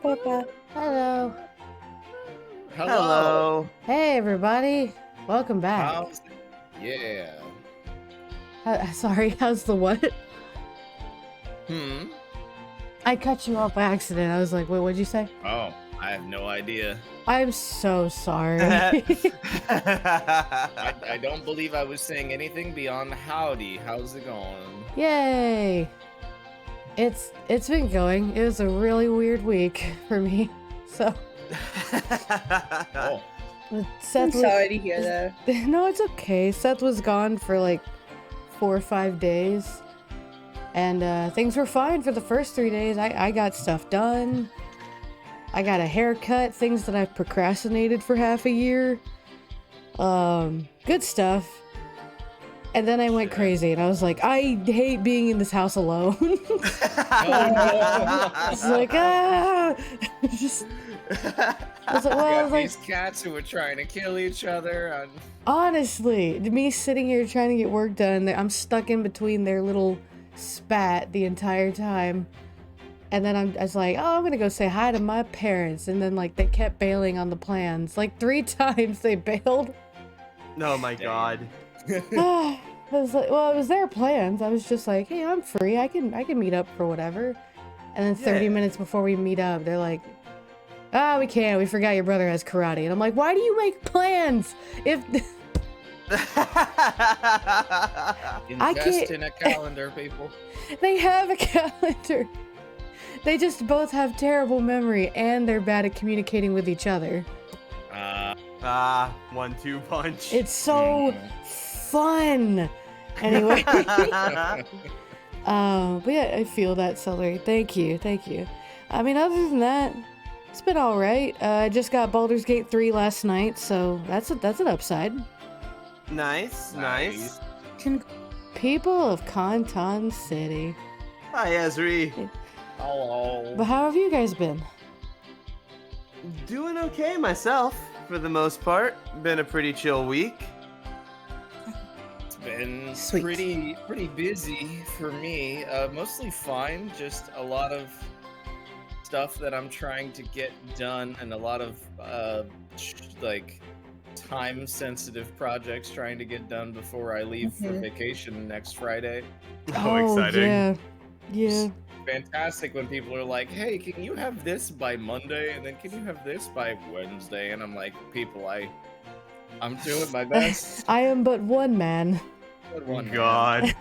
Papa. Hello. Hello. Hello. Hey, everybody. Welcome back. How's yeah. Sorry, how's the what? Hmm. I cut you off by accident. I was like, wait, what'd you say? Oh, I have no idea. I'm so sorry. I don't believe I was saying anything beyond howdy. How's it going? Yay. It's been going. It was a really weird week for me. So Oh, Seth I'm was, sorry to hear that. No, it's okay. Seth was gone for like 4 or 5 days. And things were fine for the first 3 days. I got stuff done. I got a haircut, things that I've procrastinated for half a year. Good stuff. And then I went crazy and I was like, I hate being in this house alone. It's like, just I was like, well, I was like, these cats who were trying to kill each other. And... honestly, me sitting here trying to get work done, I'm stuck in between their little spat the entire time. And then I was like, oh, I'm gonna go say hi to my parents. And then like they kept bailing on the plans. Like 3 times they bailed. Oh my god. I was like, well, it was their plans. I was just like, hey, I'm free. I can meet up for whatever. And then 30 Yeah. minutes before we meet up, they're like, we can't. We forgot your brother has karate. And I'm like, why do you make plans if Invest in a calendar, people. they have a calendar? They just both have terrible memory and they're bad at communicating with each other. 1-2 punch. It's so fun. Anyway. But yeah, I feel that, Celery. Thank you. I mean, other than that, it's been all right. I just got Baldur's Gate 3 last night, so that's an upside. Nice. People of CONTON City. Hi, Ezri. Hello. But how have you guys been? Doing okay myself, for the most part. Been a pretty chill week. It's been Sweet. pretty busy for me. Mostly fine. Just a lot of stuff that I'm trying to get done, and a lot of like time-sensitive projects trying to get done before I leave for vacation next Friday. Exciting. Yeah. Fantastic when people are like, hey, can you have this by Monday, and then can you have this by Wednesday? And I'm like, people, I'm doing my best. I am but one man. But one God.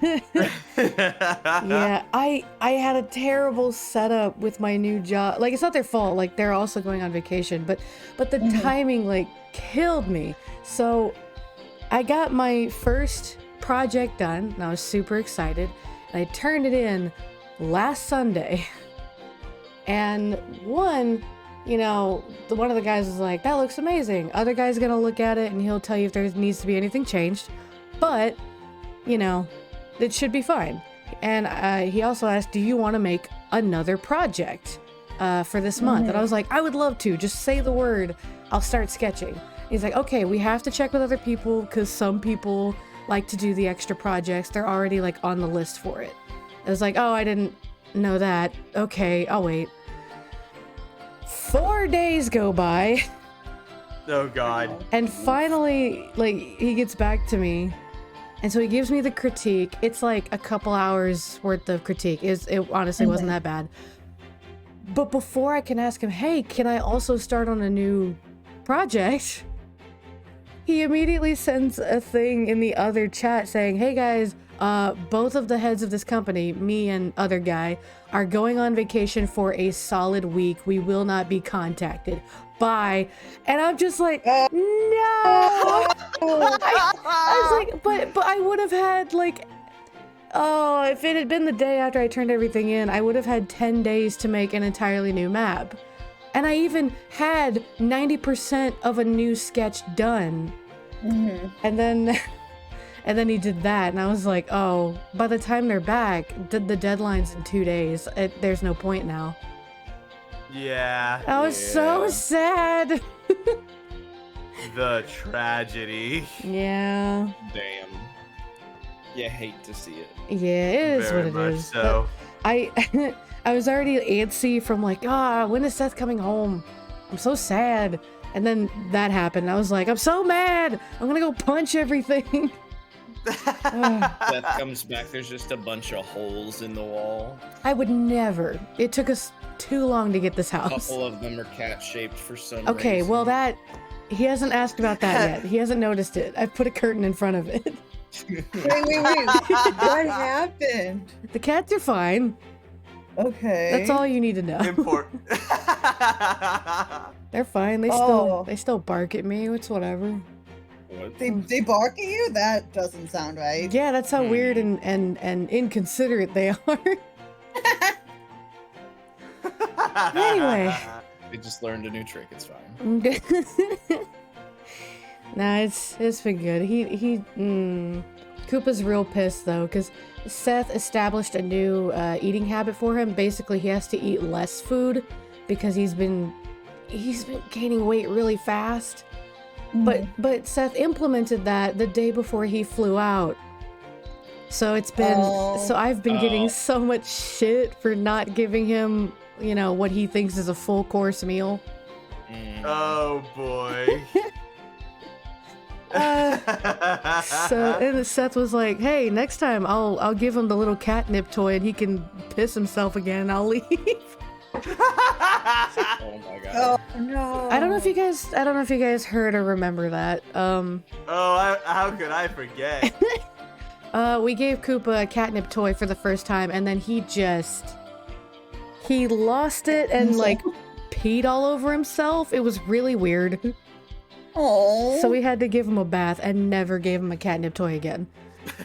Yeah, I had a terrible setup with my new job. Like, it's not their fault. Like, they're also going on vacation, but the timing like killed me. So I got my first project done and I was super excited, and I turned it in last Sunday. And one of the guys was like, that looks amazing. Other guy's gonna look at it and he'll tell you if there needs to be anything changed, but it should be fine. And he also asked, do you want to make another project for this month? And I was like, I would love to. Just say the word, I'll start sketching. He's like, okay, we have to check with other people because some people like to do the extra projects. They're already like on the list for it. I was like, oh, I didn't know that. Okay, I'll wait. 4 days go by. Oh god. And finally, like, he gets back to me. And so he gives me the critique. It's like a couple hours worth of critique. It honestly wasn't that bad. But before I can ask him, hey, can I also start on a new project? He immediately sends a thing in the other chat saying, hey guys, both of the heads of this company, me and other guy, are going on vacation for a solid week. We will not be contacted. Bye. And I'm just like, no. I was like, but I would have had like, if it had been the day after I turned everything in, I would have had 10 days to make an entirely new map. And I even had 90% of a new sketch done. And then he did that, and I was like, oh, by the time they're back, the deadline's in 2 days. There's no point now. Yeah. I was so sad. The tragedy. Yeah. Damn. You hate to see it. Yeah, it is Very what it much is. so. I I was already antsy from like, when is Seth coming home? I'm so sad. And then that happened. I was like, I'm so mad. I'm gonna go punch everything. Seth comes back, there's just a bunch of holes in the wall. I would never. It took us too long to get this A house. couple of them are cat-shaped for some reason. Okay, well he hasn't asked about that yet. He hasn't noticed it. I've put a curtain in front of it. Wait. What happened? The cats are fine. Okay. That's all you need to know. Important. They're fine. They Oh. still bark at me. It's whatever. What? They bark at you? That doesn't sound right. Yeah, that's how weird and inconsiderate they are. Anyway. They just learned a new trick, it's fine. Nah, it's been good. Koopa's real pissed though, because Seth established a new eating habit for him. Basically, he has to eat less food because he's been gaining weight really fast. But Seth implemented that the day before he flew out. So it's been so I've been getting so much shit for not giving him, what he thinks is a full course meal. Oh boy. So Seth was like, "Hey, next time I'll give him the little catnip toy and he can piss himself again and I'll leave." Oh my god. Oh no. I don't know if you guys heard or remember that. How could I forget? We gave Koopa a catnip toy for the first time and then he lost it and like peed all over himself. It was really weird. Oh. So we had to give him a bath and never gave him a catnip toy again.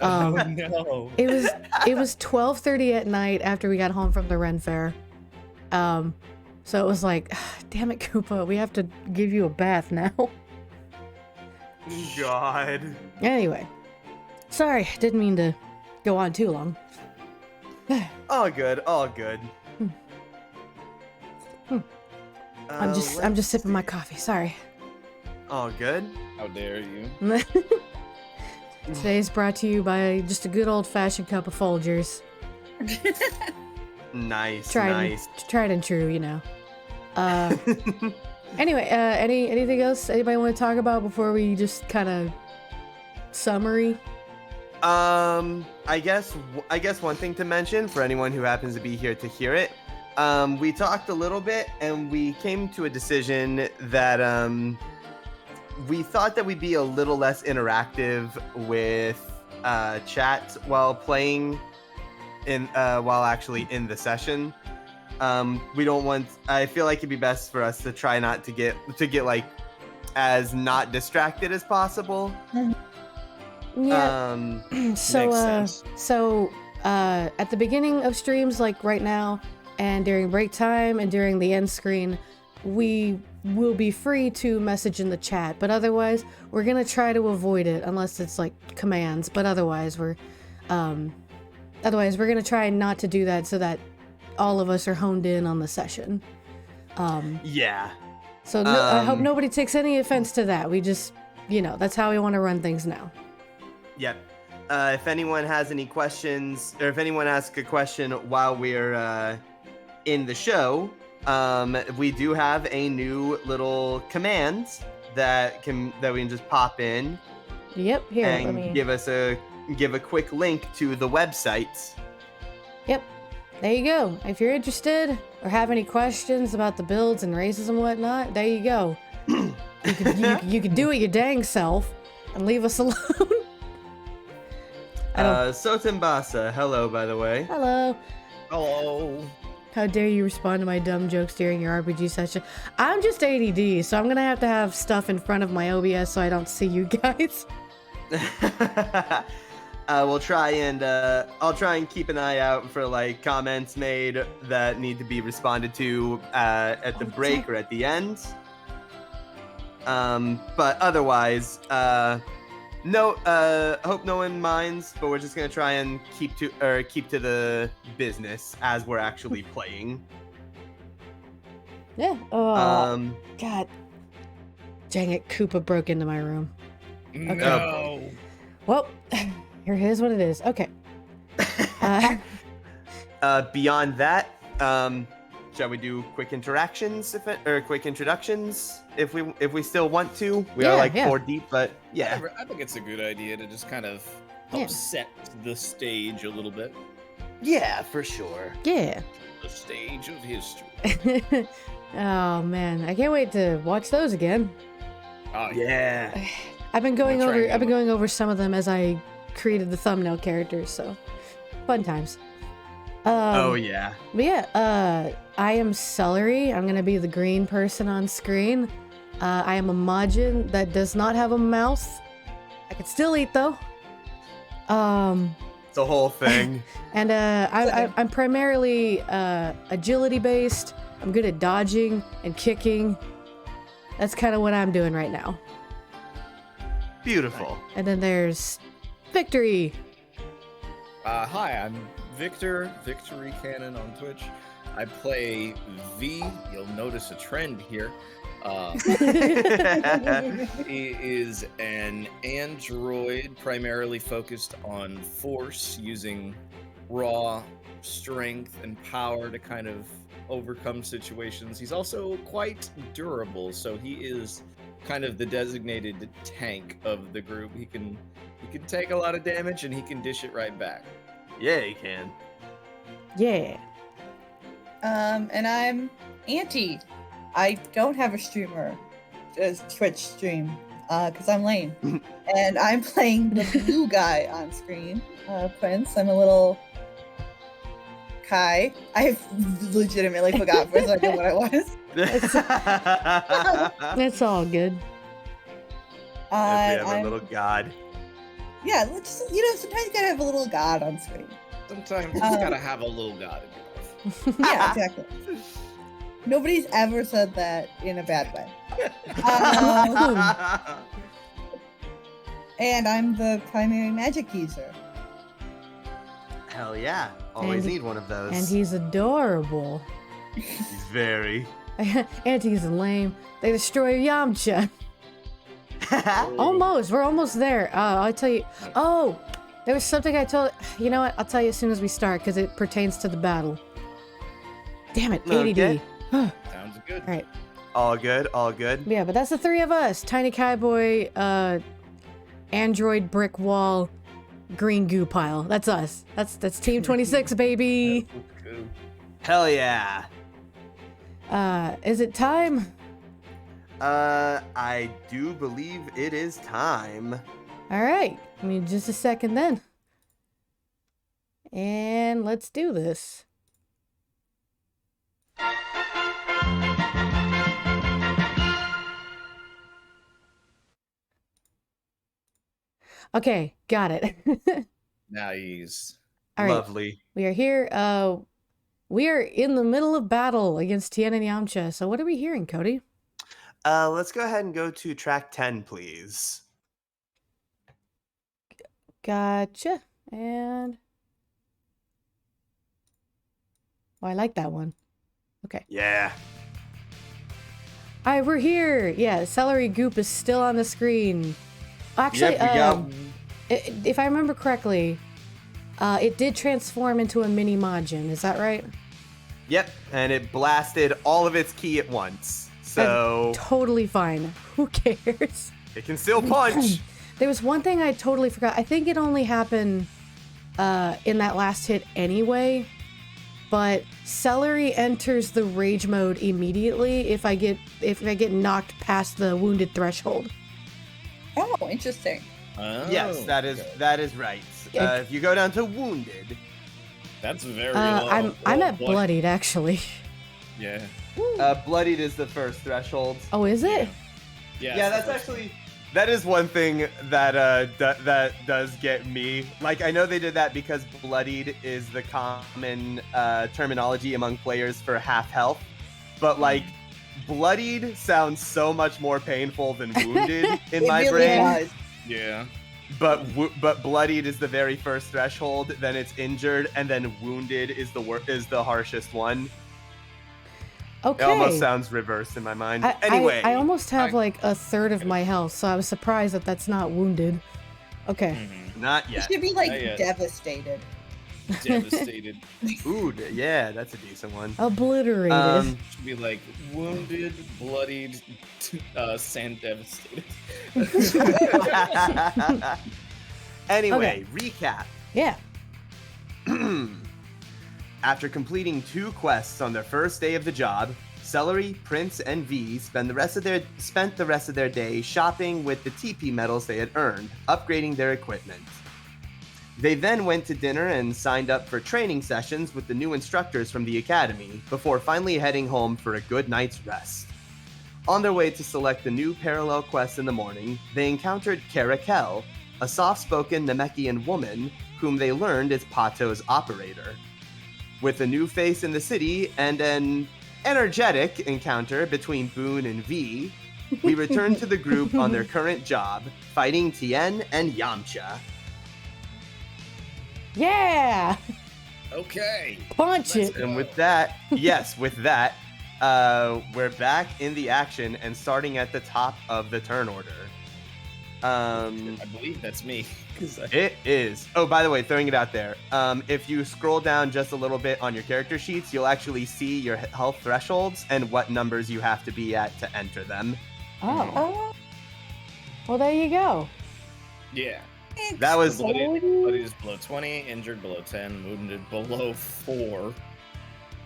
Oh no. It was 12:30 at night after we got home from the Ren Fair. So it was like, damn it, Koopa, we have to give you a bath now. God. Anyway, sorry, didn't mean to go on too long. All good. I'm just sipping my coffee. Sorry. All good. How dare you? Today's brought to you by just a good old-fashioned cup of Folgers. Nice. Tried and true, Anyway, anything else anybody want to talk about before we just kind of summary? I guess one thing to mention for anyone who happens to be here to hear it, we talked a little bit and we came to a decision that we thought that we'd be a little less interactive with chat while playing while actually in the session. I feel like it'd be best for us to try not to get like as not distracted as possible. Yeah. Makes sense. So at the beginning of streams, like right now, and during break time and during the end screen, we will be free to message in the chat, but otherwise we're gonna try to avoid it unless it's like commands, but otherwise we're gonna try not to do that so that all of us are honed in on the session. Yeah. So I hope nobody takes any offense to that. We just, that's how we want to run things now. Yep. If anyone has any questions, or if anyone asks a question while we're in the show, we do have a new little command that we can just pop in. Yep. Here, and let me give a quick link to the website. Yep. There you go. If you're interested or have any questions about the builds and races and whatnot, there you go. You can do it your dang self and leave us alone. Sotimbasa, hello, by the way. Hello. Hello. How dare you respond to my dumb jokes during your RPG session? I'm just ADD, so I'm gonna have to have stuff in front of my OBS so I don't see you guys. I'll try and keep an eye out for like comments made that need to be responded to at the break or at the end. But otherwise, hope no one minds, but we're just gonna try and keep to the business as we're actually playing. Yeah. Oh, God. Dang it, Koopa broke into my room. Okay. No. Well, here's what it is. Okay. Beyond that, shall we do quick interactions or quick introductions if we still want to? We are like 4 deep, but yeah. I think it's a good idea to just kind of help set the stage a little bit. Yeah, for sure. Yeah. The stage of history. Oh man, I can't wait to watch those again. Oh, Yeah. I've been going I'll try and over get one. some of them as I created the thumbnail characters, so fun times. Oh yeah. But yeah, I am Celery. I'm gonna be the green person on screen. I am a Majin that does not have a mouth. I can still eat though. It's a whole thing. And I'm primarily agility based. I'm good at dodging and kicking. That's kind of what I'm doing right now. Beautiful. And then there's Victory. Hi, I'm Victor, Victory Cannon on Twitch. I play V. You'll notice a trend here. He is an android primarily focused on force, using raw strength and power to kind of overcome situations. He's also quite durable, so he is kind of the designated tank of the group. He can take a lot of damage and he can dish it right back. Yeah, you can. Yeah. And I'm Auntie. I don't have a streamer, just Twitch stream, because I'm lame. And I'm playing the blue guy on screen, Prince. I'm a little Kai. I legitimately forgot for a second what I was. It's all good. I'm a I'm- little god. Yeah, let's just, sometimes you gotta have a little god on screen. Sometimes you just gotta have a little god in your life. Yeah, exactly. Nobody's ever said that in a bad way. And I'm the primary magic user. Hell yeah. Always And- need one of those. And he's adorable. He's very. Auntie's lame. They destroy Yamcha. Almost. We're almost there. I'll tell you. Oh, there was something I told. You know what? I'll tell you as soon as we start because it pertains to the battle. Damn it, ADD. Okay. Sounds good. All right. All good, all good. Yeah, but that's the 3 of us. Tiny Cowboy, Android Brick Wall, Green Goo Pile. That's us. That's Team 26, baby. Hell yeah. Is it time? I do believe it is time. All right. I mean, just a second then. And let's do this. Okay, got it. Nice. All right. Lovely. We are here. We are in the middle of battle against Tien and Yamcha. So what are we hearing, Cody? Let's go ahead and go to track 10, please. Gotcha. And oh, I like that one. Okay. Yeah. All right, we're here. Yeah, Celery Goop is still on the screen. Actually, Yep, we got- if I remember correctly, it did transform into a mini Majin. Is that right? Yep, and it blasted all of its ki at once. So Totally fine. Who cares? it can still punch. There was one thing I totally forgot. I think it only happened in that last hit anyway. But Celery enters the rage mode immediately if I get knocked past the wounded threshold. Oh, interesting. Oh, Yes, that is right. If you go down to wounded, That's very I'm low. at bloodied actually. Yeah. bloodied is the first threshold. Oh, is it? Yeah, that's actually that is one thing that that does get me. Like, I know they did that because bloodied is the common terminology among players for half health, but like bloodied sounds so much more painful than wounded in It my really brain. does. Yeah. But bloodied is the very first threshold. Then it's injured, and then wounded is the harshest one. Okay. It almost sounds reversed in my mind. I, Anyway, I almost have I- like a third of my health, so I was surprised that that's not wounded. Okay. Mhm. not You yet. should be like Not yet. devastated. devastated. Ooh, yeah, that's a decent one. Obliterated. Should be like wounded, bloodied, sand devastated. Anyway, recap. Yeah. After completing 2 quests on their first day of the job, Celery, Prince, and V spent the rest of their day shopping with the TP medals they had earned, upgrading their equipment. They then went to dinner and signed up for training sessions with the new instructors from the academy, before finally heading home for a good night's rest. On their way to select the new parallel quest in the morning, they encountered Carakel, a soft-spoken Namekian woman whom they learned is Pato's operator. With a new face in the city and an energetic encounter between Boone and V, we return to the group on their current job, fighting Tien and Yamcha. Yeah. Okay. Punch Let's it. go. And with that, we're back in the action and starting at the top of the turn order. I believe that's me. 'Cause It is. Oh, by the way, throwing it out there. If you scroll down just a little bit on your character sheets, you'll actually see your health thresholds and what numbers you have to be at to enter them. Oh. Oh, Well, there you go. Yeah. That was Bloodied is below 20, injured below 10, wounded below 4.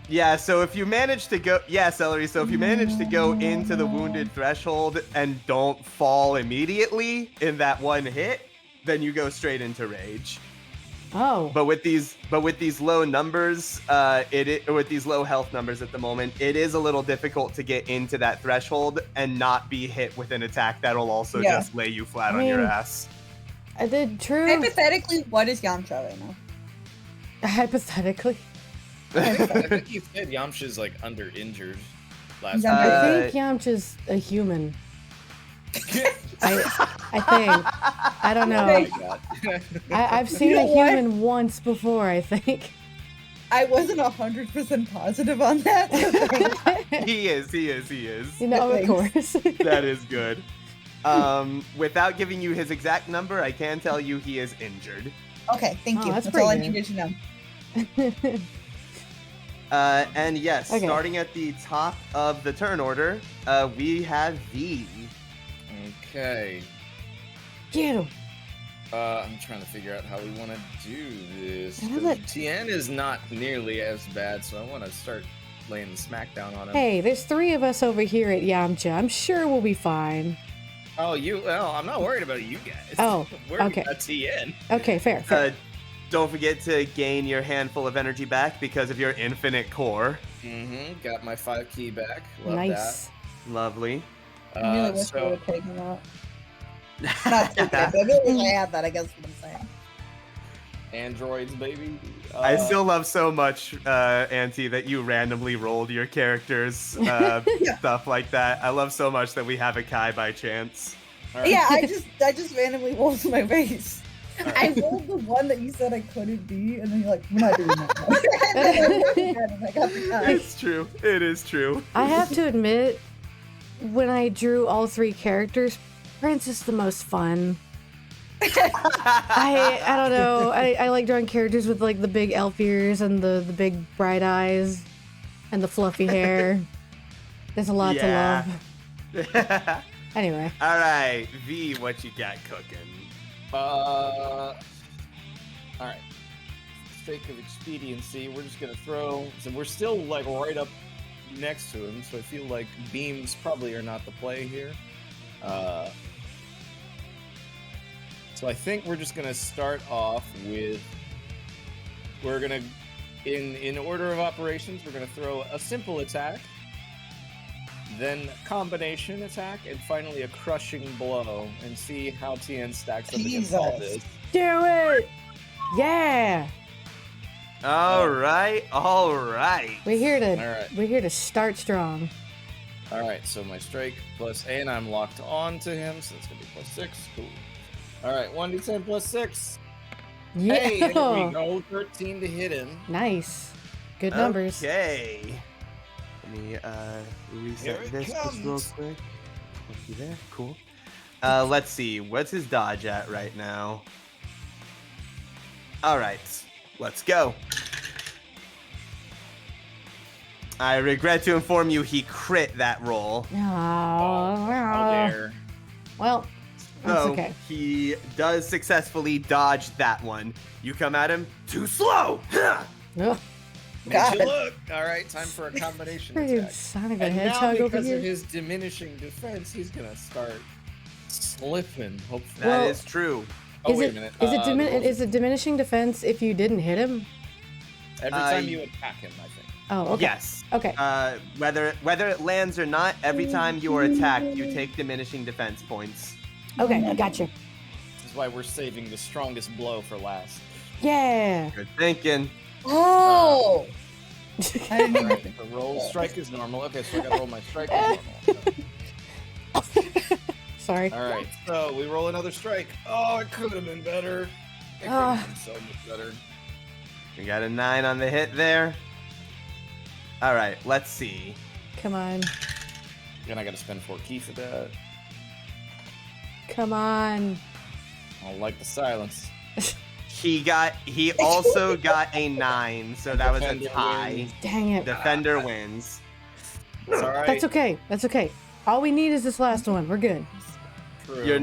yeah. So if you manage to go, Celery. So if you manage to go into the wounded threshold and don't fall immediately in that one hit, then you go straight into rage. Oh. But with these low numbers, with these low health numbers at the moment, it is a little difficult to get into that threshold and not be hit with an attack that'll also Yeah. just lay you flat I on your mean- ass. The true. hypothetically, what is Yamcha right now? Hypothetically. I think you said Yamcha's like under injured last Yeah. time. I think Yamcha's a human. I think. I don't know. Oh my god. I've seen You know a what? human once before, I think. I wasn't 100% positive on that. He is. You know, of Thanks. course. That is good. Without giving you his exact number, I can tell you he is injured. Okay, thank Oh, you. that's That's all I pretty needed to know. And yes, Okay. starting at the top of the turn order, we have V. Okay. Get him. I'm trying to figure out how we want to do this. I know 'cause that- Tien is not nearly as bad, so I want to start laying the smackdown on him. Hey, there's 3 of us over here at Yamcha. I'm sure we'll be fine. Oh, I'm not worried about you guys. Oh, Worried okay. about Tien. Okay, fair. Don't forget to gain your handful of energy back because of your infinite core. Got my 5 key back. Love Nice. Lovely. that. I really wish I So would have taken that. Not too bad, but I really wish I had that, I guess what I'm saying. androids, baby. I still love so much, Auntie, that you randomly rolled your characters, stuff like that. I love so much that we have a Kai by chance. All right. Yeah, I just randomly rolled my race. All I right. rolled the one that you said I couldn't be, and then you're like, we're not doing that. And then I rolled again, and I got the guy. It's true. It is true. I have to admit, when I drew all 3 characters, Prince is the most fun. I don't know. I like drawing characters with like the big elf ears and the big bright eyes and the fluffy hair. There's a lot Yeah. to love. Anyway. All right, V, what you got cooking? All right. For the sake of expediency, we're just gonna throw. So we're still like right up next to him, so I feel like beams probably are not the play here. So I think we're just gonna start off with. We're gonna, in order of operations, we're gonna throw a simple attack, then combination attack, and finally a crushing blow, and see how Tien stacks up against all Jesus. this. Do it! Yeah! All right. We're here to All right. we're here to start strong. All right, so my strike plus, and I'm locked on to him, so it's gonna be +6. Cool. All right, 1d10 + 6. Yeah. Hey, there we go. 13 to hit him. Nice. Good numbers. Okay. Let me reset Here it this just real comes. quick. Okay, there. Cool. Let's see. What's his dodge at right now? All right. Let's go. I regret to inform you he crit that roll. How dare. Well, that's So okay. he does successfully dodge that one. You come at him, too slow. Ugh, Makes God. you look. All right, time for a combination freaking attack. Sonic the And now, Hedgehog over because here. of his diminishing defense, he's gonna start slipping. Hopefully. That Well, is true. Oh, is wait it a minute. is it the rolls- is it diminishing defense if you didn't hit him? every time you attack him? I think. Oh, okay. Yes. Okay. Whether it lands or not, every time you are attacked, you take diminishing defense points. Okay, I got you. This is why we're saving the strongest blow for last. Yeah. Good thinking. Oh! I didn't All even right, the roll strike is normal. Okay, so I gotta roll my strike as normal. Sorry. All right, so we roll another strike. Oh, it could have been better. It could have been so much better. We got a 9 on the hit there. All right, let's see. Come on. Then I gotta spend 4 key for that. Come on. I don't like the silence. He also got a 9, so that was a Defender tie. wins. Dang it. Defender wins. It's all right. That's okay. That's okay. All we need is this last one. We're good. True. Your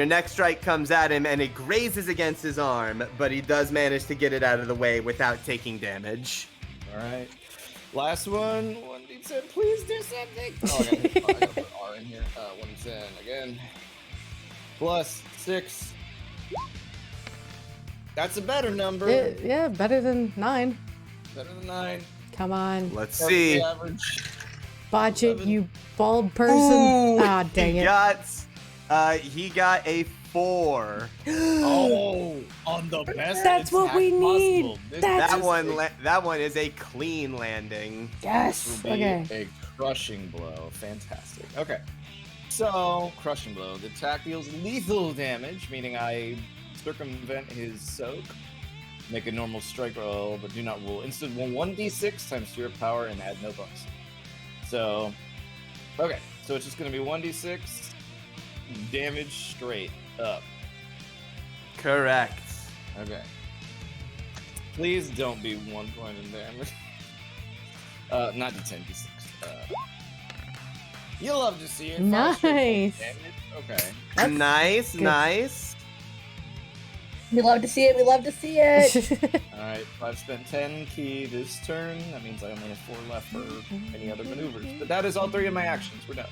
next strike comes at him and it grazes against his arm, but he does manage to get it out of the way without taking damage. All right. Last one. 1d10. Please do something. Oh, I gotta put R in here. 1d10 again. Plus 6. That's a better number. Yeah, better than 9. Better than 9. Come on. Let's Perfectly see. average. Botch it, 7. you bald person. Ooh, Ah, dang it. He got a 4. Oh, on the best. That's what attack we need. possible. This- That's- That one is a clean landing. Yes. This will be Okay. a crushing blow. Fantastic. Okay. So, crushing blow. The attack deals lethal damage, meaning I circumvent his soak. Make a normal strike roll, but do not roll. Instead, roll 1d6 times spirit power and add no bonus. So, okay. So it's just going to be 1d6 damage straight up. Correct. Okay. Please don't be 1 point in damage. Not the 10d6. You'll love to see it. 5 straight Nice. points damage. Okay. That's nice, good. nice. We love to see it. We love to see it. Alright, I've spent 10 key this turn. That means I only have 4 left for any other maneuvers. But that is all 3 of my actions. We're done.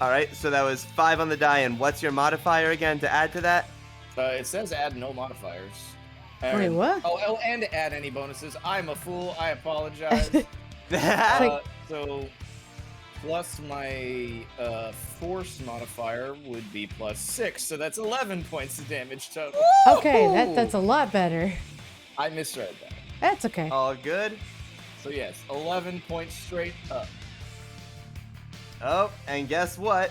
All right, so that was 5 on the die, and what's your modifier again to add to that? It says add no modifiers. Wait, what? Oh, and add any bonuses. I'm a fool. I apologize. like- So, plus my force modifier would be plus 6, so that's 11 points of damage total. Okay, that's a lot better. I misread that. That's okay. All good. So yes, 11 points straight up. Oh, and guess what?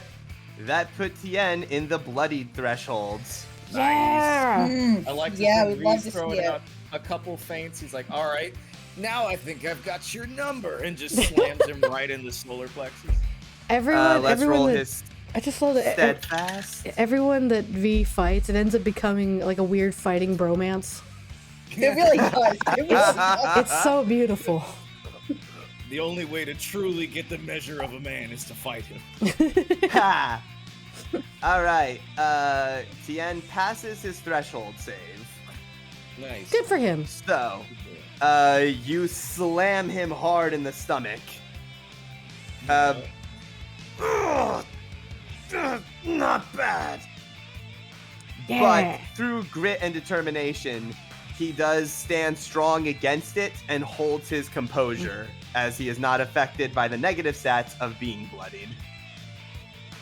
That put Tien in the bloodied thresholds. Yeah. I like to Yeah, see we'd love Reese to throwing see it. out a couple feints. He's like, all right, now I think I've got your number, and just slams him right in the solar plexus. Everyone, Let's roll everyone that his I just love that steadfast. everyone that V fights, it ends up becoming like a weird fighting bromance. It really does. It really does. It's so beautiful. The only way to truly get the measure of a man is to fight him. Ha! All right. Tien passes his threshold save. Nice. Good for him. So, you slam him hard in the stomach. Not bad. Yeah. But through grit and determination, he does stand strong against it and holds his composure, as he is not affected by the negative stats of being bloodied.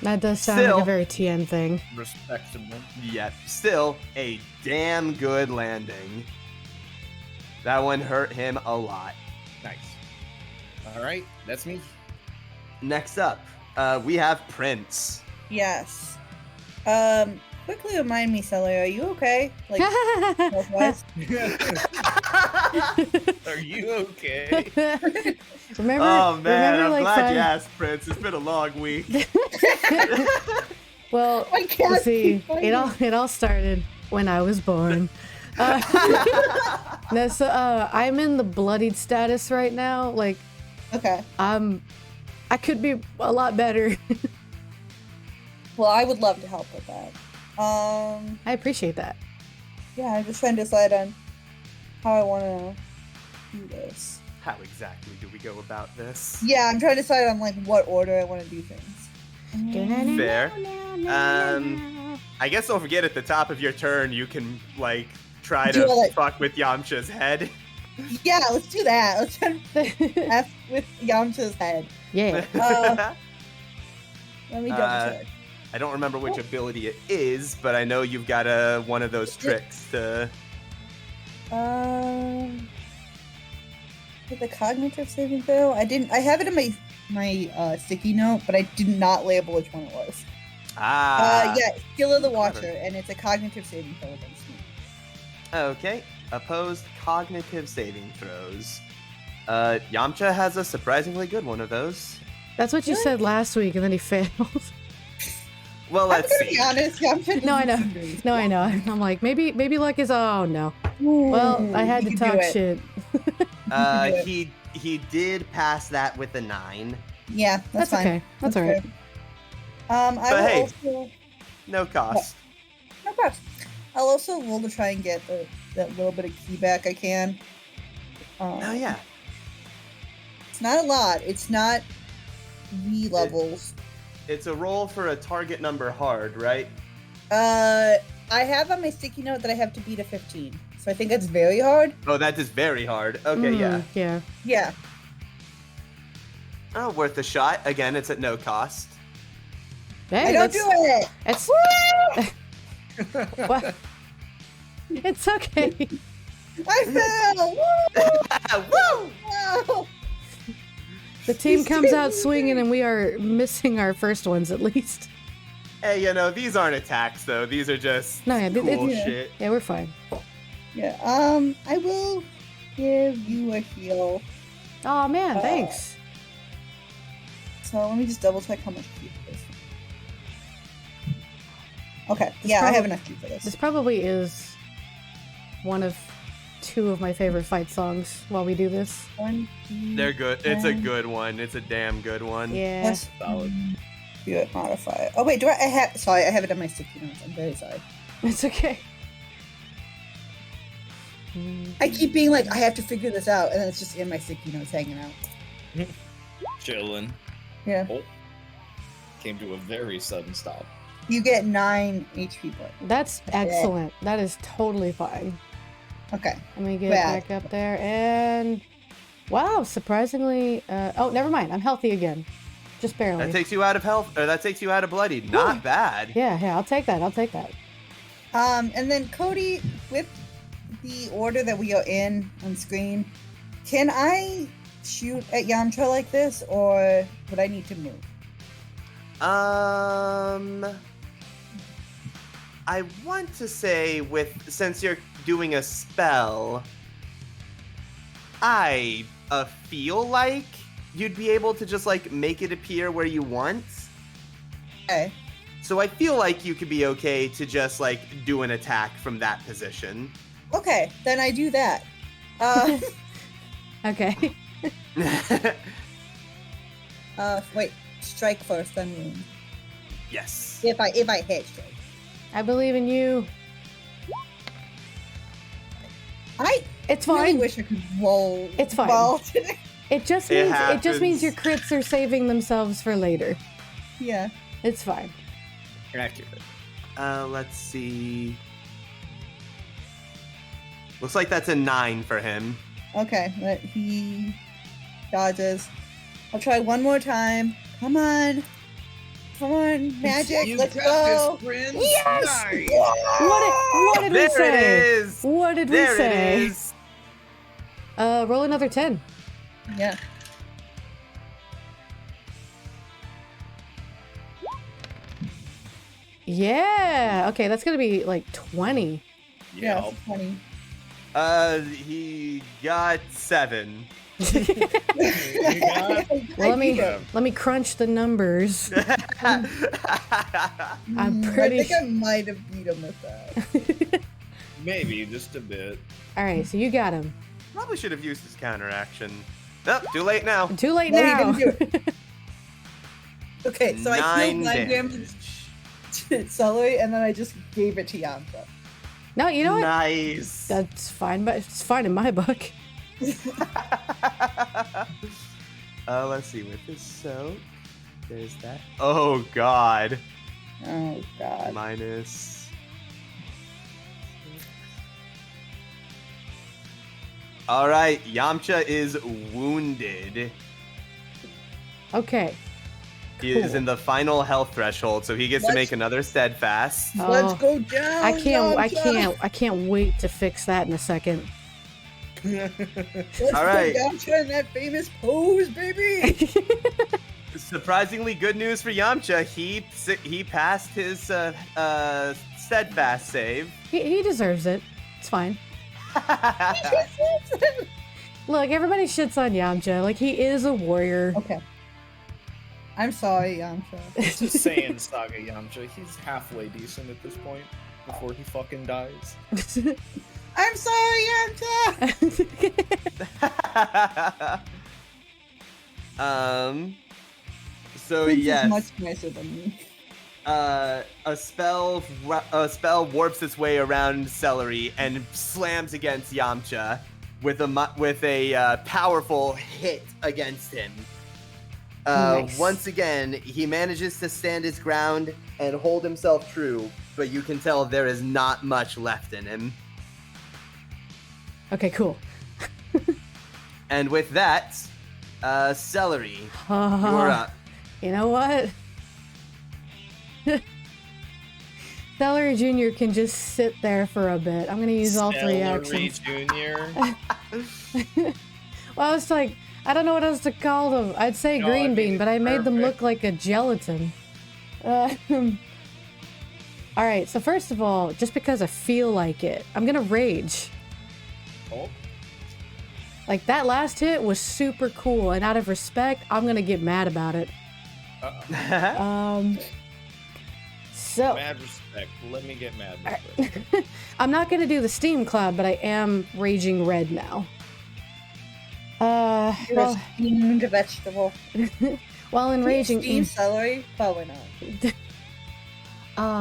That does sound Still- like a very TN thing. Respectable. Yet, still a damn good landing. That one hurt him a lot. Nice. All right, that's me. Next up, we have Prince. Yes. Quickly remind me, Sully, are you okay? Like, health-wise? Are you okay? remember? Oh man, remember I'm like glad you 5 asked, Prince. It's been a long week. Well, I can't see, keep it all started when I was born. No, so I'm in the bloodied status right now. Like, Okay. I could be a lot better. Well, I would love to help with that. I appreciate that. Yeah, I'm just trying to decide on how I want to do this. How exactly do we go about this? Yeah, I'm trying to decide on like what order I want to do things. Fair. I guess don't forget at the top of your turn you can like try Do all to that- fuck with Yamcha's head. Yeah, let's do that. Let's try to F with Yamcha's head. Yeah. Let me double check. I don't remember which ability it is, but I know you've got one of those tricks to. With the cognitive saving throw, I have it in my sticky note, but I did not label which one it was. Ah. Yeah, skill of the clever. Watcher, and it's a cognitive saving throw against me. Okay. Opposed cognitive saving throws. Yamcha has a surprisingly good one of those. That's what you Really? said last week, and then he failed. Well, I'm let's gonna be see. honest, Yamcha No, I know. doesn't seem No, I know. I'm like, maybe luck is. Oh no. Ooh, Well, I had you to can talk do it. shit. He did pass that with a 9. Yeah, that's fine. okay. That's all right. good. I But will hey. also. No cost. No problem. I'll also roll to try and get that little bit of key back I can. Oh yeah. It's not a lot. It's not V levels. It's a roll for a target number hard, right? I have on my sticky note that I have to beat a 15. So I think that's very hard. Oh, that is very hard. Okay, yeah. Yeah. Yeah. Oh, worth a shot. Again, it's at no cost. Hey, I don't do it! It's. What? It's okay. I fell! Woo! Woo! The team He's comes out doing swinging, and we are missing our first ones at least. Hey, these aren't attacks though. These are just No, yeah, cool yeah. shit. Yeah, we're fine. Yeah, I will give you a heal. Oh man, thanks. So let me just double check how much key it is. Okay, yeah, I have enough key for This this. probably is one of 2 of my favorite fight songs while we do this. 1, They're good. It's a good one. It's a damn good one. Yeah. Plus Solid. do it modifier. Oh wait, do I have? Sorry, I have it on my sticky notes. I'm very sorry. It's okay. I keep being like, I have to figure this out, and then it's just in my sticky notes hanging out. Chillin'. Yeah. Oh. Came to a very sudden stop. You get 9 HP points. That's excellent. That is totally fine. Okay. Let me get Rad. back up there and wow, surprisingly oh, never mind. I'm healthy again. Just barely. That takes you out of health, or that takes you out of bloodied. Not bad. Yeah, I'll take that. I'll take that. And then Cody, with the order that we are in on screen, can I shoot at Yamcha like this, or would I need to move? I want to say since you're doing a spell, I feel like you'd be able to just like make it appear where you want. Okay. So I feel like you could be okay to just like do an attack from that position. Okay, then I do that. Okay. Wait, strike first, then wound. Yes. If I hit strike. I believe in you. I It's really fine. wish I could roll. It's fine. Well today. It just It means your happens. crits are saving themselves for later. Yeah. It's fine. Accurate. Let's see. Looks like that's a 9 for him. Okay, but he dodges. I'll try one more time. Come on. Come on, magic. You Let's got go. this, Prince. Yes! Nice. What did we There say? it is. What did we There say? it is. Roll another 10. Yeah. Yeah. Okay, that's gonna be like 20. Yeah, Yeah. it's funny. He got 7. You got- Well, let me Yeah. let me crunch the numbers. I'm I pretty think I might have beat him with that. Maybe just a bit. All right, so you got him. Probably should have used his counter action. Nope, too late now. Too late No, he now. didn't do Okay, so I 9 healed 9 damage to Celery, and then I just gave it to Yamcha. No, you know what? Nice. That's fine, but it's fine in my book. Let's see. With this soak, there's that. Oh God. Oh god. Minus. All right, Yamcha is wounded. Okay. He is Cool. in the final health threshold, so he gets to Let's- make another steadfast. Oh. Let's go down. I Yamcha! can't wait to fix that in a second. Let's All right. put Yamcha in that famous pose, baby. Surprisingly good news for Yamcha. He passed his steadfast save. He deserves it. It's fine. Look, everybody shits on Yamcha. Like, he is a warrior. Okay. I'm sorry, Yamcha. Just saying, Saga Yamcha. He's halfway decent at this point before he fucking dies. I'm sorry, Yamcha. So Prince yes, is much nicer than me. a spell warps its way around Celery and slams against Yamcha with a powerful hit against him. Nice. Once again, he manages to stand his ground and hold himself true, but you can tell there is not much left in him. Okay, cool. And with that, Celery, you're up. You know what? Celery Jr. can just sit there for a bit. I'm gonna use all 3 Celery actions. Jr. Well, I was like, I don't know what else to call them. I'd say No, I green mean, bean, but I made them perfect. look like a gelatin. All right, so first of all, just because I feel like it, I'm gonna rage. Oh, Like, that last hit was super cool, and out of respect, I'm gonna get mad about it. So mad respect. Let me get mad respect. I'm not gonna do the steam cloud, but I am raging red now. You're Well, a steamed vegetable. while in raging, Steamed celery? Probably not.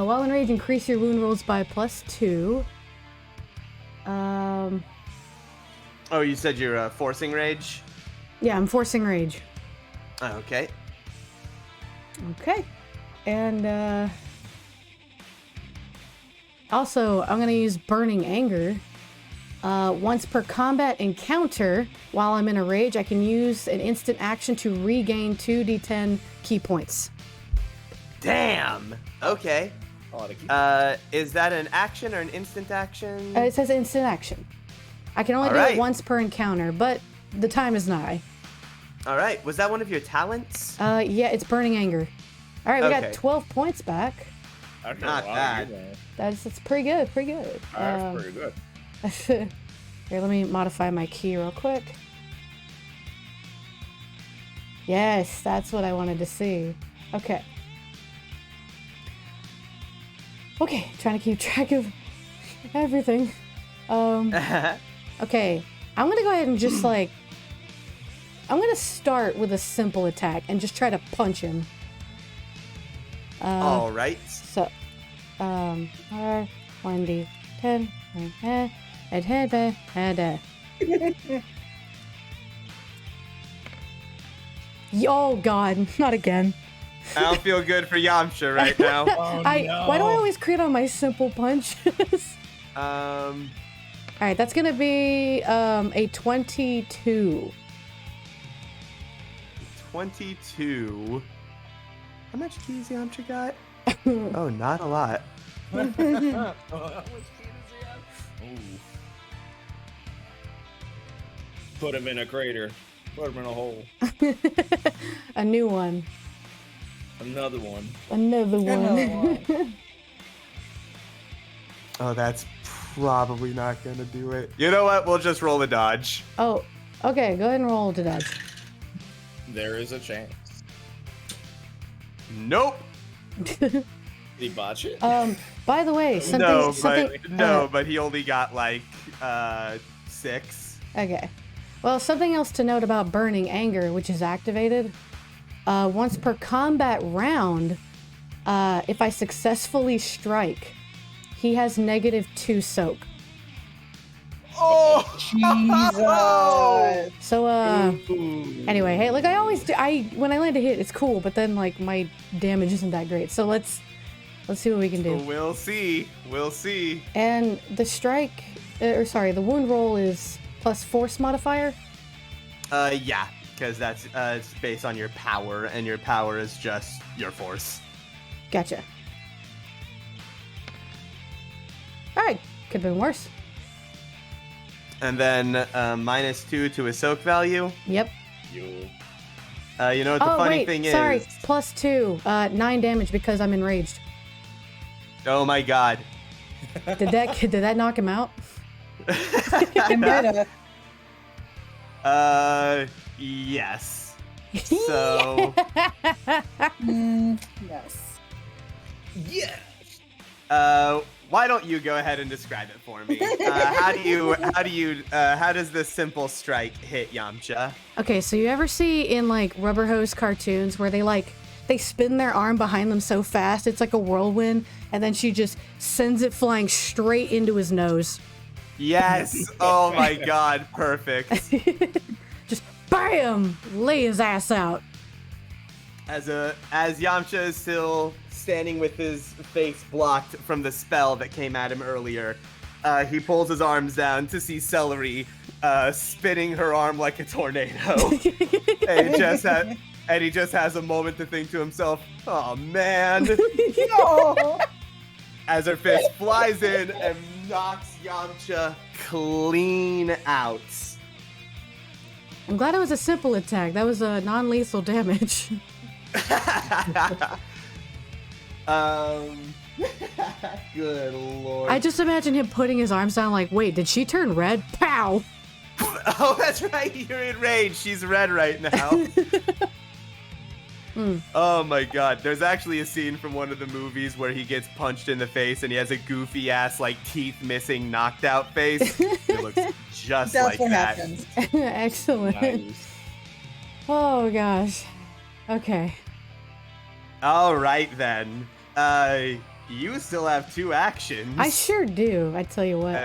while in rage, increase your wound rolls by +2. Oh, you said you're forcing rage? Yeah, I'm forcing rage. Okay. Okay, and also I'm gonna use burning anger. Once per combat encounter, while I'm in a rage, I can use an instant action to regain 2d10 key points. Damn. Okay. A lot of keep- Is that an action or an instant action? It says instant action. I can only do Alright. it once per encounter, but the time is nigh. All right. Was that one of your talents? Yeah, it's burning anger. All right, we got Okay. 12 points back. Okay, not wow, bad. you know. That's pretty good, pretty good. That's pretty good. Here, let me modify my key real quick. Yes, that's what I wanted to see. Okay. Okay, trying to keep track of everything. Okay, I'm gonna go ahead and just like, I'm gonna start with a simple attack and just try to punch him. All right. So, R1D 10, Oh God, not again. I don't feel good for Yamcha right now. Oh, Why do I no. always crit on my simple punches? All right, that's gonna be a 22. 22. How much keys Yamcha got? Oh, not a lot. How much key does he have? Ooh. Put him in a crater. Put him in a hole. A new one. Another one. Another one. Oh, that's probably not gonna do it. You know what? We'll just roll a dodge. Oh, okay. Go ahead and roll to dodge. There is a chance. Nope. Did he botch it? By the way, but he only got like 6. Okay. Well, something else to note about burning anger, which is activated. Once per combat round, if I successfully strike, he has -2 soak. Oh, Jesus. So, anyway, hey, like I always do, when I land a hit, it's cool, but then like my damage isn't that great. So let's see what we can do. We'll see. And the strike, the wound roll is plus force modifier. Yeah, because that's it's based on your power, and your power is just your force. Gotcha. All right, could have been worse. And then -2 to his soak value. Yep. You. You know what the funny thing sorry, is? +2, 9 damage because I'm enraged. Oh my god. Did that knock him out? It might have. Yes. So, Yes. Yeah. why don't you go ahead and describe it for me? How does this simple strike hit Yamcha? Okay, so you ever see in like rubber hose cartoons where they spin their arm behind them so fast it's like a whirlwind, and then she just sends it flying straight into his nose. Yes. Oh my god, perfect. Just bam, lay his ass out. As Yamcha is still standing with his face blocked from the spell that came at him earlier, he pulls his arms down to see Celery spinning her arm like a tornado. And he just has a moment to think to himself, oh man. No. As her fist flies in and knocks Yamcha clean out. I'm glad it was a simple attack. That was a non-lethal damage. Good lord. I just imagine him putting his arms down like, wait, did she turn red? Pow! Oh, that's right. You're enraged. She's red right now. Oh my god. There's actually a scene from one of the movies where he gets punched in the face and he has a goofy ass, like, teeth missing, knocked out face. It looks just That's like what that. happens. Excellent. Nice. Oh gosh. Okay. All right then. You still have 2 actions. I sure do. I tell you what.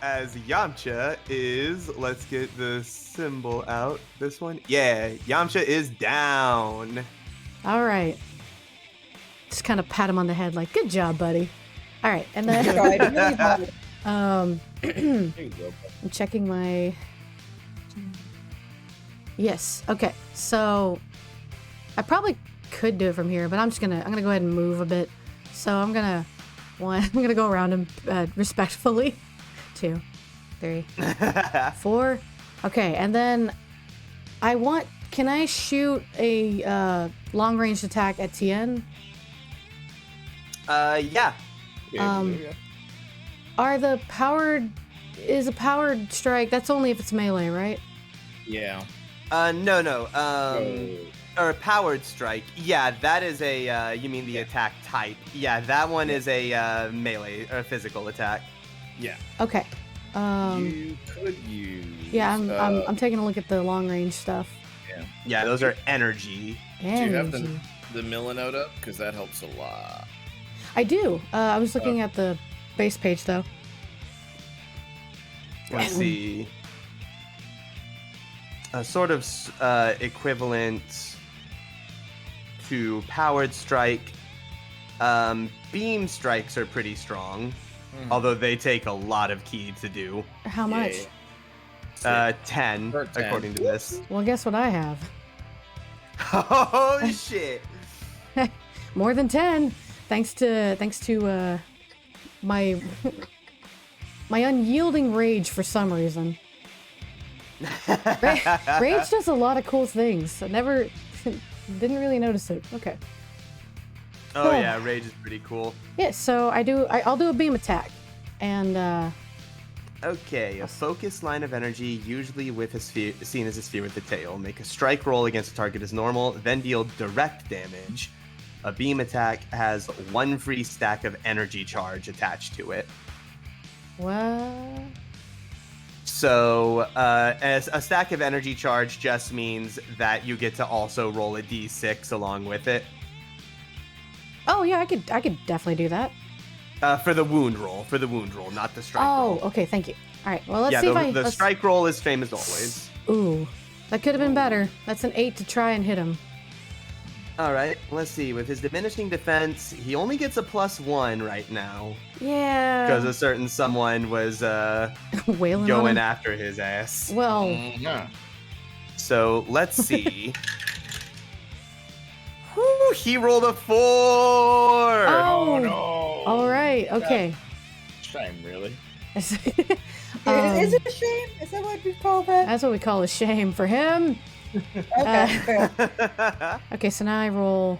As Yamcha is, let's get the symbol out. This one? Yeah, Yamcha is down. All right. Just kind of pat him on the head like, good job, buddy. All right. And then Tried really hard. There you go. I'm checking my... Yes. Okay. So I probably could do it from here, but I'm gonna go ahead and move a bit. So I'm gonna go around him respectfully. 2, 3, 4. Okay, and then can I shoot a long range attack at Tien? Yeah. Yeah. Is a powered strike, that's only if it's melee, right? Yeah. No. Or powered strike. Yeah, that is a, you mean the attack type. Yeah, that one is a melee or physical attack. Yeah. Okay. You could use. Yeah, I'm taking a look at the long range stuff. Yeah. Yeah, those are energy. Do you have Energy. the Millinode up? Because that helps a lot. I do. I was looking at the base page though. Let's see. A sort of equivalent to powered strike. Beam strikes are pretty strong, although they take a lot of ki to do. How much? 10, Or 10. according to this. Well, guess what I have? Oh shit! More than 10. Thanks to my my unyielding rage for some reason. Rage does a lot of cool things. I never didn't really notice it. Okay. Oh yeah, rage is pretty cool. Yeah, so I'll do a beam attack. And Okay, a focused line of energy, usually with a sphere, seen as a sphere with a tail. Make a strike roll against a target as normal, then deal direct damage. A beam attack has 1 free stack of energy charge attached to it. What? So, as a stack of energy charge just means that you get to also roll a d6 along with it. Oh yeah, I could definitely do that. For the wound roll, not the strike roll. Oh, okay, thank you. All right, well, let's see yeah, if the strike roll is same as always. Ooh, that could have been better. That's an 8 to try and hit him. All right, let's see. With his diminishing defense, he only gets a +1 right now. Yeah. Because a certain someone was Wailing on going him. after his ass. Well, Yeah. So let's see. Whew, he rolled a 4. Oh, no. all right, okay. Shame, really. Is it a shame? Is that what we call that? That's what we call a shame for him. Okay. fair. Okay, so now I roll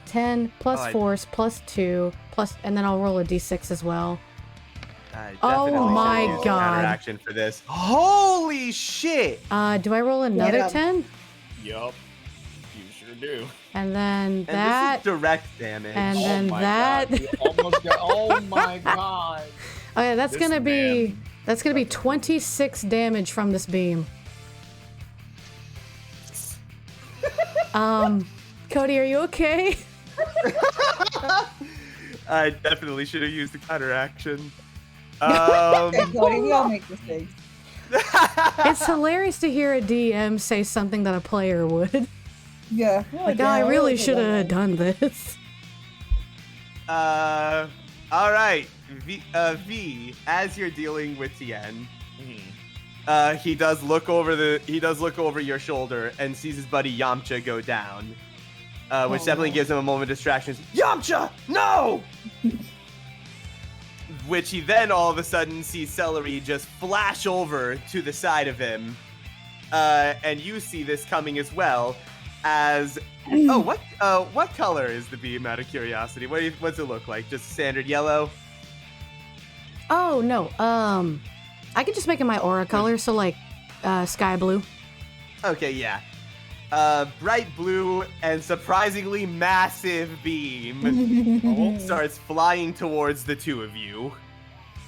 10 plus Oh, force plus 2 plus, and then I'll roll a d6 as well. I Oh definitely my should use God. counteraction for this. Holy shit! Do I roll another Yeah. 10? Yup. You sure do. And then And that, this is direct damage. and Oh then my that. God, you almost got. Oh my god. Okay, that's This gonna be man. 26 damage from this beam. Cody, are you okay? I definitely should have used the counteraction. Okay, Cody, we all make mistakes. It's hilarious to hear a DM say something that a player would. Yeah. Like, oh, I really should have done this. All right, V, as you're dealing with Tien, he does look over your shoulder and sees his buddy Yamcha go down, which definitely gives him a moment of distraction. Yamcha, no! Which he then all of a sudden sees Celery just flash over to the side of him, and you see this coming as well. As what color is the beam? Out of curiosity, what's it look like? Just standard yellow? Oh no. I could just make it my aura color, so like sky blue. Okay, yeah. Bright blue and surprisingly massive beam starts flying towards the two of you.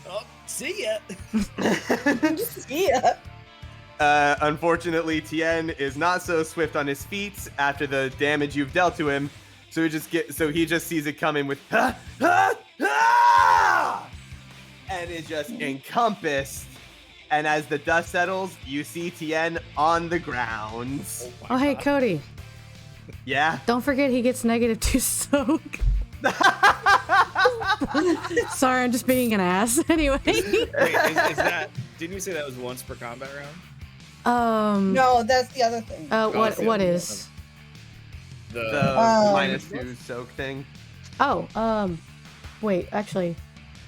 Oh, see ya. Yeah. Unfortunately, Tien is not so swift on his feet after the damage you've dealt to him, so he just sees it coming with and is just encompassed. And as the dust settles, you see Tien on the ground. Oh hey Cody, Yeah. don't forget he gets -2 soak. Sorry, I'm just being an ass. Anyway. Wait, is that? Didn't you say that was once per combat round? No, that's the other thing. What is? The The -2 soak thing. Oh, wait, actually.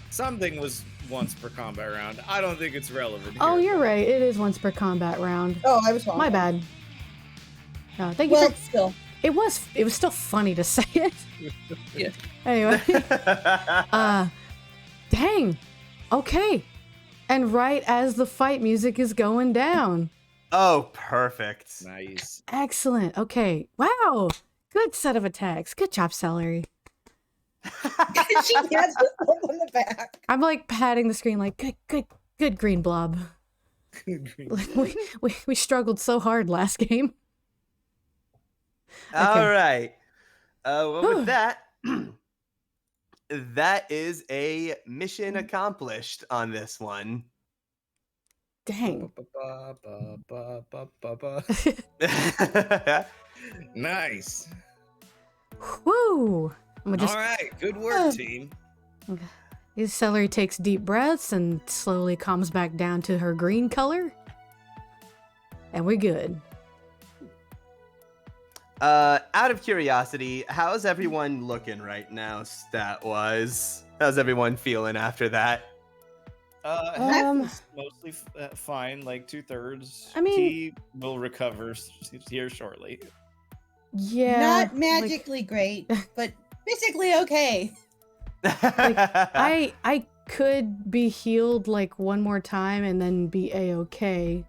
something was once per combat round. I don't think it's relevant. Oh, here. you're right. It is once per combat round. Oh, I was wrong. My bad. No, thank you Well, for. still. It was still funny to say it. Yeah. Anyway. Dang. Okay. And right as the fight music is going down. Oh, perfect. Nice. Excellent. Okay. Wow. Good set of attacks. Good job, Celery. She has herself on the back. I'm like patting the screen like good green blob. Like, we struggled so hard last game. All right. Well, with that, that is a mission accomplished on this one. Dang. Nice. Woo. I'm gonna All right. Good work, team. His Celery takes deep breaths and slowly calms back down to her green color. And we're good. Out of curiosity, how's everyone looking right now, stat-wise? How's everyone feeling after that? Heck's mostly fine, like 2/3. I mean- T will recover here shortly. Yeah. Not magically great, but physically okay. I could be healed like one more time and then be a-okay.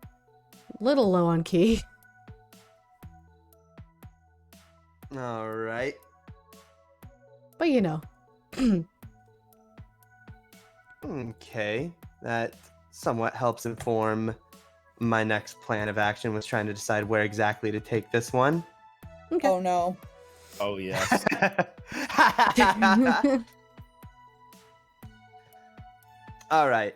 Little low on key. All right. But you know. Okay. That somewhat helps inform my next plan of action, was trying to decide where exactly to take this one. Okay. Oh no. Oh yes. All right.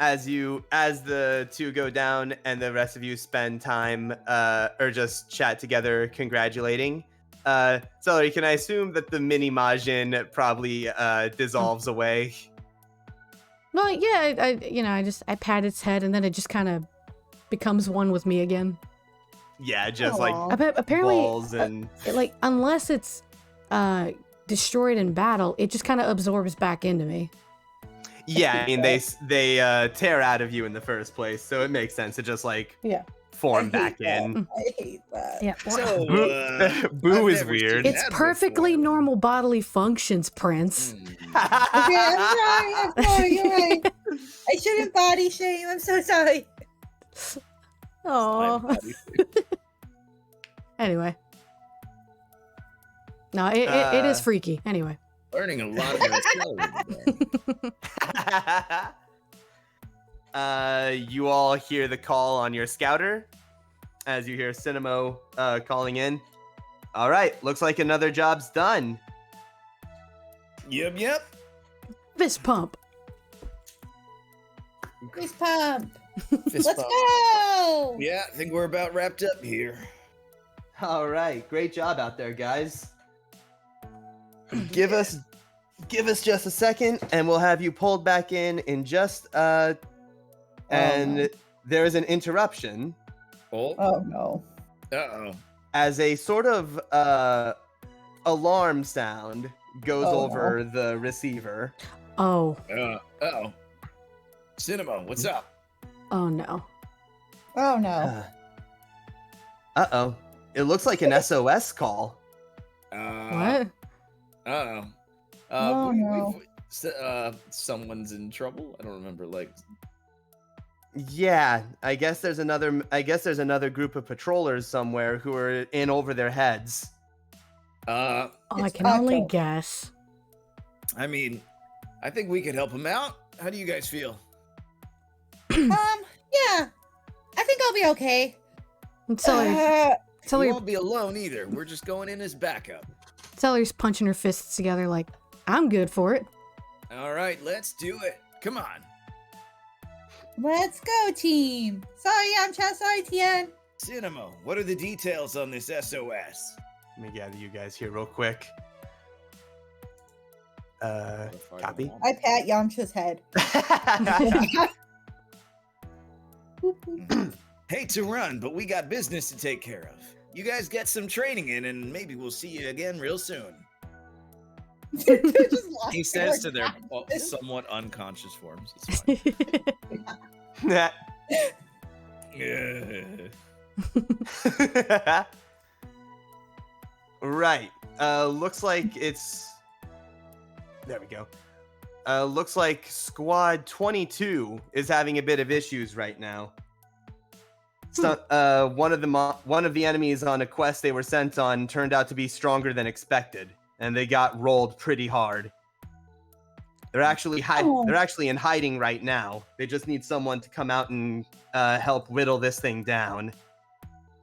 As the two go down and the rest of you spend time or just chat together congratulating. Celery, can I assume that the mini Majin probably dissolves away? Well, yeah, I pat its head and then it just kind of becomes one with me again. Yeah, just Aw. like Apparently, balls and like unless it's destroyed in battle, it just kind of absorbs back into me. yeah. I mean, they tear out of you in the first place, so it makes sense to just like Yeah. form I back hate that. in. I hate that. Yeah. So, Boo I've is never weird. seen It's that perfectly before. normal bodily functions, Prince. Okay, I'm sorry, you're right. I shouldn't body shame. I'm so sorry. Oh. Anyway. No, it is freaky. Anyway. Learning a lot about celery. You all hear the call on your scouter as you hear Cinemo calling in. All right, looks like another job's done. Yep. Fist pump. Fist pump. Fist Let's bump. go. Yeah, I think we're about wrapped up here. All right, great job out there, guys. Give us just a second, and we'll have you pulled back in just and no. there is an interruption Oh, Oh no. uh-oh. as a sort of alarm sound goes Oh, over the receiver. Oh. Uh-oh. Cinema, what's up? Oh no. Oh no. Uh-oh. It looks like an SOS call. What? Uh-oh. Oh, no. Someone's in trouble? I don't remember, like... Yeah, I guess there's another group of patrollers somewhere who are in over their heads. Oh, I It's can only Taco. guess. I mean, I think we could help him out. How do you guys feel? Yeah. I think I'll be okay. Celery, We Celery, won't be alone either. We're just going in as backup. Celery's punching her fists together like, I'm good for it. All right, let's do it. Come on. Let's go, team. Sorry, Yamcha. Sorry, Tien. Cinema, what are the details on this SOS? Let me gather you guys here real quick. Copy. I pat Yamcha's head. Hate to run, but we got business to take care of. You guys get some training in, and maybe we'll see you again real soon. They're just lost He says to their their somewhat unconscious forms. It's fine. Yeah. Right. Looks like it's... There we go. Looks like Squad 22 is having a bit of issues right now. So, one of the enemies on a quest they were sent on turned out to be stronger than expected, and they got rolled pretty hard. They're actually they're actually in hiding right now. They just need someone to come out and help whittle this thing down.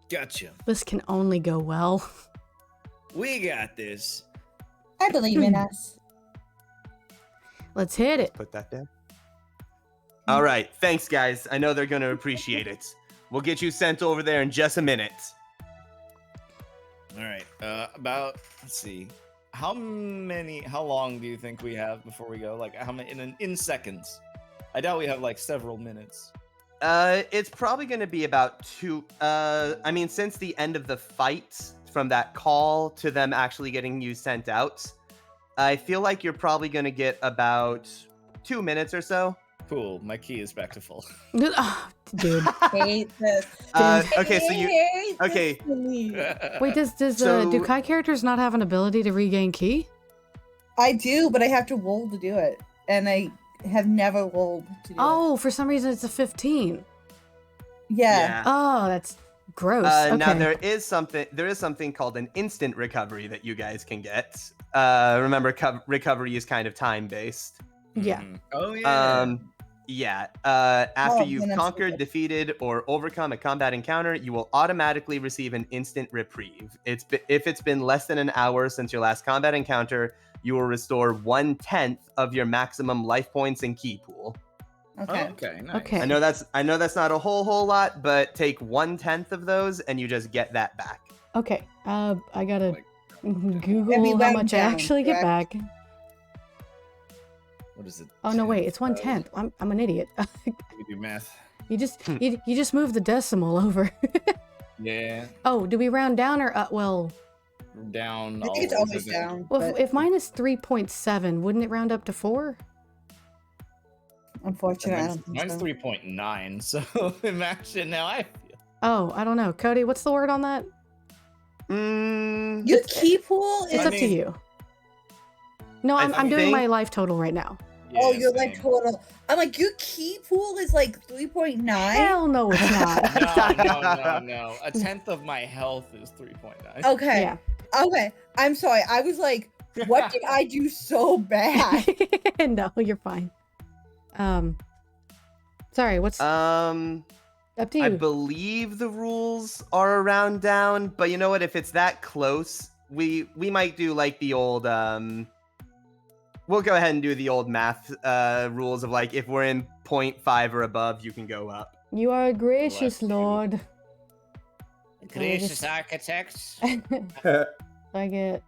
Gotcha. This can only go well. We got this. I believe in us. Let's hit it. Put that there. All right. Thanks, guys. I know they're going to appreciate it. We'll get you sent over there in just a minute. All right. Let's see. How long do you think we have before we go? Like how many in seconds? I doubt we have like several minutes. It's probably going to be about 2. I mean, since the end of the fight, from that call to them actually getting you sent out, I feel like you're probably going to get about 2 minutes or so. Cool. My key is back to full. Oh, dude. Hate this. Okay, so you... Hate this okay. to me. Wait, do Kai characters not have an ability to regain ki? I do, but I have to roll to do it, and I have never rolled to do it. Oh, for some reason it's a 15. Yeah. Oh, that's gross. Okay. Now there is something called an instant recovery that you guys can get. Remember, recovery is kind of time based. Yeah. Oh yeah. Yeah. After Oh, you've then I'm conquered, stupid. defeated, or overcome a combat encounter, you will automatically receive an instant reprieve. If it's been less than an hour since your last combat encounter, you will restore 1/10 of your maximum life points and key pool. Okay. Oh, okay. Nice. Okay. I know that's not a whole lot, but take 1/10 of those and you just get that back. Okay. I gotta Like, Google Every how round much I down, actually get correct? back. what is it? Oh no, wait, it's 1/10. I'm an idiot. We do math. you just move the decimal over. Yeah. Oh, do we round down or up? Well, Down. I think it's always isn't it? down. well, but if mine is 3.7, wouldn't it round up to 4? unfortunately, I Mine's, don't think mine's so. 3.9. So imagine now I feel. Oh, I don't know. Cody, what's the word on that? Mm, Your key pool is It's I up to mean- you. No, I I'm doing my think- life total right now. oh, Yeah, your life same. total. I'm like, your key pool is like 3.9. Hell no, it's not. No. A tenth of my health is 3.9. Okay. Yeah. Okay. I'm sorry. I was like, what did I do so bad? No, you're fine. Sorry, what's up to I you? believe the rules are around down, but you know what? If it's that close, we might do like the old we'll go ahead and do the old math rules of like if we're in 0.5 or above, you can go up. You are a gracious Bless you. lord. Gracious architects. I get.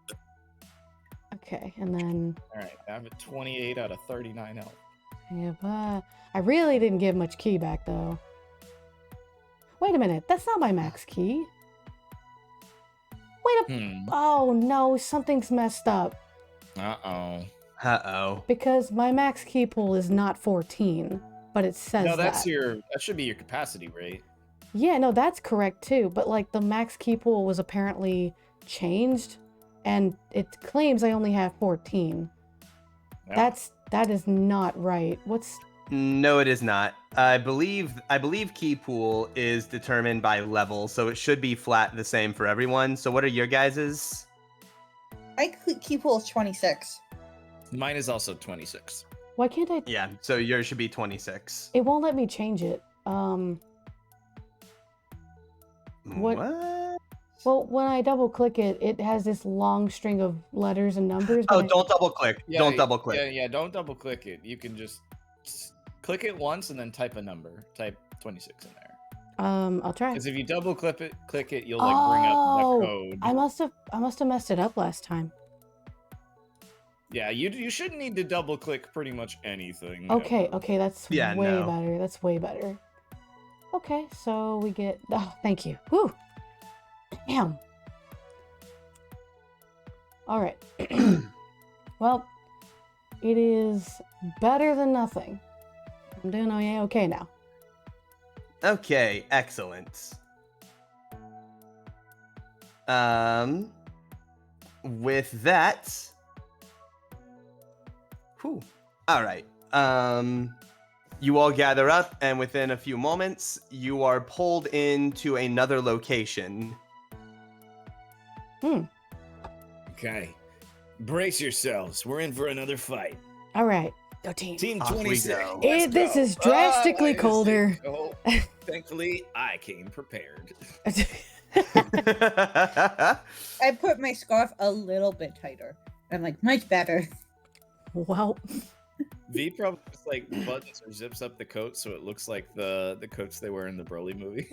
Okay, and then All right, I'm at 28 out of 39 health. yeah, but I really didn't give much key back though. Wait a minute, that's not my max key. Wait a. Hmm. Oh no, something's messed up Uh-oh. Uh-oh. because my max key pool is not 14, but it says No, that's that. that should be your capacity rate. Yeah, no, that's correct too. But like the max key pool was apparently changed, and it claims I only have 14. Yeah. That is not right. What's No, it is not. I believe key pool is determined by level, so it should be flat the same for everyone. So what are your guys's? My key pool is 26. Mine is also 26. why can't I? Yeah, so yours should be 26. It won't let me change it. What- Well, when I double click it, it has this long string of letters and numbers. Oh, but I- don't double click. Don't double click. Yeah, don't double click it. You can just click it once and then type a number. Type 26 in there. I'll try. Because if you double click it, you'll like bring up Oh, the code. I must have messed it up last time. Yeah, you shouldn't need to double click pretty much anything. Okay, ever. okay, that's Yeah, way no. better. That's way better. Okay, so we get. Oh, thank you. Woo. Damn. All right. Well, it is better than nothing. I'm doing okay now. Okay, excellent. With that, whew. All right. You all gather up, and within a few moments, you are pulled into another location. Okay. Brace yourselves. We're in for another fight. All right, go team. Team Off we 26. go. let's This go. is drastically it is colder. cold. Thankfully, I came prepared. I put my scarf a little bit tighter. I'm like, much better. Well, V probably just like buttons or zips up the coat so it looks like the coats they wear in the Broly movie.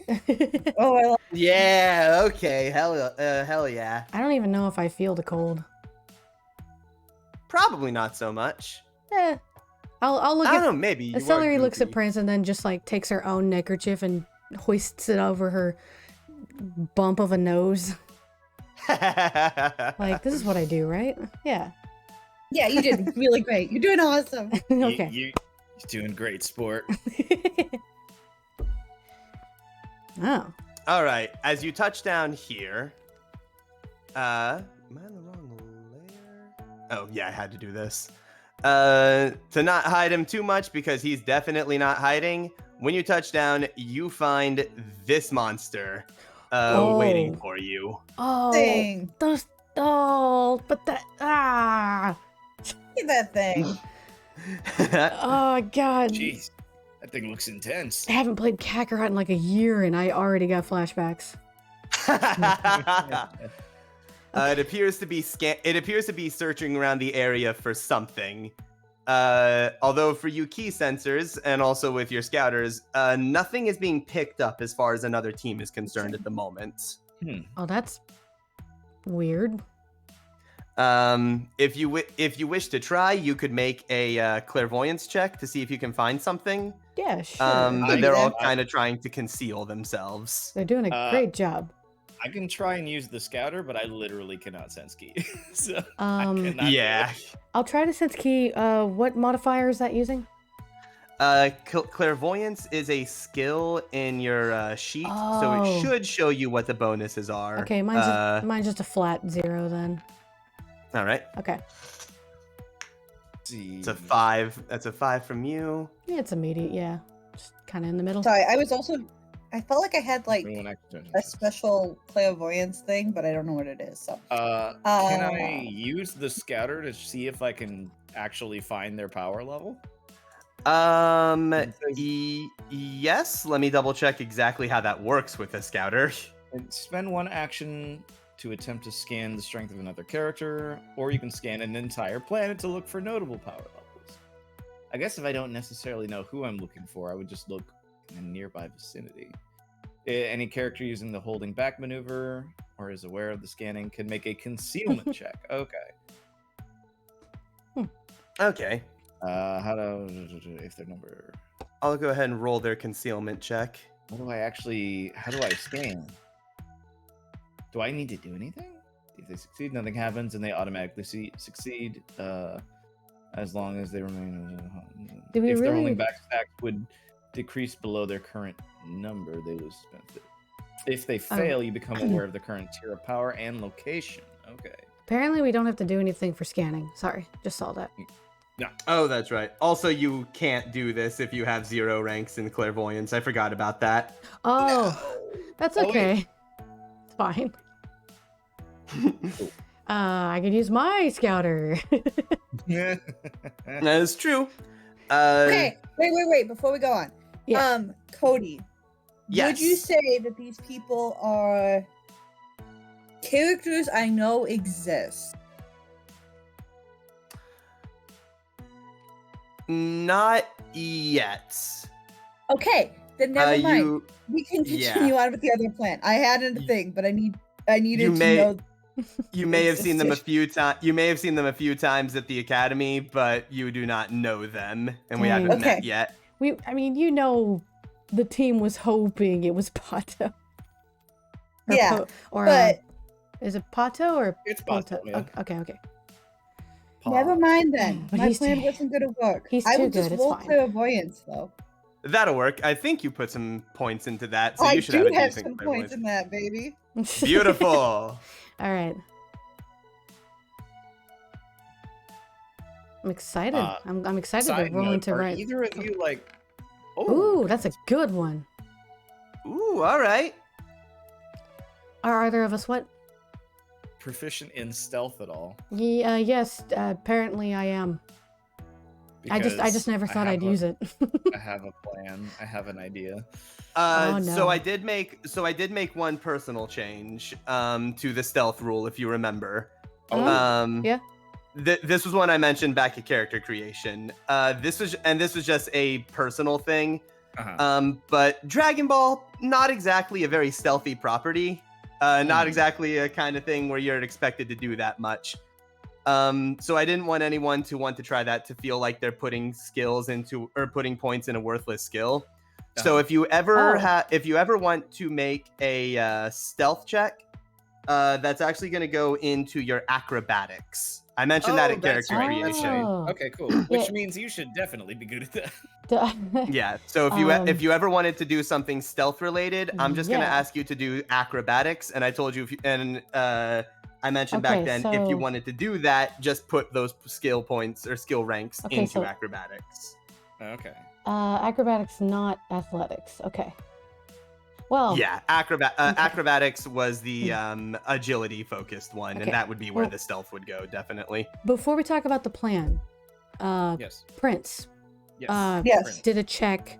Oh, I love Yeah, okay. Hell yeah. I don't even know if I feel the cold. Probably not so much. I'll look I don't at. know, maybe. You are Celery looks at goofy. Prince and then just like takes her own neckerchief and hoists it over her bump of a nose. Like, this is what I do, right? Yeah. Yeah, you did really great. You're doing awesome. Okay. You're doing great, sport. Oh. All right, as you touch down here, am I in the wrong layer? Oh, yeah, I had to do this. To not hide him too much because he's definitely not hiding. When you touch down, you find this monster. waiting Oh. for you. Oh, Thing. those. Oh, but that. Look at that thing. Oh God. Jeez, that thing looks intense. I haven't played Kakarot in like a year, and I already got flashbacks. It appears to be It appears to be searching around the area for something. Although for you key sensors and also with your scouters, nothing is being picked up as far as another team is concerned at the moment. Oh, that's weird. If you wish to try, you could make a clairvoyance check to see if you can find something. Yeah, sure. But they're all I- kind of trying to conceal themselves. They're doing a great job. I can try and use the scouter, but I literally cannot sense key. So Yeah. I'll try to sense key. What modifier is that using? Clairvoyance is a skill in your sheet, so Oh. it should show you what the bonuses are. Okay, mine's just a flat 0 then. All right. Okay. see. It's a 5. That's a 5 from you. Yeah, it's immediate. Yeah, just kind of in the middle. Sorry, I felt like I had like Everyone action. a special clairvoyance thing, but I don't know what it is. So Can I use the scouter to see if I can actually find their power level? Yes. Let me double check exactly how that works with a scouter. And spend one action to attempt to scan the strength of another character, or you can scan an entire planet to look for notable power levels. I guess if I don't necessarily know who I'm looking for, I would just look in the nearby vicinity. Any character using the holding back maneuver or is aware of the scanning can make a concealment check. Okay. Okay. How do if their number? I'll go ahead and roll their concealment check. How do I scan? Do I need to do anything? If they succeed, nothing happens, and they automatically succeed. As long as they remain. Did we If their really- holding back stack would decrease below their current number, they lose benefit. If they fail, you become aware of the current tier of power and location. Okay. Apparently, we don't have to do anything for scanning. Sorry, just saw that. Oh, that's right. Also, you can't do this if you have 0 ranks in clairvoyance. I forgot about that. Oh, that's Oh, wait. okay. It's fine. I could use my scouter. That is true. okay, wait. Before we go on, Yeah. Cody, Yes. would you say that these people are characters I know exist? Not yet. Okay, then never mind. You We can yeah. continue on with the other plan. I had a thing, but I needed You to may- know. You may have seen them a Existed. few times. You may have seen them a few times at the academy, but you do not know them, and we Dang. haven't met Okay. yet. I mean, the team was hoping it was Pato. Yeah, Or but is it Pato or It's Pato? possible. Yeah. Okay. never mind then. But My he's plan too- wasn't gonna work. he's I too would just good, it's roll fine. clairvoyance though. That'll work. I think you put some points into that, so I you should do have a have decent some clairvoyance. points in that, baby. Beautiful. All right. I'm excited. I'm excited to Side roll note, into are right. either of you like? Oh, Ooh, that's a good one. Ooh, all right. Are either of us what? proficient in stealth at all? Yeah, yes. Apparently, I am. I just Because never thought I'd use it. I have a plan. I have an idea. Oh, no. So I did make one personal change to the stealth rule, if you remember. Oh, yeah. This was one I mentioned back at character creation. This was just a personal thing. Uh-huh. But Dragon Ball, not exactly a very stealthy property. Not exactly a kind of thing where you're expected to do that much. So I didn't want anyone to want to try that to feel like they're putting skills into or putting points in a worthless skill. So if you ever want to make a stealth check, that's actually going to go into your acrobatics. I mentioned that at that's character right, that's creation. right. Oh. Okay, cool. Which means you should definitely be good at that. Yeah. So if you ever wanted to do something stealth related, I'm just gonna Yeah. ask you to do acrobatics. And I told you I mentioned back Okay, then if you so- wanted to do that, just put those skill points or skill ranks Okay, into so- acrobatics. Okay. Acrobatics, not athletics. Okay. Well, Yeah, acrobatics was the agility focused one, Okay, and that would be where well- the stealth would go, definitely. before we talk about the plan, Yes. Prince Yes. Yes. Prince. did a check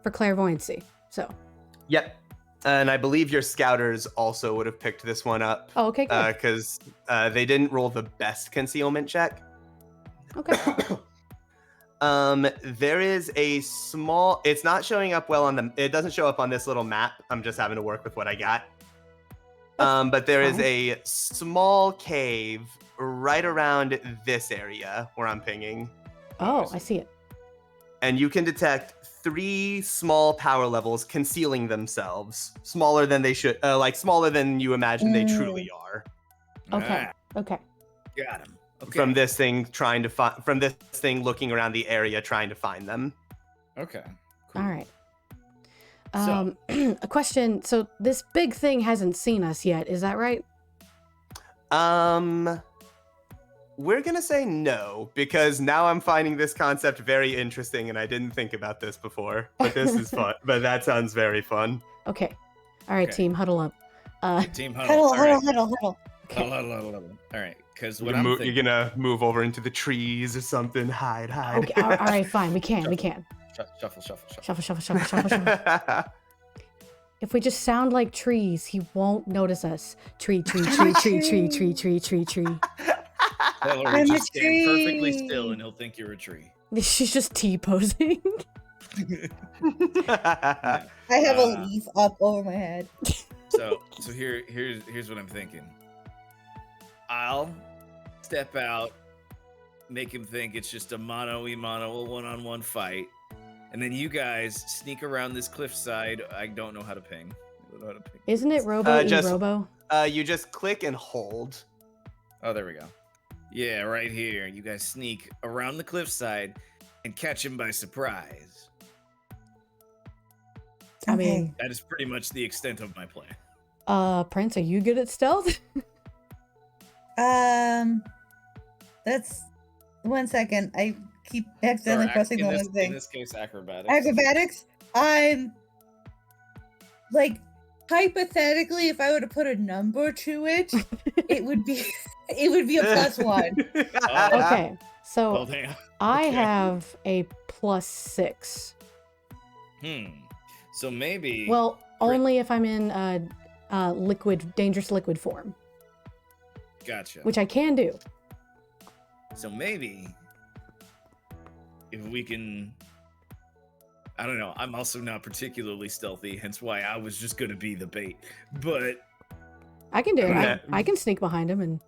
for clairvoyancy. So, Yep. And I believe your scouters also would have picked this one up oh, okay, good. because they didn't roll the best concealment check. Okay. There is a small. It's not showing up well on the. It doesn't show up on this little map. I'm just having to work with what I got. But there is fine. a small cave right around this area where I'm pinging, Oh, I see it. and you can detect 3 small power levels concealing themselves, smaller than they should, like smaller than you imagine they truly are. Okay. Ah, Okay. got him. Okay. From this thing trying to find, from this thing looking around the area trying to find them. Okay. Cool. All right. So- A question. So this big thing hasn't seen us yet. Is that right? We're gonna say no because now I'm finding this concept very interesting, and I didn't think about this before. But this is fun. But that sounds very fun. Okay. All right, Okay. team, huddle up. Team huddle. Huddle, All huddle, right. huddle, huddle. Okay. Huddle. All right. Because what You're, I'm you're thinking. gonna move over into the trees or something. Hide. Okay. All right. Fine. We can. Shuffle. Shuffle. If we just sound like trees, he won't notice us. Tree. Taylor I'm will a just stand perfectly tree. still, and he'll think you're a tree. She's just T-posing. I have a leaf up over my head. So here's what I'm thinking. I'll step out, make him think it's just a mano-a-mano, a one-on-one fight, and then you guys sneak around this cliffside. I don't know how to ping. I don't know how to ping. Isn't it Robo just- Robo? You just click and hold. Oh, there we go. Yeah, right here. You guys sneak around the cliffside and catch him by surprise. I mean, That is pretty much the extent of my plan. Prince, are you good at stealth? That's 1 second. I keep accidentally Or pressing the in wrong this, thing. in this case, acrobatics. Acrobatics. I'm like hypothetically, if I were to put a number to it, it would be a +1. Okay. So Well, damn. I okay. have a +6. So maybe. Well, only if I'm in dangerous liquid form, Gotcha. which I can do. So maybe if we can. I don't know. I'm also not particularly stealthy, hence why I was just gonna be the bait. But I can do it. Yeah. I can sneak behind him and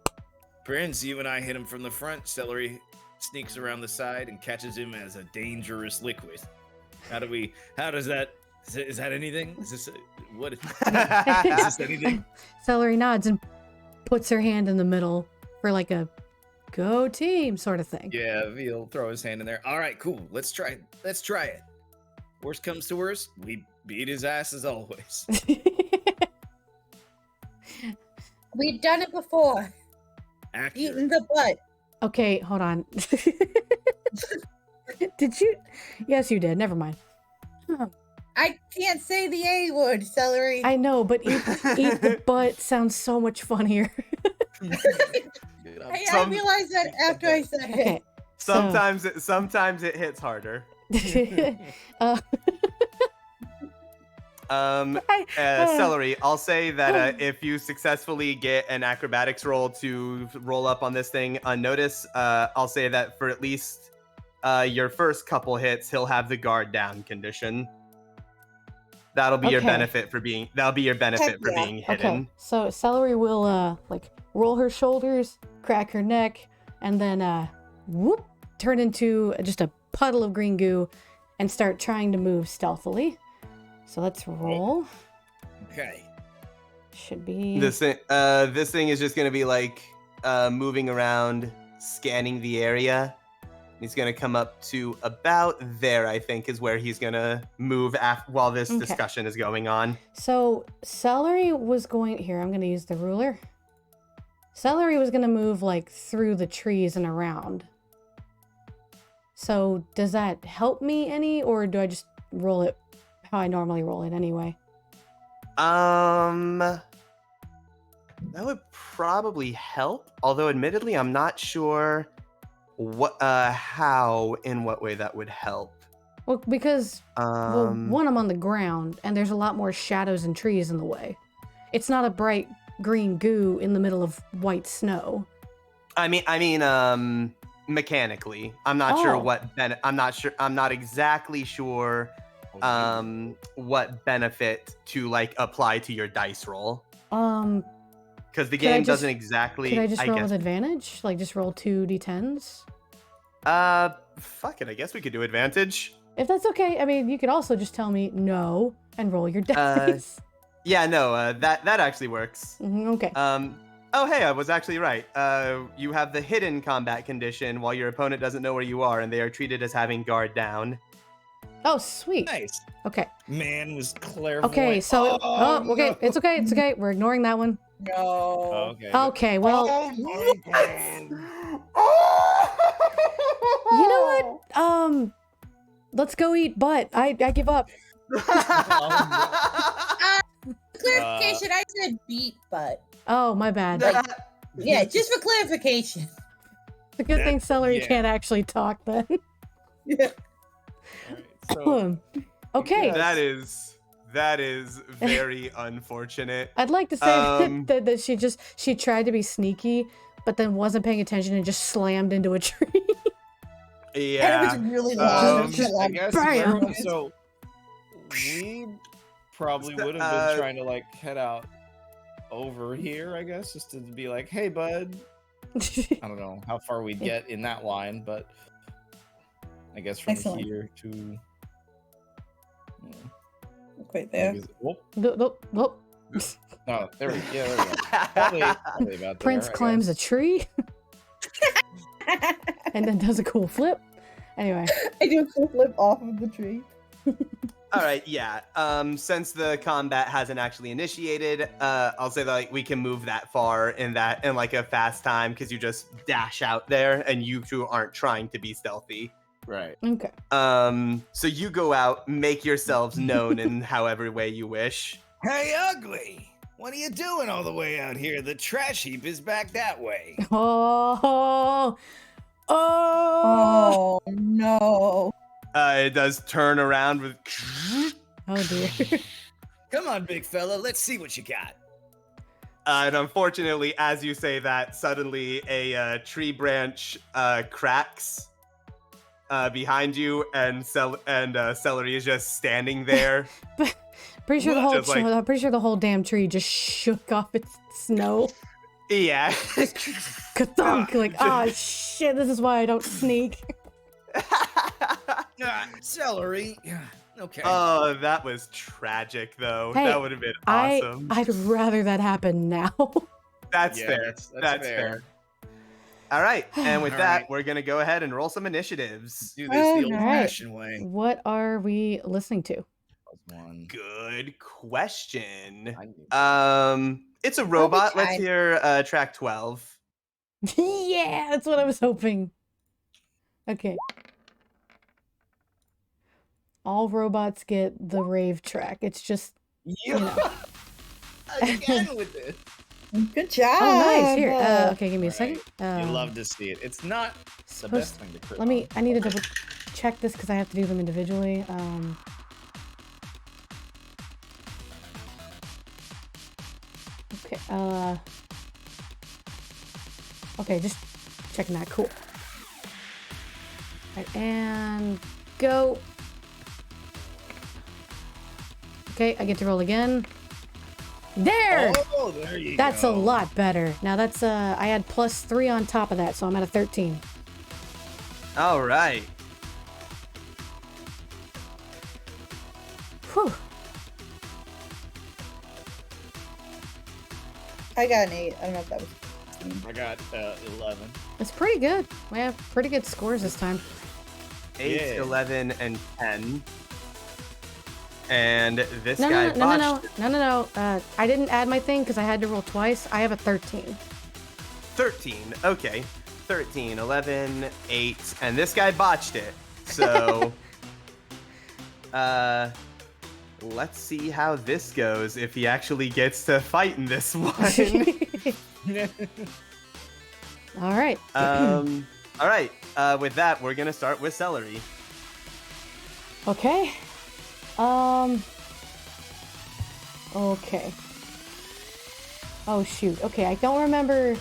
Prince, you and I hit him from the front. Celery sneaks around the side and catches him as a dangerous liquid. How does that? Is that anything? Is this what? Is this anything? Celery nods and puts her hand in the middle for like a go team sort of thing. Yeah, he'll throw his hand in there. All right, cool. Let's try it. Worst comes to worst, we beat his ass as always. We've done it before. Accurate. Eaten the butt. Okay, hold on. Did you? Yes, you did. Never mind. I can't say the A word, celery. I know, but eat the butt sounds so much funnier. I realized that after I said it. Okay. Sometimes it hits harder. Celery, I'll say that if you successfully get an acrobatics roll to roll up on this thing unnoticed, I'll say that for at least your first couple hits, he'll have the guard down condition. That'll be your Okay. benefit for being. That'll be your benefit for yeah. being hidden. Okay, so Celery will like roll her shoulders, crack her neck, and then whoop, turn into just a puddle of green goo and start trying to move stealthily. So let's roll. Okay. Should be This thing is just gonna be like moving around, scanning the area. He's gonna come up to about there, I think, is where he's gonna move while this Okay. discussion is going on. So Celery was going here. I'm going to use the ruler. Celery was going to move like through the trees and around. So does that help me any, or do I just roll it how I normally roll it anyway? That would probably help. Although, admittedly, I'm not sure in what way that would help. Well, because well, Um, one, I'm on the ground, and there's a lot more shadows and trees in the way. It's not a bright green goo in the middle of white snow. I mean, mechanically, I'm not sure Oh. I'm not exactly sure, what benefit to like apply to your dice roll. Because the Could I game just- doesn't exactly. Could I just roll guess. with advantage? Like just roll 2d10s? Fuck it. I guess we could do advantage. If that's okay, I mean, you could also just tell me no and roll your dice. Yeah, no, that actually works. Okay. Oh, hey, I was actually right. You have the hidden combat condition while your opponent doesn't know where you are, and they are treated as having guard down. Oh, sweet. Nice. Okay. Man was clairvoyant. Okay, so okay, no. it's okay, it's okay. We're ignoring that one. No. Oh, okay. Okay, well, Oh my god. you know what? Let's go eat butt. I give up. Clarification, I said beat butt. Oh, my bad. Yeah, just for clarification. It's a good thing Celery yeah. can't actually talk then. Yeah. Alright, so Okay. That is very unfortunate. I'd like to say Um, that she tried to be sneaky, but then wasn't paying attention and just slammed into a tree. Yeah. And it was really long. I guess Bam. so we probably So, would have been trying to like head out over here, I guess, just to be like, hey bud. I don't know how far we'd get in that line, but I guess from Excellent. here to Look right there. Whoop. Oh, there we go. Probably about there, Prince I climbs a guess. tree and then does a cool flip. Anyway. I do a cool flip off of the tree. All right, yeah. Since the combat hasn't actually initiated, I'll say that like we can move that far in like a fast time because you just dash out there and you two aren't trying to be stealthy. Right. Okay. So you go out, make yourselves known in however way you wish. Hey, ugly! What are you doing all the way out here? The trash heap is back that way. Oh. Oh no. It does turn around with. Oh dear. Come on, big fella. Let's see what you got. And unfortunately, as you say that, suddenly a tree branch cracks behind you, and Celery is just standing there. Pretty sure Just like- I'm pretty sure the whole damn tree just shook off its snow. Yeah. Ka-thunk, like, ah, shit, this is why I don't sneak. Celery. Okay. Oh, that was tragic, though. Hey, that would have been awesome. I'd rather that happen now. That's Yeah, fair. That's fair. All right, and with All that, right. we're gonna go ahead and roll some initiatives. Do this the Alright. old-fashioned way. What are we listening to? One. Good question. I knew- It's a robot. Let's kind. hear track 12. Yeah, that's what I was hoping. Okay. All robots get the rave track. It's just, Yeah. Again with this. Good job. oh, nice. Here, okay, give me a second. You love to see it. It's not the supposed- best thing to crit Let me, on. I need to double check this because I have to do them individually. Okay, okay, just checking that. Cool. Right, and go. Okay, I get to roll again. There! Oh, there you That's go. a lot better. Now that's, I had +3 on top of that, so I'm at a 13. All right. Whew. I got an 8. I don't know if that was. I got 11. That's pretty good. We have pretty good scores this time. 8, Yeah. 11, and 10. And this No, guy no, no, no, botched no, no, no, no. I didn't add my thing because I had to roll twice. I have a 13. 13. Okay. 13, 11, 8, and this guy botched it. So, let's see how this goes if he actually gets to fight in this one. All right. All right. With that, we're gonna start with Celery. Okay. Okay. Oh shoot. Okay, I don't remember.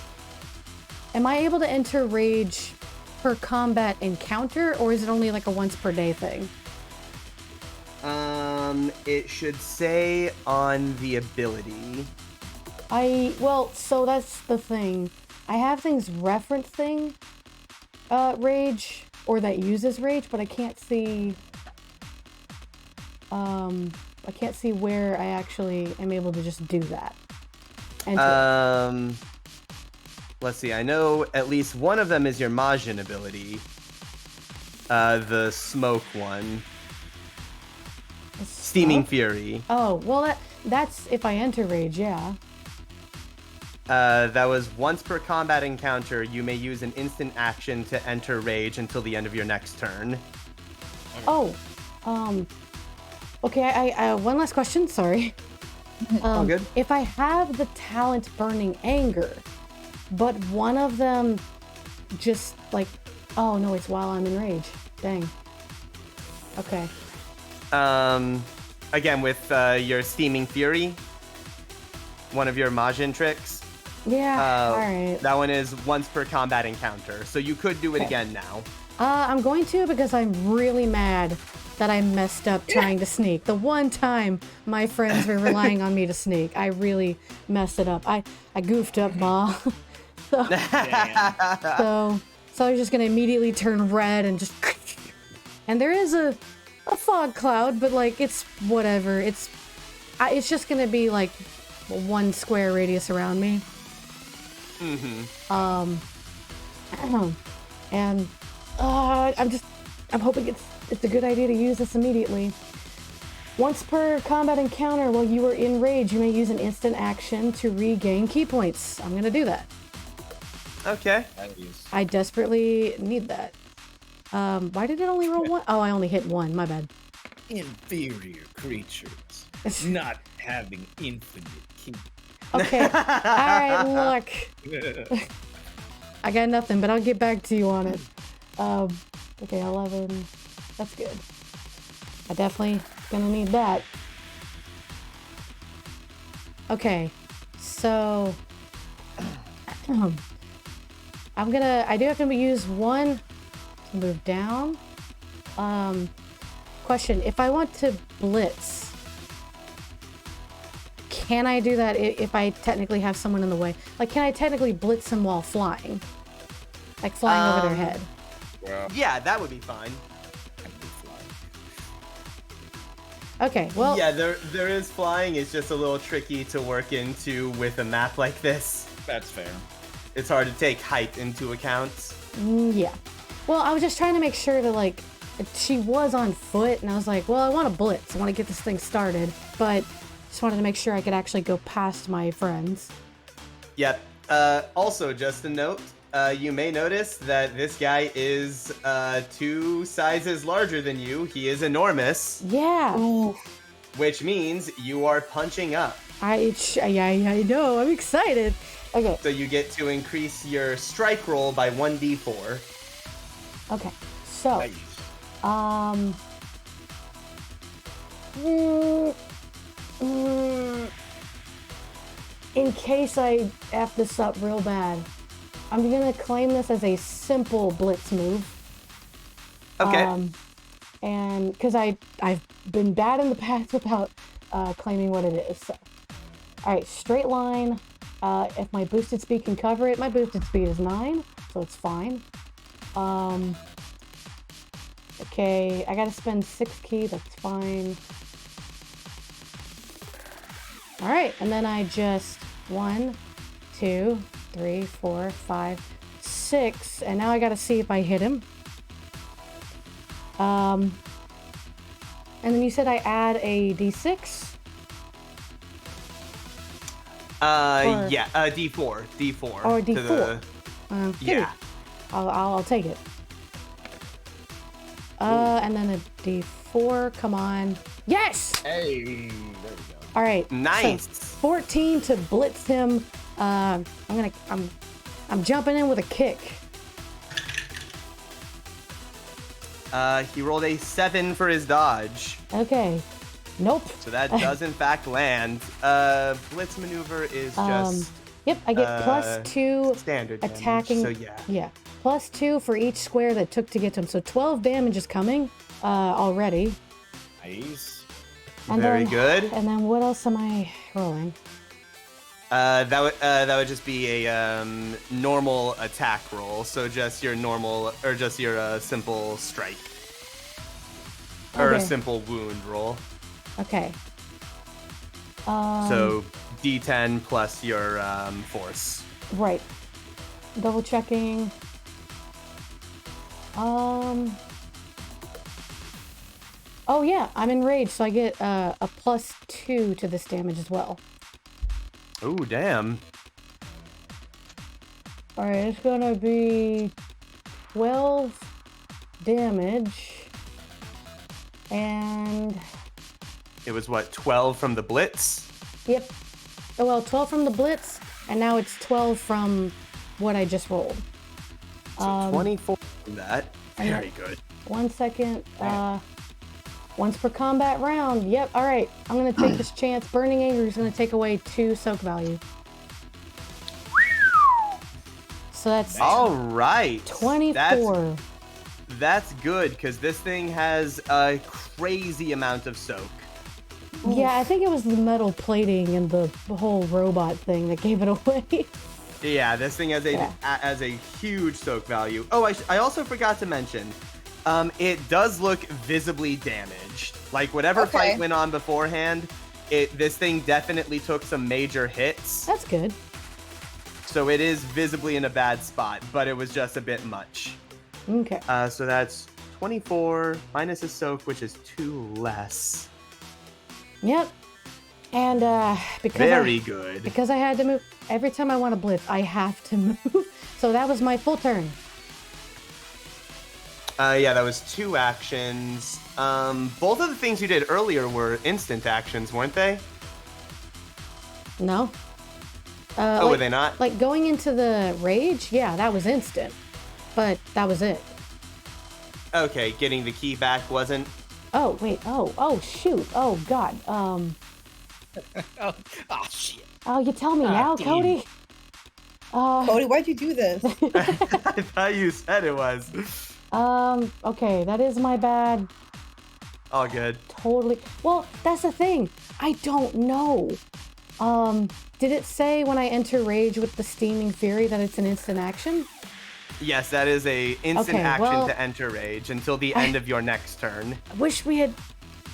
Am I able to enter rage per combat encounter, or is it only like a once per day thing? It should say on the ability. Well, so that's the thing. I have things referencing rage, or that uses rage, but I can't see where I actually am able to just do that. Enter. Let's see. I know at least one of them is your Majin ability. The smoke one. Steaming Fury. Oh, well that's if I enter rage, yeah. That was once per combat encounter, you may use an instant action to enter rage until the end of your next turn. Oh, okay, I one last question, sorry. All good. If I have the talent Burning Anger, but one of them just like, oh no, it's while I'm in rage. Dang. Okay. Again, with your Steaming Fury, one of your Majin tricks. Yeah, alright. That one is once per combat encounter, so you could do it again now. I'm going to because I'm really mad that I messed up trying to sneak. The one time my friends were relying on me to sneak, I really messed it up. I goofed up, Ma. so I was just gonna immediately turn red and just... And there is a fog cloud, but like, it's whatever. It's just gonna be like 1 square radius around me. And I'm hoping it's a good idea to use this immediately. Once per combat encounter while you are in rage, you may use an instant action to regain key points. I'm gonna do that. Okay. I desperately need that. Why did it only roll 1? Oh, I only hit 1, my bad. Inferior creatures not having infinite key. Okay, alright, look. I got nothing, but I'll get back to you on it. Okay, 11. That's good. I definitely gonna need that. Okay, so... I do have to use 1 to move down. Question, if I want to blitz, can I do that if I technically have someone in the way? Like, can I technically blitz them while flying? Like, flying over their head? Yeah, that would be fine. Okay, well... Yeah, there is flying. It's just a little tricky to work into with a map like this. That's fair. It's hard to take height into account. Yeah. Well, I was just trying to make sure to, like... She was on foot, and I was like, well, I want to blitz. I want to get this thing started, but just wanted to make sure I could actually go past my friends. Yep. Also, just a note, you may notice that this guy is 2 sizes larger than you. He is enormous. Yeah. Ooh. Which means you are punching up. I know. I'm excited. Okay. So you get to increase your strike roll by 1d4. Okay. So, Nice. In case I F this up real bad, I'm gonna claim this as a simple blitz move. Okay. And because I've been bad in the past without claiming what it is. So, all right, straight line. If my boosted speed can cover it, my boosted speed is 9, so it's fine. Okay, I gotta spend 6 key, that's fine. Alright, and then I just 1, 2, 3, 4, 5, 6, and now I gotta see if I hit him. And then you said I add a d6? Yeah, d4. D4. Or to d4. the- Yeah. I'll take it. And then a D4. Come on. Yes. Hey, there we go. All right. Nice. So 14 to blitz him. I'm jumping in with a kick. He rolled a 7 for his dodge. Okay. Nope. So that does in fact land. Blitz maneuver is just Yep, I get +2 standard damage, attacking. so yeah. Yeah. +2 for each square that took to get to him. So 12 damage is coming already. Nice. And Very then, good. And then what else am I rolling? That would just be a normal attack roll. So just your normal or just your simple strike. Or a Okay. simple wound roll. Okay. So D10 plus your force. Right. Double checking. Oh yeah, I'm enraged, so I get a +2 to this damage as well. Oh damn. All right, it's gonna be 12 damage, and It was what, 12 from the blitz? yep. Oh well, 12 from the blitz, and now it's 12 from what I just rolled. So 24 from that. and Very good. 1 second. Once per combat round. Yep. All right. I'm gonna take this chance. Burning Anger is gonna take away 2 soak value. So that's All right. 24. That's good because this thing has a crazy amount of soak. Yeah, I think it was the metal plating and the whole robot thing that gave it away. Yeah, this thing has a huge soak value. Oh, I also forgot to mention, it does look visibly damaged. Like whatever fight went on beforehand, this thing definitely took some major hits. That's good. So it is visibly in a bad spot, but it was just a bit much. Okay. So that's 24 minus a soak, which is 2 less. Yep. And because Very good. because I had to move every time I want to blitz, I have to move. So that was my full turn. Yeah, that was 2 actions. Both of the things you did earlier were instant actions, weren't they? No. Were they not? Like going into the rage, yeah, that was instant. But that was it. Okay, getting the key back wasn't. Oh, wait. Oh, shoot. Oh, God. Oh shit. Oh, you tell me now, damn. Cody? Cody, why'd you do this? I thought you said it was. Okay, that is my bad. All good. Totally. Well, that's the thing. I don't know. Did it say when I enter rage with the steaming fury that it's an instant action? Yes, that is a instant Okay, action well, to enter rage until the end of your next turn. I wish we had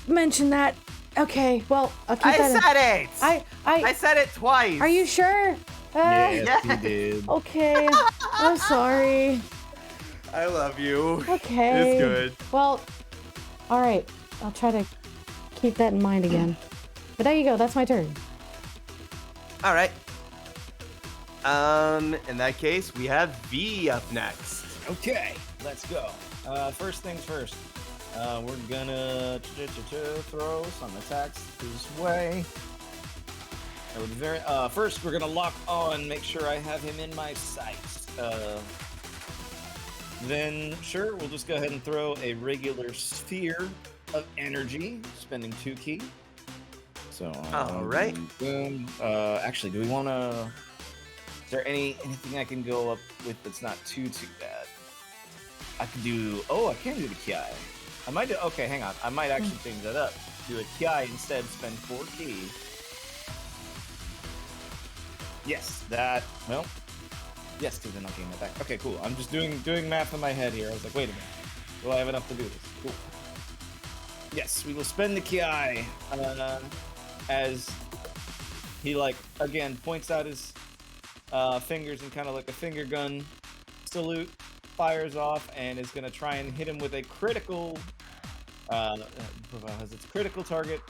mentioned that. Okay, well, I'll keep I that in. said it! I I said it twice! Are you sure? Yes, you did. Okay. I'm sorry. I love you. Okay. It's good. Well, all right. I'll try to keep that in mind again. But there you go. That's my turn. All right. In that case, we have V up next. Okay, let's go. First things first. We're gonna throw some attacks his way. First, we're gonna lock on, make sure I have him in my sights. Then, sure, we'll just go ahead and throw a regular sphere of energy, spending 2 key. So, all right. Boom. Actually, do we want to? Is there anything I can go up with that's not too bad? I could do. Oh, I can do the Ki. I might do. Okay, hang on. I might actually change that up. Do a Ki instead. Spend 4 Ki. Yes, that. Well, yes, because then I'll gain that back. Okay, cool. I'm just doing math in my head here. I was like, wait a minute. Will I have enough to do this? Cool. Yes, we will spend the Ki as he again points out his fingers in kind of like a finger gun salute, fires off, and is gonna try and hit him with a critical. Has its critical target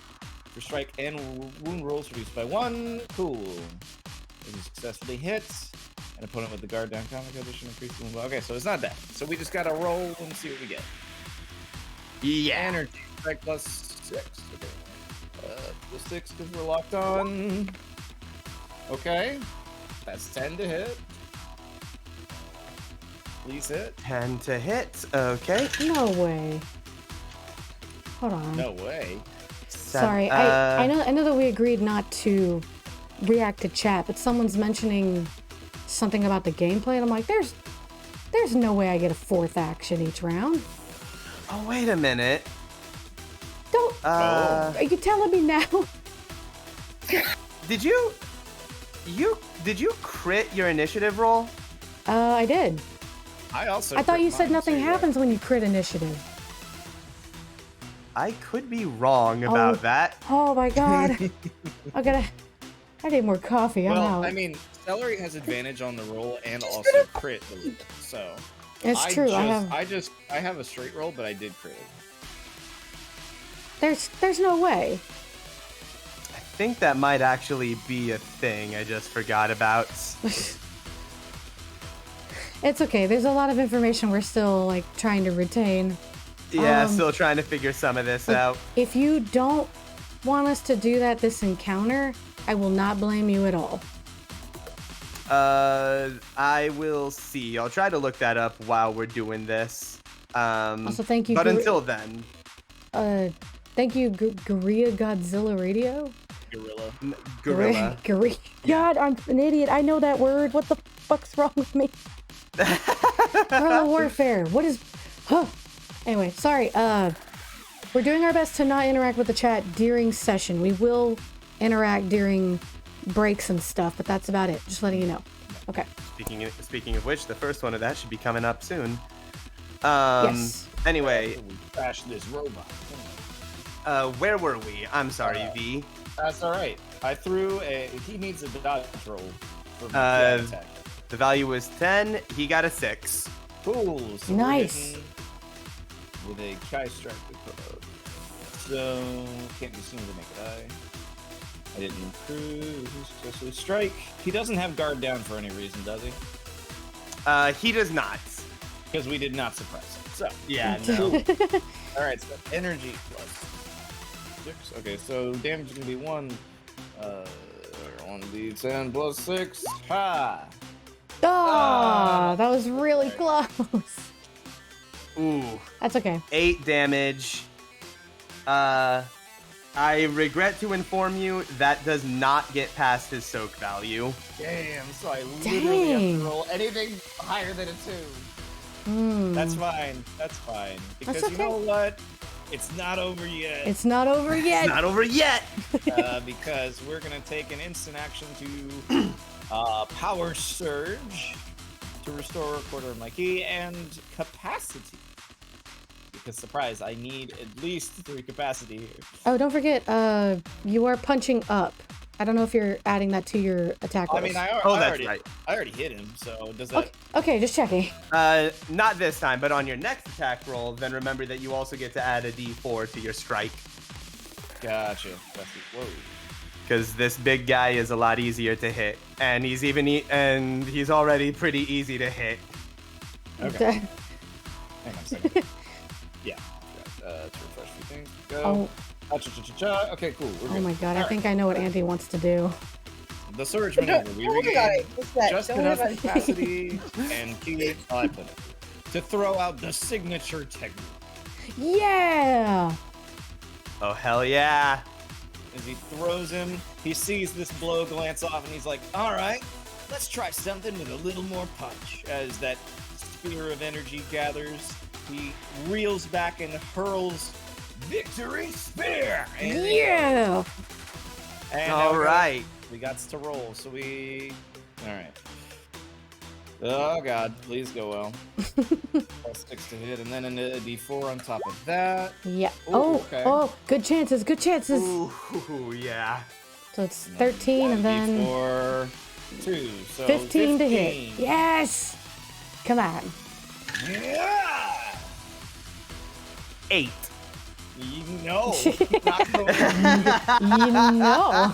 for strike and wound rolls reduced by 1. Cool. If he successfully hits, an opponent with the guard down comic addition increased wound. Okay, so it's not that. So we just gotta roll and see what we get. Yeah. Energy. Strike plus 6. Okay. The 6 because we're locked on. Okay. That's 10 to hit. Please hit. 10 to hit. Okay. No way. Hold on. No way. Sorry, I know that we agreed not to react to chat, but someone's mentioning something about the gameplay, and I'm like, there's no way I get a 4th action each round. Oh, wait a minute. Don't. Are you telling me now? Did you crit your initiative roll? I did. I also. I thought you crit said mine, nothing so yeah. happens when you crit initiative. I could be wrong about that. Oh my god. I need more coffee. I'm Well, out. I mean, Celery has advantage on the roll and also crit, so. It's true. I have a straight roll, but I did crit. There's no way. I think that might actually be a thing I just forgot about. It's okay. There's a lot of information we're still like trying to retain. Yeah, still trying to figure some of this out. If you don't want us to do this encounter, I will not blame you at all. I will see. I'll try to look that up while we're doing this. Also, thank you. But until then. Thank you, Gorilla Godzilla Radio. Gorilla. Gorilla. God, I'm an idiot. I know that word. What the fuck's wrong with me? Guerrilla warfare. What is? Huh. Anyway, sorry. We're doing our best to not interact with the chat during session. We will interact during breaks and stuff, but that's about it. Just letting you know. Okay. Speaking of which, the first one of that should be coming up soon. Yes. Anyway, We crashed this robot. where were we? I'm sorry, V. That's all right. I threw a. He needs a dodge roll for the attack. The value was 10. He got a 6. Cool. So Nice. With a Kai strike. So can't be seen with the naked eye. I didn't improve. Successfully strike. He doesn't have guard down for any reason, does he? He does not. Because we did not suppress him. So Yeah, no. all right. So energy plus 6. Okay, so damage is gonna be 1. 1d10 plus 6. Ha! Oh, that was really close. Ooh. That's okay. 8 damage. I regret to inform you that does not get past his soak value. Damn, so I literally have Dang. to roll anything higher than a 2. That's fine. That's fine. Because That's you know okay. what? It's not over yet. It's not over yet. It's not over yet. Because we're gonna take an instant action to power surge to restore a quarter of my ki and capacity. Because surprise, I need at least 3 capacity here. Oh, don't forget, you are punching up. I don't know if you're adding that to your attack rolls. I mean, I that's already, right. I already hit him. So does that? Okay, just checking. Not this time, but on your next attack roll, then remember that you also get to add a d4 to your strike. Gotcha. Whoa. Because this big guy is a lot easier to hit, and he's already pretty easy to hit. Okay. Hang on a second. Yeah. Let's refresh a few things. Go. Okay, cool. We're Oh good. my god, All I think I know what Andy wants to do. The surge maneuver. We Don't worry about regain it. What's that? just Don't worry enough about it. capacity and ki. Oh, I put it. To throw out the signature technique. Yeah! Oh, hell yeah. As he throws him, he sees this blow glance off, and he's like, "All right, let's try something with a little more punch." As that sphere of energy gathers, he reels back and hurls Victory Spear. And Yeah! And All right. we got to roll, so we. All right. Oh God, please go well. Plus 6 to hit, and then a d4 on top of that. Yeah. Ooh, okay. Oh, good chances, good chances. Ooh, yeah. So it's 13 and then d4, 2, so 15 to hit. Yes! Come on. Yeah! 8. No, not going. You know.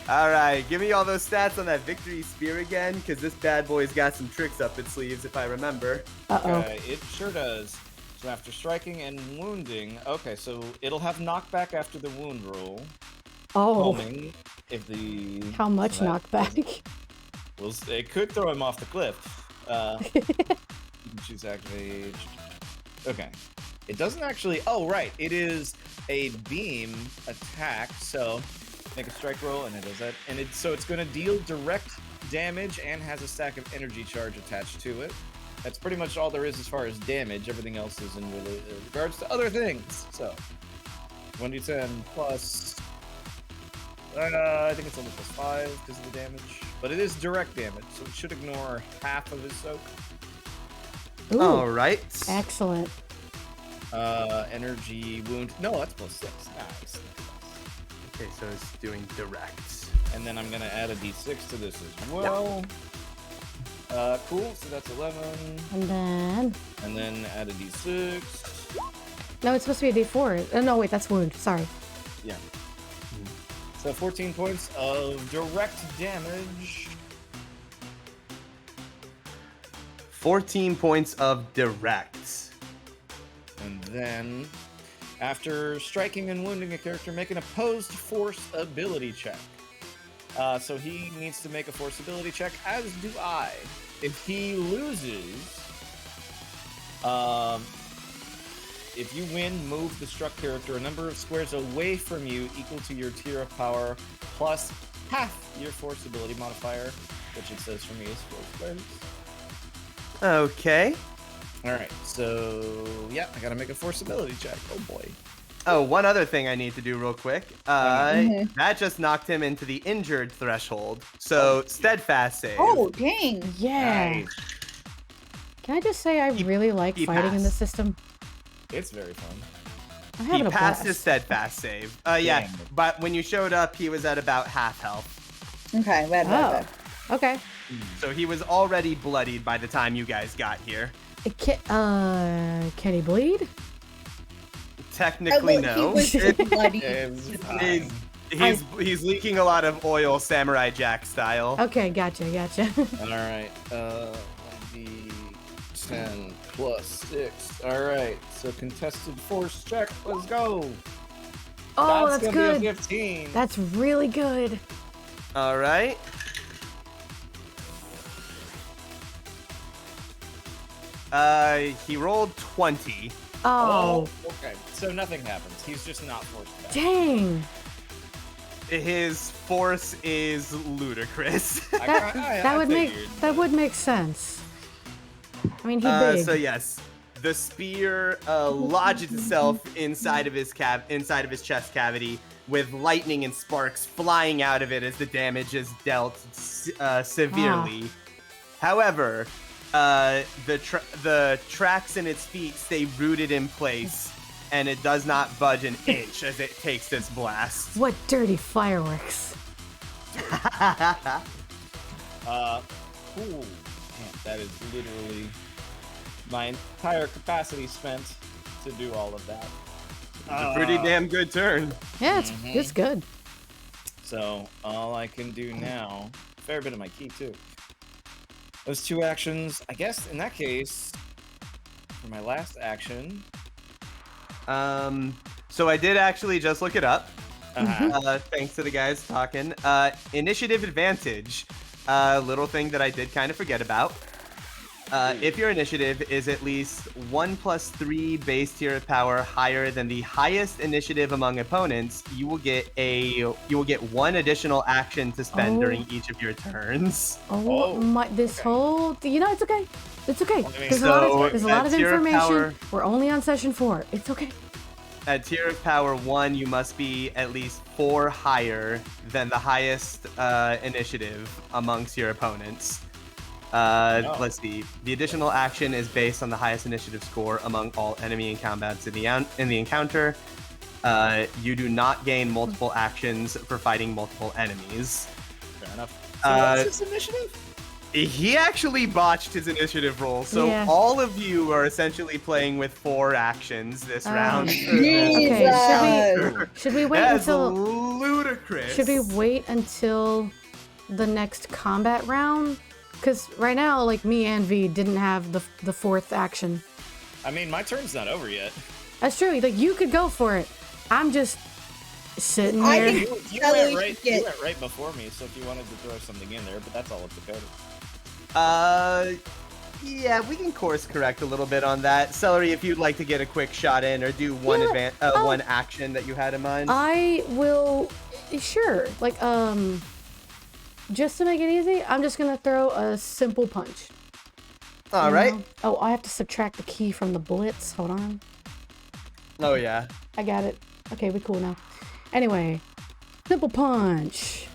All right, give me all those stats on that victory spear again, because this bad boy's got some tricks up its sleeves, if I remember. Uh-oh. It sure does. So after striking and wounding, okay, so it'll have knockback after the wound roll. Oh, Homing, if the how much so that knockback? it could throw him off the cliff. You can choose activate. Okay, it doesn't actually. Oh right, it is a beam attack. So make a strike roll, and it does that, and so it's going to deal direct damage and has a stack of energy charge attached to it. That's pretty much all there is as far as damage. Everything else is in regards to other things. So 1d10 plus. I think it's only plus 5 because of the damage, but it is direct damage, so it should ignore half of his soak. Ooh, All right. excellent. Energy wound. No, that's plus 6. Nice. Okay, so it's doing direct. And then I'm gonna add a d6 to this as well. Cool. So that's 11. And then add a d6. no, it's supposed to be a D4. No, wait, that's wound. Sorry. Yeah. So 14 points of direct damage. 14 points of direct. And then, after striking and wounding a character, make an opposed force ability check. So he needs to make a force ability check, as do I. If he loses, if you win, move the struck character a number of squares away from you equal to your tier of power plus half your force ability modifier, which it says for me is 4 squares. Okay. All right, so yeah, I gotta make a force ability check. Oh boy. Oh, one other thing I need to do real quick. That just knocked him into the injured threshold. So steadfast save. Oh, dang. Yeah. Nice. Can I just say I really like he fighting in passed. this system? It's very fun. I'm He having a passed blast. his steadfast save. Yeah, Dang. but when you showed up, he was at about half health. Okay, bad. Okay. So he was already bloodied by the time you guys got here. Can he bleed? Technically, no. He was bloody. It's fine. He's leaking a lot of oil, Samurai Jack style. Okay, gotcha. All right. 1d10 plus 6. All right. So contested force check. Let's go. Oh, that's gonna good. Be a 15. That's really good. All right. He rolled 20. Oh, okay. So nothing happens. He's just not forced back. dang. His force is ludicrous. That would make sense. I mean, he big. So yes, the spear lodges itself inside of his chest cavity, with lightning and sparks flying out of it as the damage is dealt severely. However, the tracks in its feet stay rooted in place, and it does not budge an inch as it takes this blast. What dirty fireworks. Cool. Man, that is literally my entire capacity spent to do all of that. It's a pretty damn good turn. Yeah, it's good. So all I can do now, a fair bit of my key too. Those 2 actions, I guess in that case, for my last action. So I did actually just look it up. Uh-huh. Thanks to the guys talking. Initiative advantage. Little thing that I did kind of forget about. If your initiative is at least 1 + 3 base tier of power higher than the highest initiative among opponents, you will get 1 additional action to spend during each of your turns. Oh my! This whole, it's okay. It's okay. I mean, There's a lot of tier of information. power- We're only on session 4. It's okay. At tier of power 1, you must be at least 4 higher than the highest initiative amongst your opponents. Let's see. The additional action is based on the highest initiative score among all enemy combats in the encounter. You do not gain multiple actions for fighting multiple enemies. Fair enough. So what's his initiative? He actually botched his initiative roll, so Yeah. all of you are essentially playing with 4 actions this round. Okay, should we wait That's until ludicrous. should we wait until the next combat round? Because right now, like, me and V didn't have the 4th action. I mean, my turn's not over yet. That's true. Like you could go for it. I'm just sitting I here. think- You Celery went should get- right before me, so if you wanted to throw something in there, but that's all up to Cody. Yeah, we can course correct a little bit on that. Celery, if you'd like to get a quick shot in or do one one action that you had in mind. I will. Sure. Like just to make it easy, I'm just gonna throw a simple punch. All You right. know? Oh, I have to subtract the key from the blitz. Hold on. Oh yeah. I got it. Okay, we cool now. Anyway, simple punch.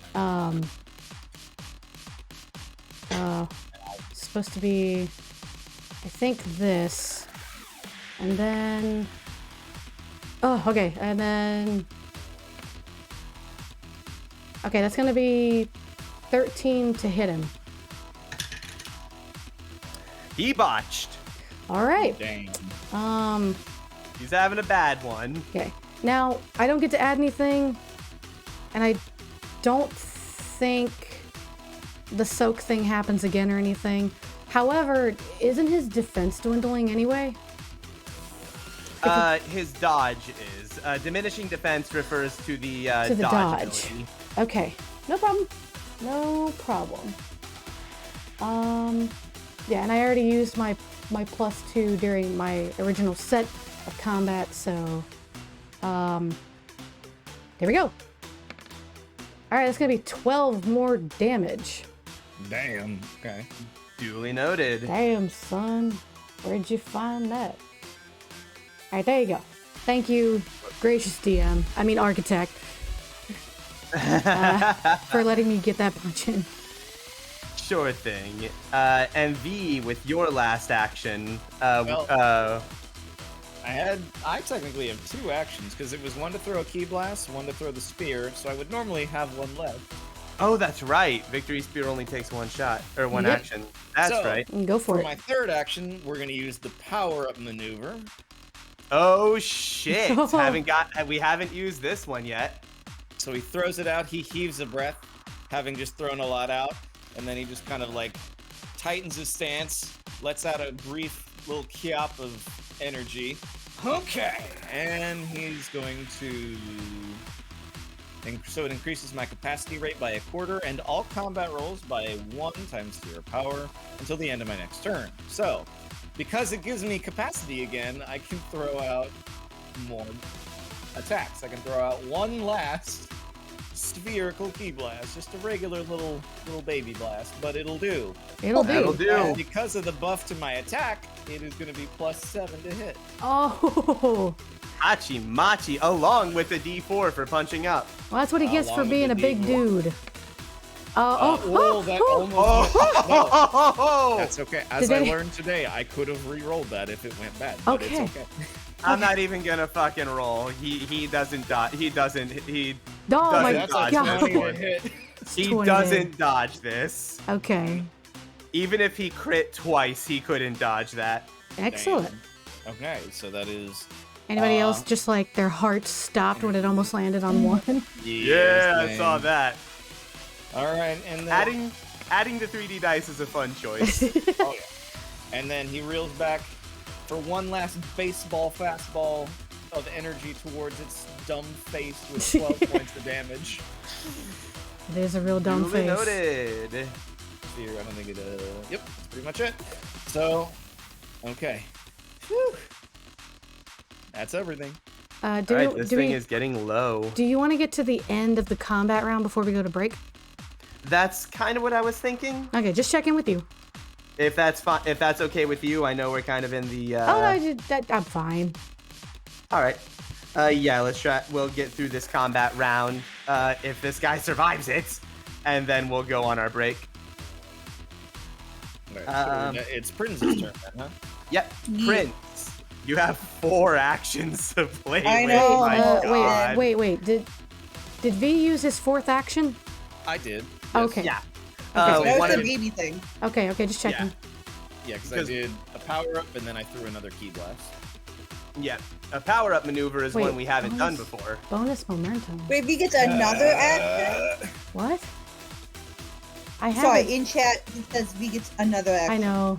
Supposed to be, I think this, and then. Oh, okay, and then. Okay, that's gonna be 13 to hit him. He botched. All right. Dang. He's having a bad one. Okay. Now, I don't get to add anything, and I don't think the soak thing happens again or anything. However, isn't his defense dwindling anyway? His dodge is. Diminishing defense refers to the, To the dodge. ability. Okay. No problem. No problem. Yeah, and I already used my +2 during my original set of combat, so there we go. Alright, that's gonna be 12 more damage. Damn. Okay. Duly noted. Damn, son. Where'd you find that? Alright, there you go. Thank you, gracious DM. I mean, architect. For letting me get that punch in. Sure thing. And V, with your last action, I technically have 2 actions because it was one to throw a key blast, one to throw the spear, so I would normally have one left. oh, that's right. Victory Spear only takes one shot, or one Yep. action. That's So- right. Go for For it. my 3rd action, we're gonna use the power-up maneuver. Oh shit! We haven't used this one yet. So he throws it out, he heaves a breath, having just thrown a lot out, and then he just kind of like tightens his stance, lets out a brief little kiop of energy. Okay, and he's going to. So it increases my capacity rate by 1/4 and all combat rolls by 1 times 0 power until the end of my next turn. So, because it gives me capacity again, I can throw out more attacks. I can throw out one last spherical key blast, just a regular little baby blast, but it'll do. It'll That'll do. do. And because of the buff to my attack, it is going to be +7 to hit. Oh, Hachi Machi, along with the D4 for punching up. well, that's what he gets for Along with being the a big D4. dude. That almost no, Oh! that's okay. As Did I they- learned today, I could have re-rolled that if it went bad, but Okay. it's okay. I'm not even gonna fucking roll. He doesn't dodge. He doesn't. Oh my Doesn't dodge god. this 20 one. to hit. He 20 doesn't dodge this. Okay. Even if he crit twice, he couldn't dodge that. Excellent. Damn. Okay, so that is Anybody else just like their heart stopped when it almost landed on one? Yeah, I saw that. All right, and then Adding the 3D dice is a fun choice. oh, yeah. And then he reels back for one last baseball fastball of energy towards its dumb face with 12 points of damage. It is a real dumb Duly face. noted. Here, I don't think it. Yep, that's pretty much it. So, okay. Whew. That's everything. Do All right, we, this do thing we, is getting low. do you want to get to the end of the combat round before we go to break? That's kind of what I was thinking. Okay, just check in with you. If that's fine, if that's okay with you, I know we're kind of in the. Oh, no, I'm fine. All right. Yeah, let's try. We'll get through this combat round. If this guy survives it, and then we'll go on our break. All right, so it's Prince's turn, then, huh? Yep, Yeah. Prince. You have 4 actions to play I with. know. My God. Wait. Did V use his 4th action? I did. Okay. Yeah. Okay. That one was a of- baby thing. Okay, just checking. Yeah, because I did a power up and then I threw another key blast. Yeah, a power-up maneuver is Wait, one we haven't done bonus- before. Bonus momentum. Wait, if he gets another action. What? I Sorry, haven't. in chat it says V gets another action. I know.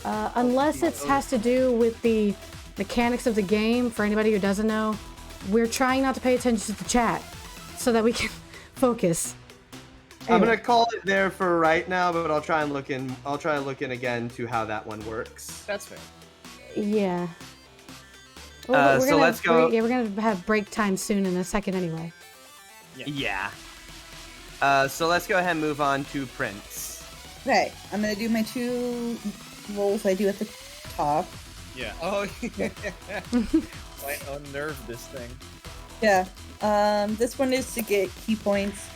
Unless it has to do with the mechanics of the game, for anybody who doesn't know, we're trying not to pay attention to the chat so that we can focus. I'm Anyway. gonna call it there for right now, but I'll try and look in. I'll try and look in again to how that one works. That's fair. Yeah. Well, So let's go. Yeah, we're gonna have break time soon in a second anyway. Yeah. So let's go ahead and move on to Prince. Okay, I'm gonna do my 2 rolls I do at the top. Yeah. Oh, yeah. Might unnerve this thing. Yeah. This one is to get key points.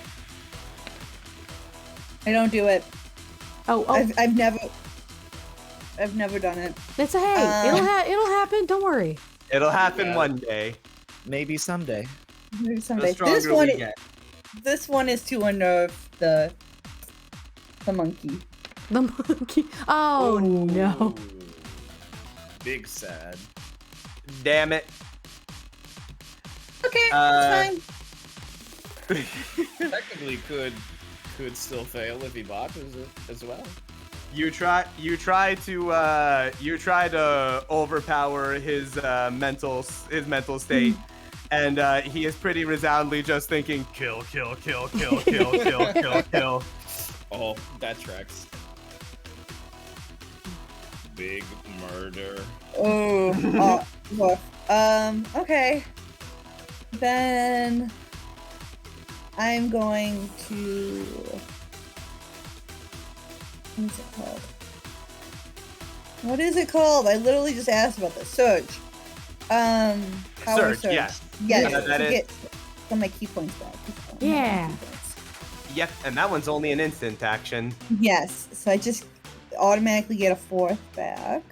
I don't do it. Oh. I've never done it. It's a hey. It'll happen. Don't worry. It'll happen one day. Maybe someday. Maybe someday. The stronger we get. This one is to unnerve the monkey. The monkey. Oh no. Ooh. Big sad. Damn it. Okay, that's fine. Technically could still fail if he botches it as well. You try to overpower his mental state, and he is pretty resoundingly just thinking kill. Oh, that tracks. Big murder. Oh, woof. Okay. Then I'm going to. What is it called? What is it called? I literally just asked about this. Surge. Power surge. Yeah. Yes. Yeah, that to is. get some of my key points back. Yeah. Yep, and that one's only an instant action. Yes. So I just automatically get a 4th back.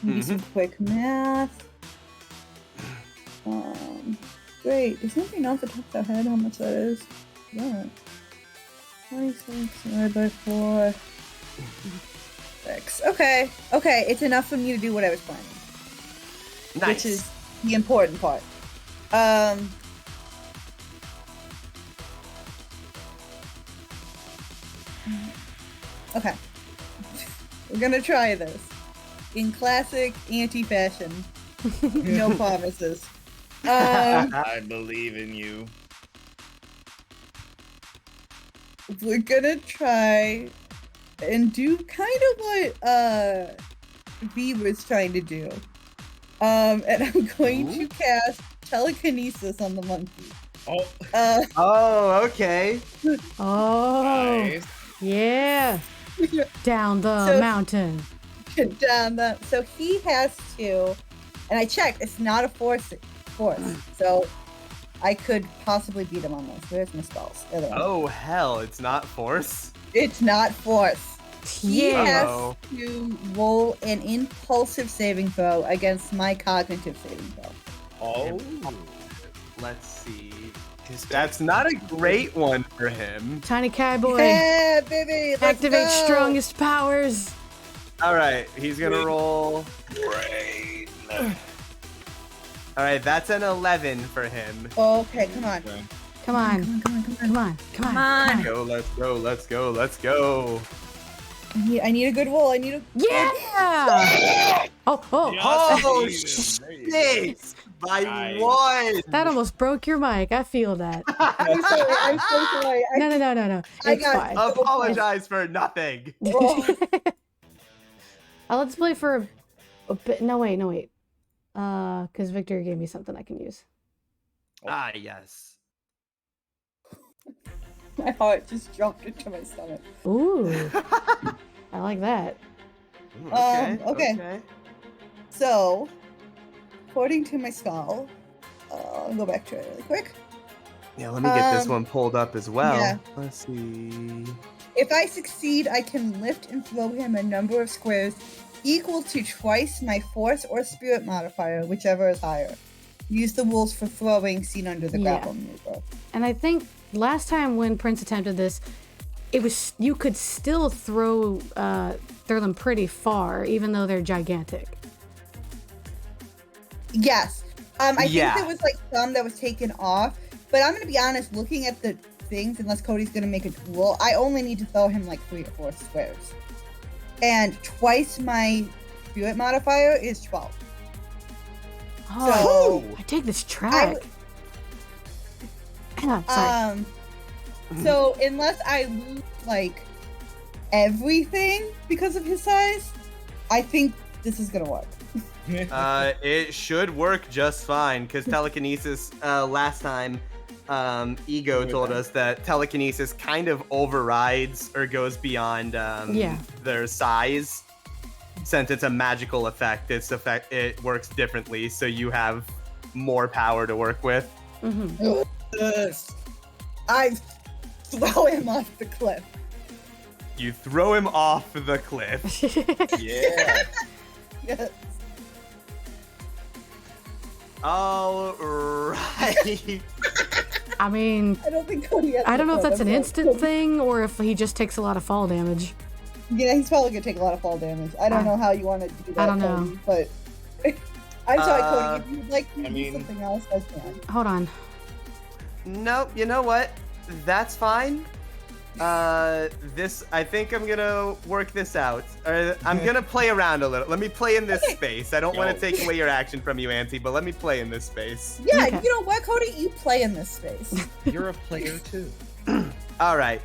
Do some quick math. Great. Does anybody know off the top of their head how much that is? Yeah. 26 divided by 4. 6. Okay. Okay. It's enough for me to do what I was planning. Nice. Which is the important part. Okay. We're gonna try this. In classic anti-fashion. No promises. I believe in you. We're gonna try and do kind of what V was trying to do. And I'm going to cast telekinesis on the monkey. Oh, Oh, okay. Oh. nice. Yeah. Down the mountain. Down the. So he has to, and I checked. It's not a force. So I could possibly beat him on this. Where's my spells? There they are. Oh hell, it's not force. It's not force. He Yeah. has to roll an impulsive saving throw against my cognitive saving throw. Oh, Let's see. That's not a great one for him. Tiny cowboy. Yeah, baby. Let's Activate go. strongest powers. All right, he's gonna roll. brain. All right, that's an 11 for him. Okay, come on. Okay. Come on. Come on. Let's go, let's go, let's go, let's go. I need a good roll. I need a. Yeah. Oh. Oh, Yes, shit! By Nice. one! That almost broke your mic. I feel that. I'm sorry. I'm so sorry. No. I It's got- fine. Apologize for nothing. Let's play for a bit. No, wait. Because Victor gave me something I can use. Ah, yes. My heart just jumped into my stomach. Ooh. I like that. Okay. So, according to my spell, I'll go back to it really quick. Yeah, let me get this one pulled up as well. yeah. Let's see. If I succeed, I can lift and throw him a number of squares equal to twice my force or spirit modifier, whichever is higher. Use the rules for throwing seen under the grapple maneuver. And I think last time when Prince attempted this, it was you could still throw them pretty far, even though they're gigantic. Yes. I think Yeah. there was like some that was taken off, but I'm gonna be honest, looking at the things, unless Cody's gonna make a rule, I only need to throw him like 3 or 4 squares. and twice my spirit modifier is 12. Oh, So- I take this track. Sorry. So unless I lose like everything because of his size, I think this is gonna work. It should work just fine because telekinesis. Last time, Ego told us that telekinesis kind of overrides or goes beyond their size. Since it's a magical effect, it works differently, so you have more power to work with. Mm-hmm. I throw him off the cliff. You throw him off the cliff. Yeah. Yes. All right. I mean, I don't think Cody has I don't know if the that's an cliff. instant thing or if he just takes a lot of fall damage. Yeah, he's probably gonna take a lot of fall damage. I don't know how you want to do that, I don't Cody, know. but I'm sorry, Cody. If you'd like to I do mean- something else, that's fine. Hold on. Nope. You know what? That's fine. I think I'm gonna work this out. Or I'm gonna play around a little. Let me play in this space. I don't want to take away your action from you, Auntie, but let me play in this space. Yeah, Okay. you know what, Cody? You play in this space. You're a player too. All right.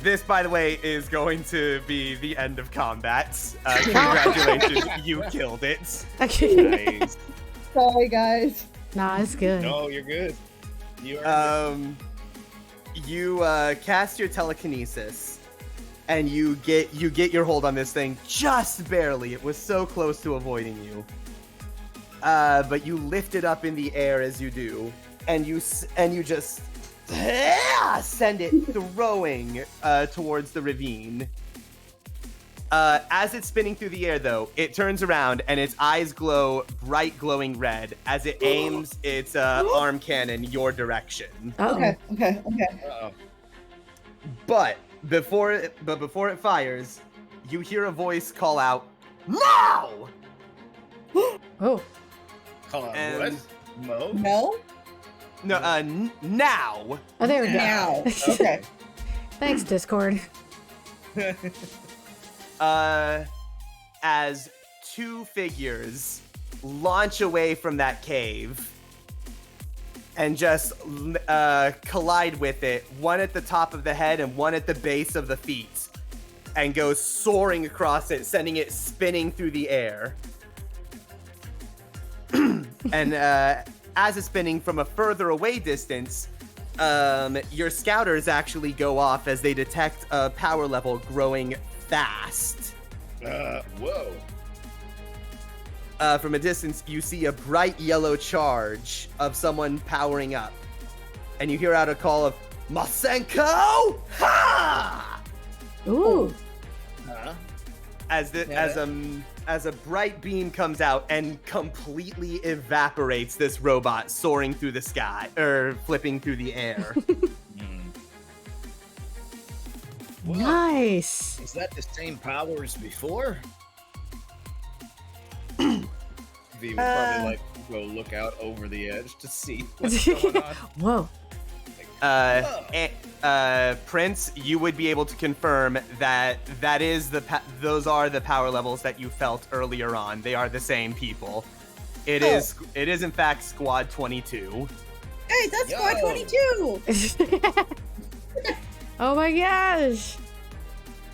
This, by the way, is going to be the end of combat. Congratulations, you killed it. Okay. Nice. Sorry, guys. Nah, it's good. No, you're good. You are. You cast your telekinesis, and you get your hold on this thing just barely. It was so close to avoiding you. But you lift it up in the air as you do, and you just send it throwing towards the ravine. As it's spinning through the air, though, it turns around and its eyes glow bright, glowing red as it aims its arm cannon your direction. Uh-oh. Okay. Uh-oh. But before it fires, you hear a voice call out, "Now!" Oh. Hold on. And- What? Mo? No? No, now. Oh, there we go. Now. Okay. Thanks, Discord. As two figures launch away from that cave and just collide with it, one at the top of the head and one at the base of the feet, and go soaring across it, sending it spinning through the air. And as it's spinning from a further away distance, your scouters actually go off as they detect a power level growing fast. Whoa. From a distance, you see a bright yellow charge of someone powering up. And you hear out a call of, "Masenko! Ha!" Ooh. Huh? As a bright beam comes out and completely evaporates this robot soaring through the sky, or flipping through the air. Whoa. Nice. Is that the same power as before? V would probably like to go look out over the edge to see what's going on. Whoa. Prince, you would be able to confirm that those are the power levels that you felt earlier on. They are the same people. It is in fact Squad 22. Hey, that's Yo. Squad 22! Oh my gosh.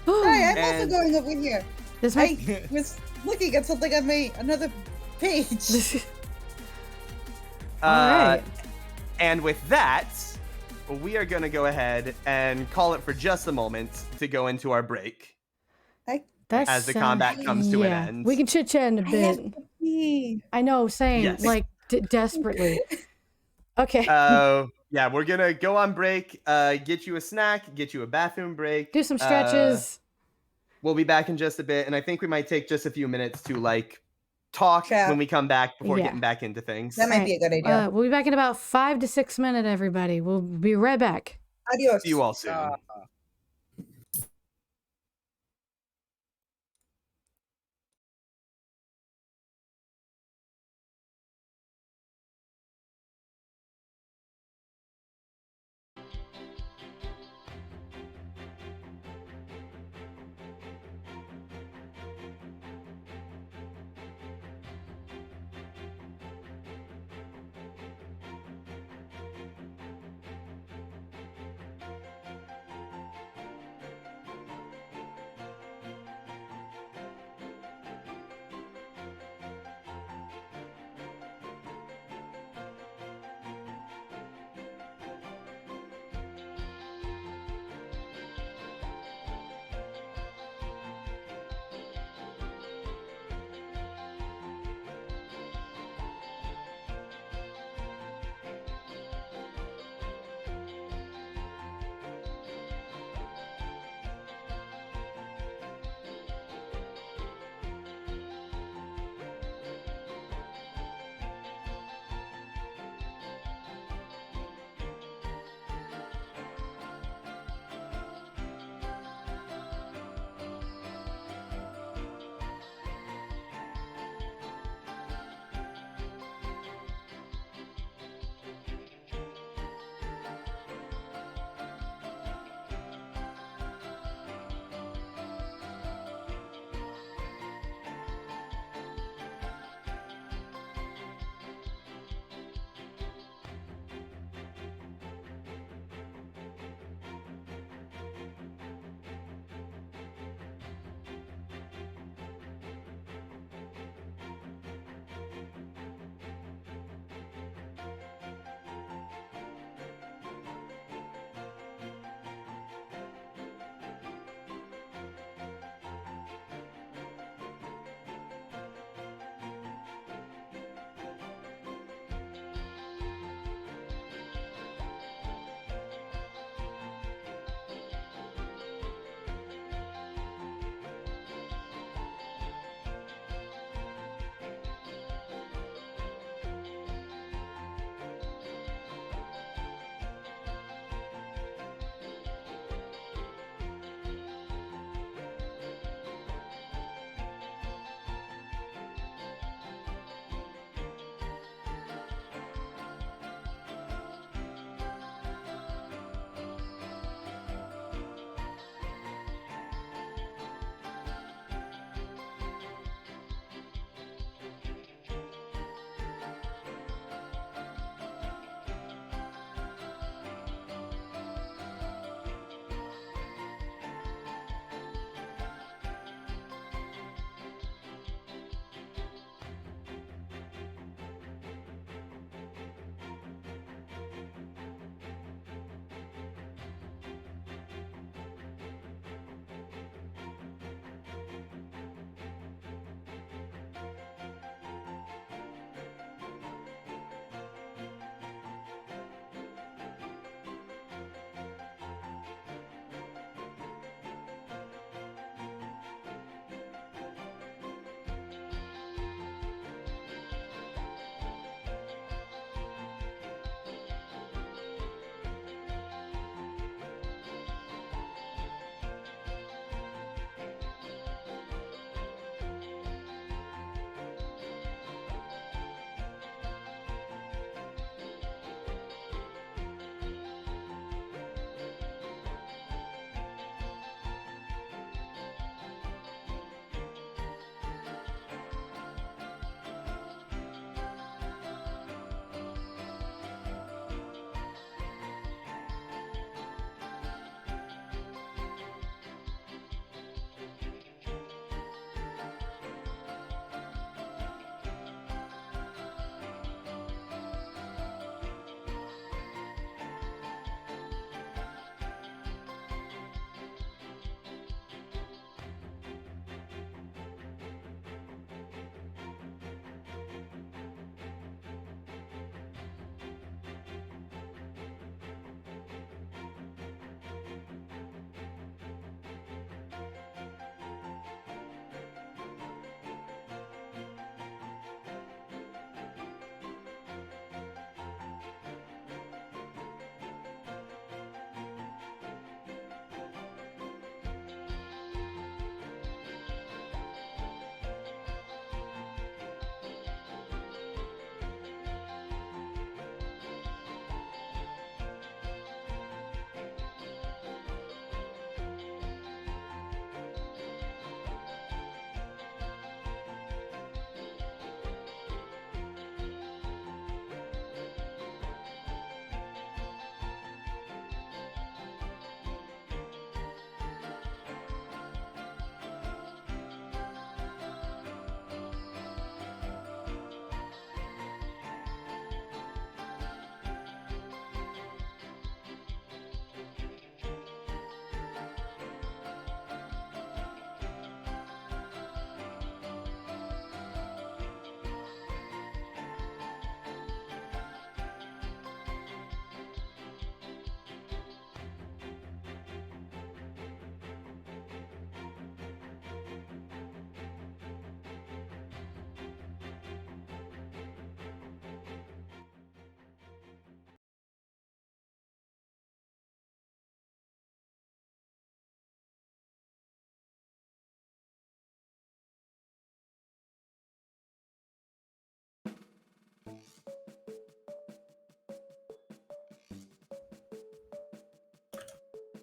Hi, I'm also And- going over here. This I might. was looking at something on another page. Alright. And with that, we are going to go ahead and call it for just a moment to go into our break That's as the combat comes to an yeah. end. We can chit chat in a I have bit. to pee. I know, same. Yes. Like desperately. Okay. Yeah, we're going to go on break, get you a snack, get you a bathroom break. Do some stretches. We'll be back in just a bit, and I think we might take just a few minutes to talk Chat. when we come back before Yeah. getting back into things. That might be a good idea. We'll be back in about 5 to 6 minutes, everybody. We'll be right back. Adios. See you all soon.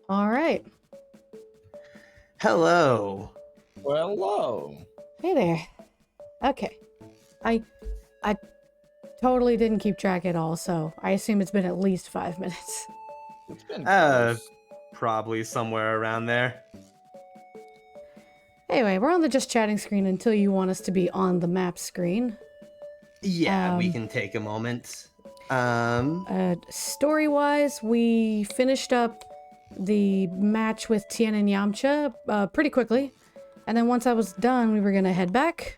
All right. Hello. Well, hello. Hey there. Okay. I totally didn't keep track at all, so I assume it's been at least 5 minutes. It's been Uh, close. probably somewhere around there. Anyway, we're on the just chatting screen until you want us to be on the map screen. Yeah, we Um, can take a moment. Story-wise, we finished up the match with Tien and Yamcha pretty quickly. And then once I was done, we were gonna head back.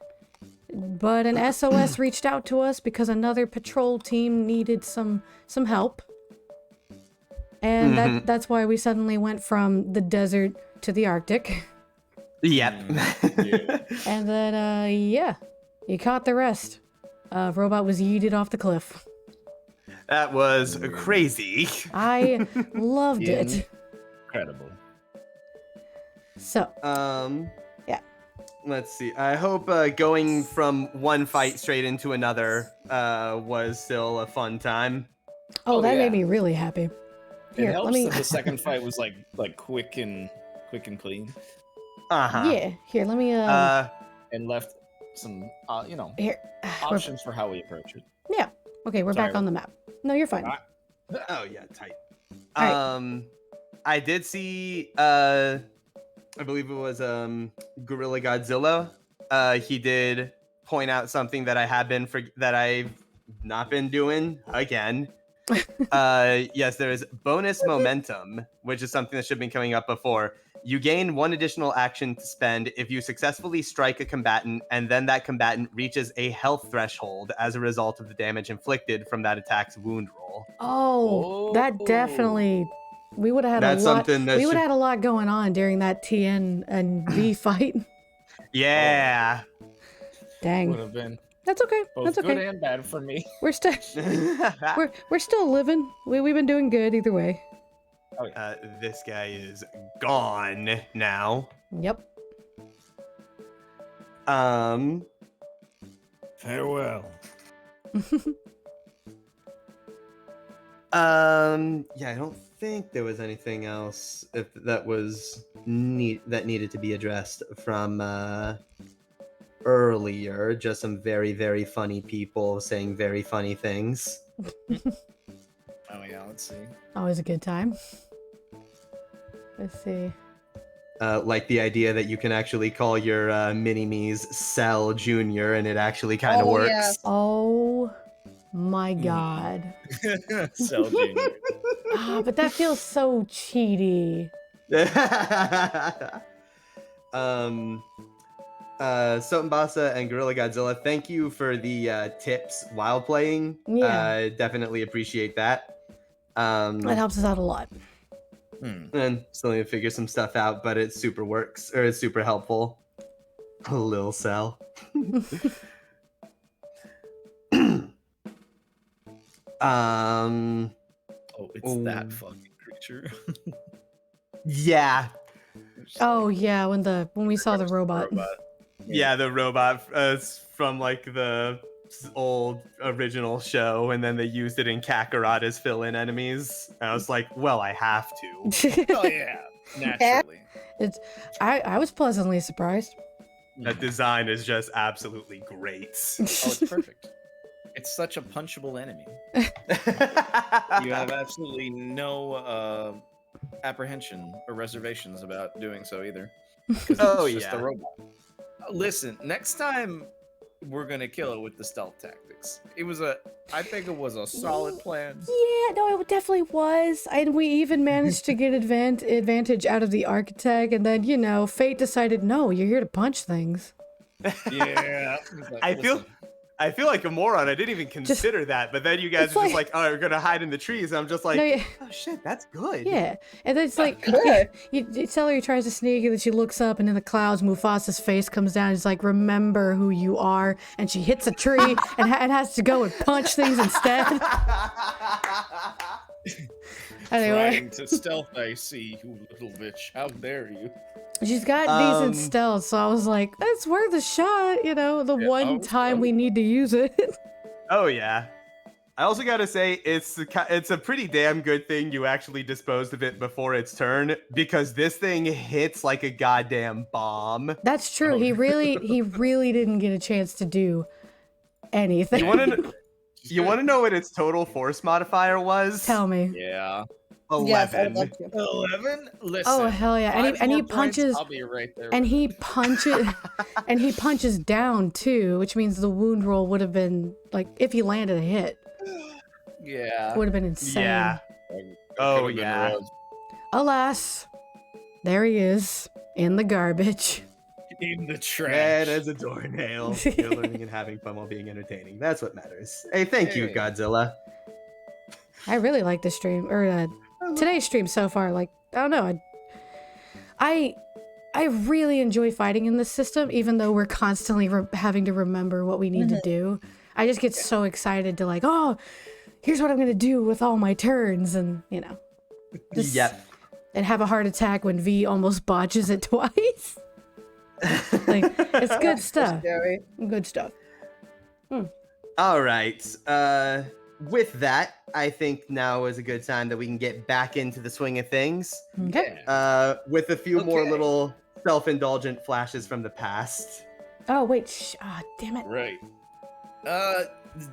But an SOS reached out to us because another patrol team needed some help. And that's why we suddenly went from the desert to the Arctic. Yep. Yeah. And then, yeah, you caught the rest. Robot was yeeted off the cliff. That was crazy. I loved it. Incredible. So, yeah. Let's see. I hope going from one fight straight into another was still a fun time. Oh, Oh, that yeah. made me really happy. It Here, helps let me. that the second fight was like quick and clean, Uh-huh. Yeah, here, let me. and left some Here. options for how we approach it. Yeah. Okay, we're Sorry, back on the map. No, you're fine. Oh yeah, tight. Alright. I did see I believe it was Gorilla Godzilla. He did point out something that that I've not been doing again. Yes, there is bonus momentum, which is something that should have been coming up before. You gain one additional action to spend if you successfully strike a combatant, and then that combatant reaches a health threshold as a result of the damage inflicted from that attack's wound roll. Oh, that definitely. We would have had That's a lot. something that We would should- have had a lot going on during that TN and V fight. Yeah. Would Dang. have been That's okay. both That's good okay. and bad for me. We're still we're still living. We've been doing good either way. This guy is gone now. Yep. Farewell. Yeah, I don't think there was anything else that was that needed to be addressed from earlier. Just some very, very funny people saying very funny things. Oh yeah, let's see. Always a good time. Let's see. Like the idea that you can actually call your mini-me's Cell Junior and it actually kind of Oh, works. yeah. Oh my god. Cell Junior. But that feels so cheaty. Sotenbasa and Gorilla Godzilla, thank you for the tips while playing. Yeah. Definitely appreciate that. That helps us out a lot. And still need to figure some stuff out, but it super works, or it's super helpful. Lil Cell. Oh, it's that fucking creature. Yeah. Oh yeah, when we saw the robot. Yeah, the robot from like the old original show, and then they used it in Kakarot as fill-in enemies. And I was like, well, I have to. Oh yeah, naturally. I was pleasantly surprised. That design is just absolutely great. Oh, it's perfect. It's such a punchable enemy. You have absolutely no apprehension or reservations about doing so either. 'Cause Oh, it's just yeah. a robot. Listen, next time we're gonna kill it with the stealth tactics. I think it was a solid plan. Yeah, no, it definitely was. And we even managed to get advantage out of the architect, and then, fate decided, no, you're here to punch things. Yeah. I feel like a moron. I didn't even consider that, but then you guys It's are just like- like, oh, we're gonna hide in the trees. I'm just like, No, yeah. oh shit, that's good. Yeah, and then it's like, Good. Celery tries to sneak, and then she looks up, and in the clouds, Mufasa's face comes down. He's like, remember who you are, and she hits a tree and has to go and punch things instead. Anyway, Trying to stealth, I see, you little bitch. How dare you? she's got decent stealth, so I was like, that's worth a shot, the Yeah, one time we need to use it. Oh yeah. I also gotta say it's a pretty damn good thing you actually disposed of it before its turn, because this thing hits like a goddamn bomb. That's true. Oh, He really didn't get a chance to do anything. You want to know what its total force modifier was? Tell me. Yeah. 11. Yes, I'd love to. 11? Listen. Oh hell yeah! Five And he more points, punches. I'll be right there. And with he you. punches down too, which means the wound roll would have been like if he landed a hit, Yeah. would have been insane. Yeah. Oh, Could've been yeah. rough. Alas, there he is in the garbage. In the trash. Red as a doornail. You're learning and having fun while being entertaining. That's what matters. Hey, thank you, Hey. Godzilla. I really like this stream or today's stream so far. Like I don't know, I really enjoy fighting in this system, even though we're constantly having to remember what we need to do. I just get so excited to like, oh, here's what I'm gonna do with all my turns, and you know, just- Yep. and have a heart attack when V almost botches it twice. Like it's good stuff. Scary. Good stuff. All right. With that, I think now is a good time that we can get back into the swing of things. Okay. Yeah. With a few more Okay. little self-indulgent flashes from the past. Oh wait. Damn it. Right.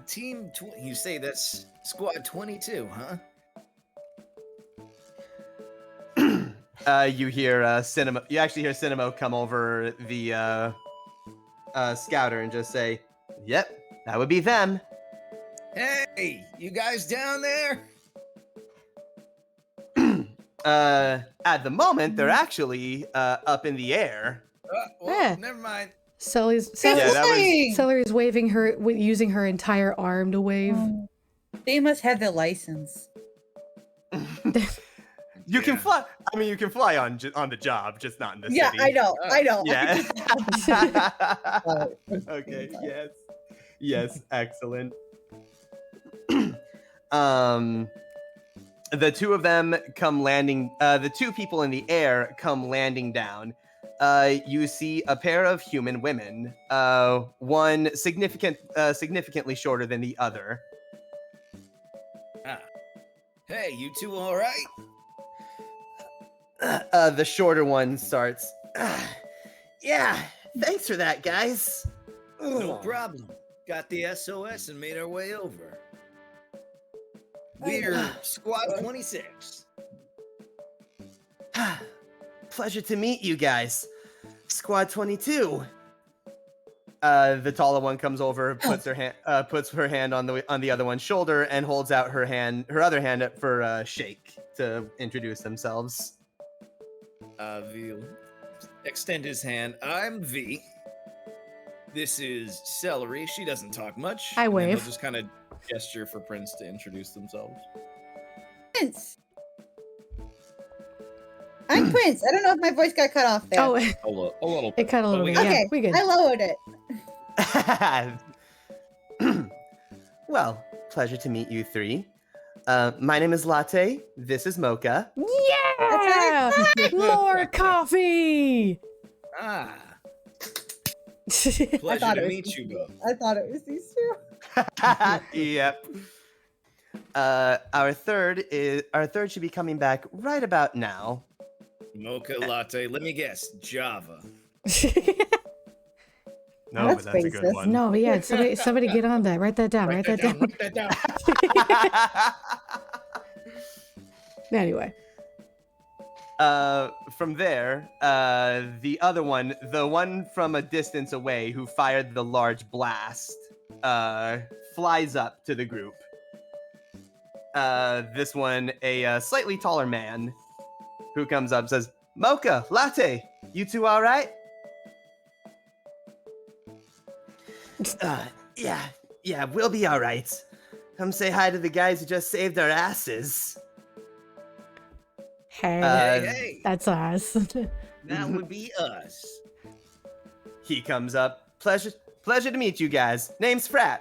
Team. You say that's squad 22, huh? You hear Cinema. You actually hear Cinema come over the scouter and just say, "Yep, that would be them." Hey, you guys down there? At the moment, they're actually up in the air. Well, Yeah. never mind. Celery's Yeah, that was- Flying! Celery's waving her using her entire arm to wave. Oh, they must have their license. You can Yeah. fly. I mean, you can fly on the job, just not in the Yeah, city. I know. I know. Yeah. Uh, Okay. Yes. Yes. Excellent. The two of them come landing. The two people in the air come landing down. You see a pair of human women. One significantly shorter than the other. Hey, you two all right? The shorter one starts. Yeah. Thanks for that, guys. No problem. Got the SOS and made our way over. We're squad 26. Pleasure to meet you guys. Squad 22. The taller one comes over, puts her hand on the other one's shoulder, and holds out her other hand up for Shake to introduce themselves. V will extend his hand. I'm V. This is Celery. She doesn't talk much. I and then wave. They'll just kind of gesture for Prince to introduce themselves. Prince. I'm Prince. I don't know if my voice got cut off there. Oh, A little. it cut a little Oh, bit. yeah. Yeah, Okay, we good. I lowered it. Well, pleasure to meet you three. My name is Latte. This is Mocha. Yeah, more coffee. Ah, Pleasure pleasure thought to it was meet you both. I thought it was these two. Yep. Our third should be coming back right about now. Mocha latte. Let me guess. Java. No, That's but that's a good racist. one. No, but yeah, somebody get on that. Write that down. Write that down. Write that down. Anyway. From there, the other one, the one from a distance away who fired the large blast, flies up to the group. This one, a slightly taller man, who comes up and says, "Mocha, Latte, you two all right?" Yeah, we'll be all right. Come say hi to the guys who just saved our asses. Hey, Hey, that's us. that would be us. He comes up. Pleasure to meet you guys. Name's Frap.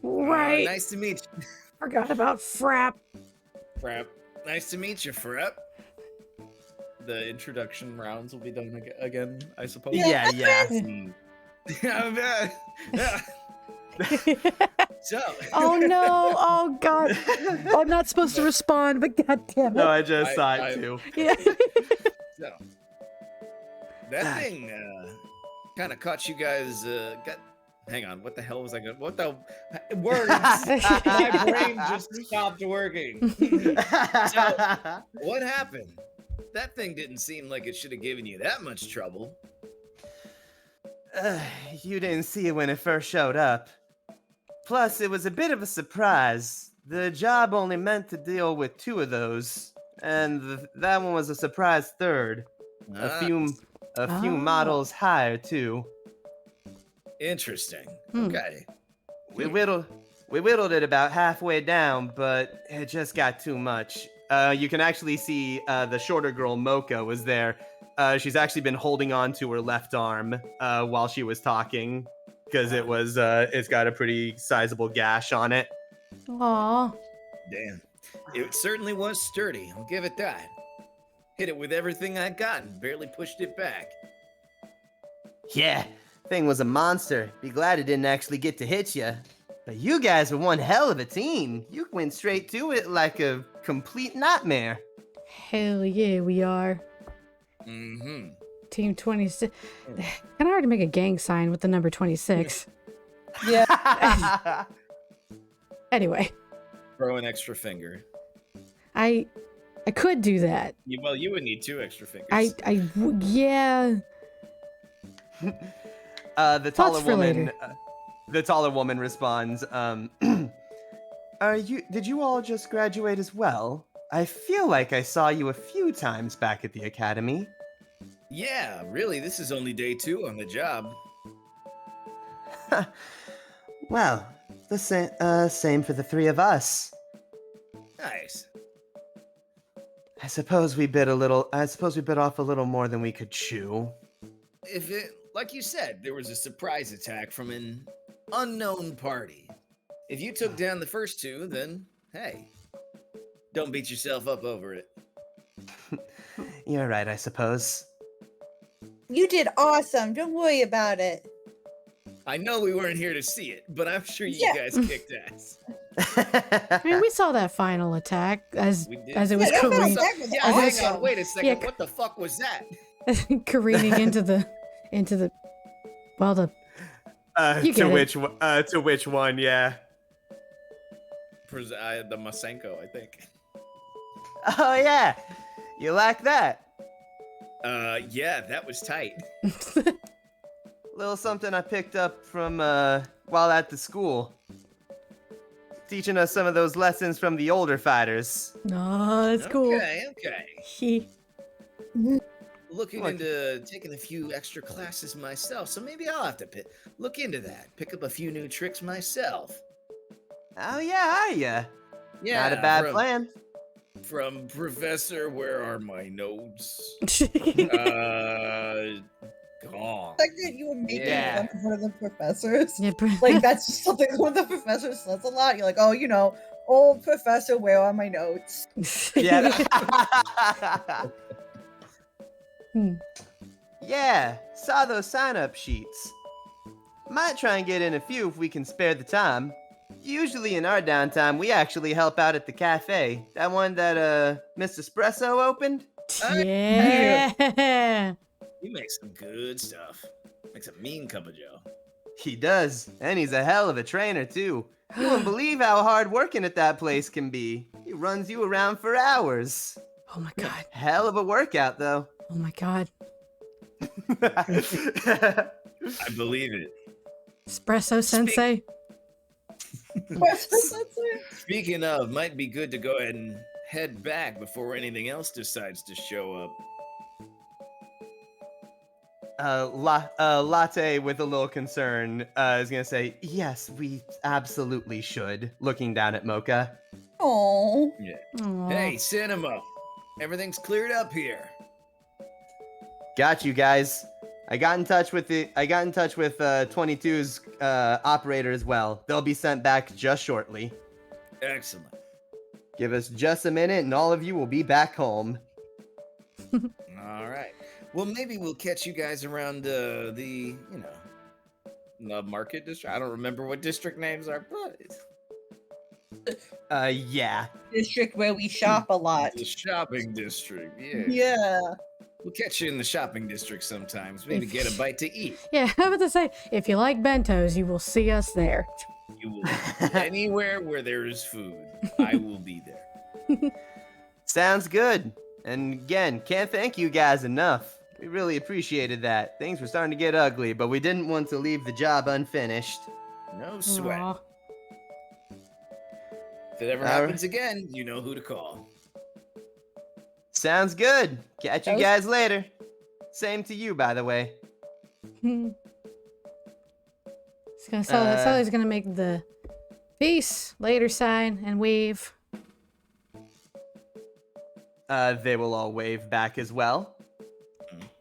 Right. Nice to meet you, Forgot about Frap. Frap. Nice to meet you, Frap. The introduction rounds will be done again, I suppose. Yeah. Yeah. So. Oh no! Oh god! I'm not supposed to respond, but god damn it! No, I just saw it too. Yeah. So. That thing kind of caught you guys. Hang on. What the hell was I going? What the words? My brain just stopped working. So, what happened? That thing didn't seem like it should have given you that much trouble. You didn't see it when it first showed up. Plus, it was a bit of a surprise. The job only meant to deal with 2 of those, and that one was a surprise third. A few models higher too. Interesting. Hmm. Okay. We whittled it about halfway down, but it just got too much. You can actually see the shorter girl Mocha was there. She's actually been holding on to her left arm while she was talking because it's got a pretty sizable gash on it. Aw. Damn. It certainly was sturdy. I'll give it that. Hit it with everything I got and barely pushed it back. Yeah, thing was a monster. Be glad it didn't actually get to hit you. But you guys were one hell of a team. You went straight to it like a complete nightmare. Hell yeah, we are. Mm-hmm. Team 26. Kind of hard to make a gang sign with the number 26. Yeah. Anyway, Throw an extra finger. I could do that. Well, you would need 2 extra fingers. Yeah. The taller Thoughts for woman. later. The taller woman responds, Did you all just graduate as well? I feel like I saw you a few times back at the academy. Yeah, really, this is only day 2 on the job. Well, the same for the 3 of us. Nice. I suppose we bit off a little more than we could chew. If it, like you said, there was a surprise attack from an unknown party. If you took down the first 2, then hey, don't beat yourself up over it. You're right, I suppose. You did awesome. Don't worry about it. I know we weren't here to see it, but I'm sure you guys kicked ass. I mean, we saw that final attack as We did. it was Yeah, that final careening, attack was Yeah, awesome. hang on, wait a second. Yeah, What the fuck was that? careening into the well, you To get it. which one? Yeah. The Masenko, I think. Oh yeah, you like that? Yeah, that was tight. Little something I picked up from while at the school. Teaching us some of those lessons from the older fighters. Oh, that's cool. Okay. He, Looking Look. into taking a few extra classes myself, so maybe I'll have to look into that. Pick up a few new tricks myself. Oh yeah, are ya? Yeah, Not a bad plan. From Professor, where are my notes? Gone. Like that you were making Yeah. fun of one of the professors. yeah, Like that's just something one of the professors says a lot. You're like, oh, old professor, where are my notes? Yeah. Hmm. Yeah, saw those sign-up sheets. Might try and get in a few if we can spare the time. Usually in our downtime, we actually help out at the cafe. That one that Miss Espresso opened? Yeah. You make some good stuff. Makes a mean cup of joe. He does, and he's a hell of a trainer too. You wouldn't believe how hard working at that place can be. He runs you around for hours. Oh my god. Hell of a workout though. Oh my god. I believe it. Espresso sensei. Speaking of, might be good to go ahead and head back before anything else decides to show up. Latte with a little concern is gonna say, yes, we absolutely should, looking down at Mocha. Oh, Aw. Hey, Cinema. Everything's cleared up here. Got you guys. I got in touch with 22's operator as well. They'll be sent back just shortly. Excellent. Give us just a minute and all of you will be back home. All right. Well, maybe we'll catch you guys around the market district. I don't remember what district names are, but Yeah. district where we shop a lot. The shopping district. Yeah. Yeah. We'll catch you in the shopping district sometimes. Maybe If- get a bite to eat. Yeah, I was about to say, if you like bentos, you will see us there. You will anywhere where there is food. I will be there. Sounds good. And again, can't thank you guys enough. We really appreciated that. Things were starting to get ugly, but we didn't want to leave the job unfinished. No sweat. Aw. If it ever happens again, you know who to call. Sounds good. Catch you That was- guys later. Same to you, by the way. Sully's gonna make the peace later sign and wave. They will all wave back as well.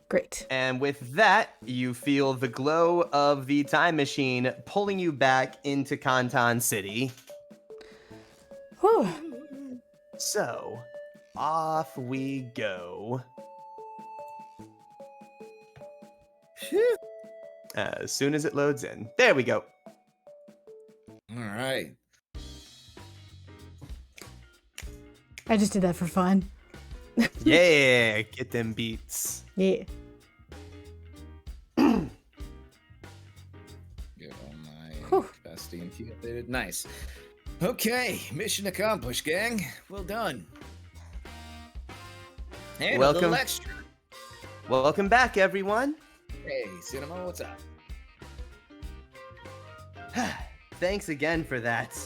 Great. And with that, you feel the glow of the time machine pulling you back into Conton City. Whew. So, off we go. As soon as it loads in. There we go. All right. I just did that for fun. Yeah, get them beats. Yeah. Get all my Whew. capacity and key updated. Nice. Okay, mission accomplished, gang. Well done. And a Welcome. little extra. Welcome back, everyone. Hey, Cinema, what's up? Thanks again for that.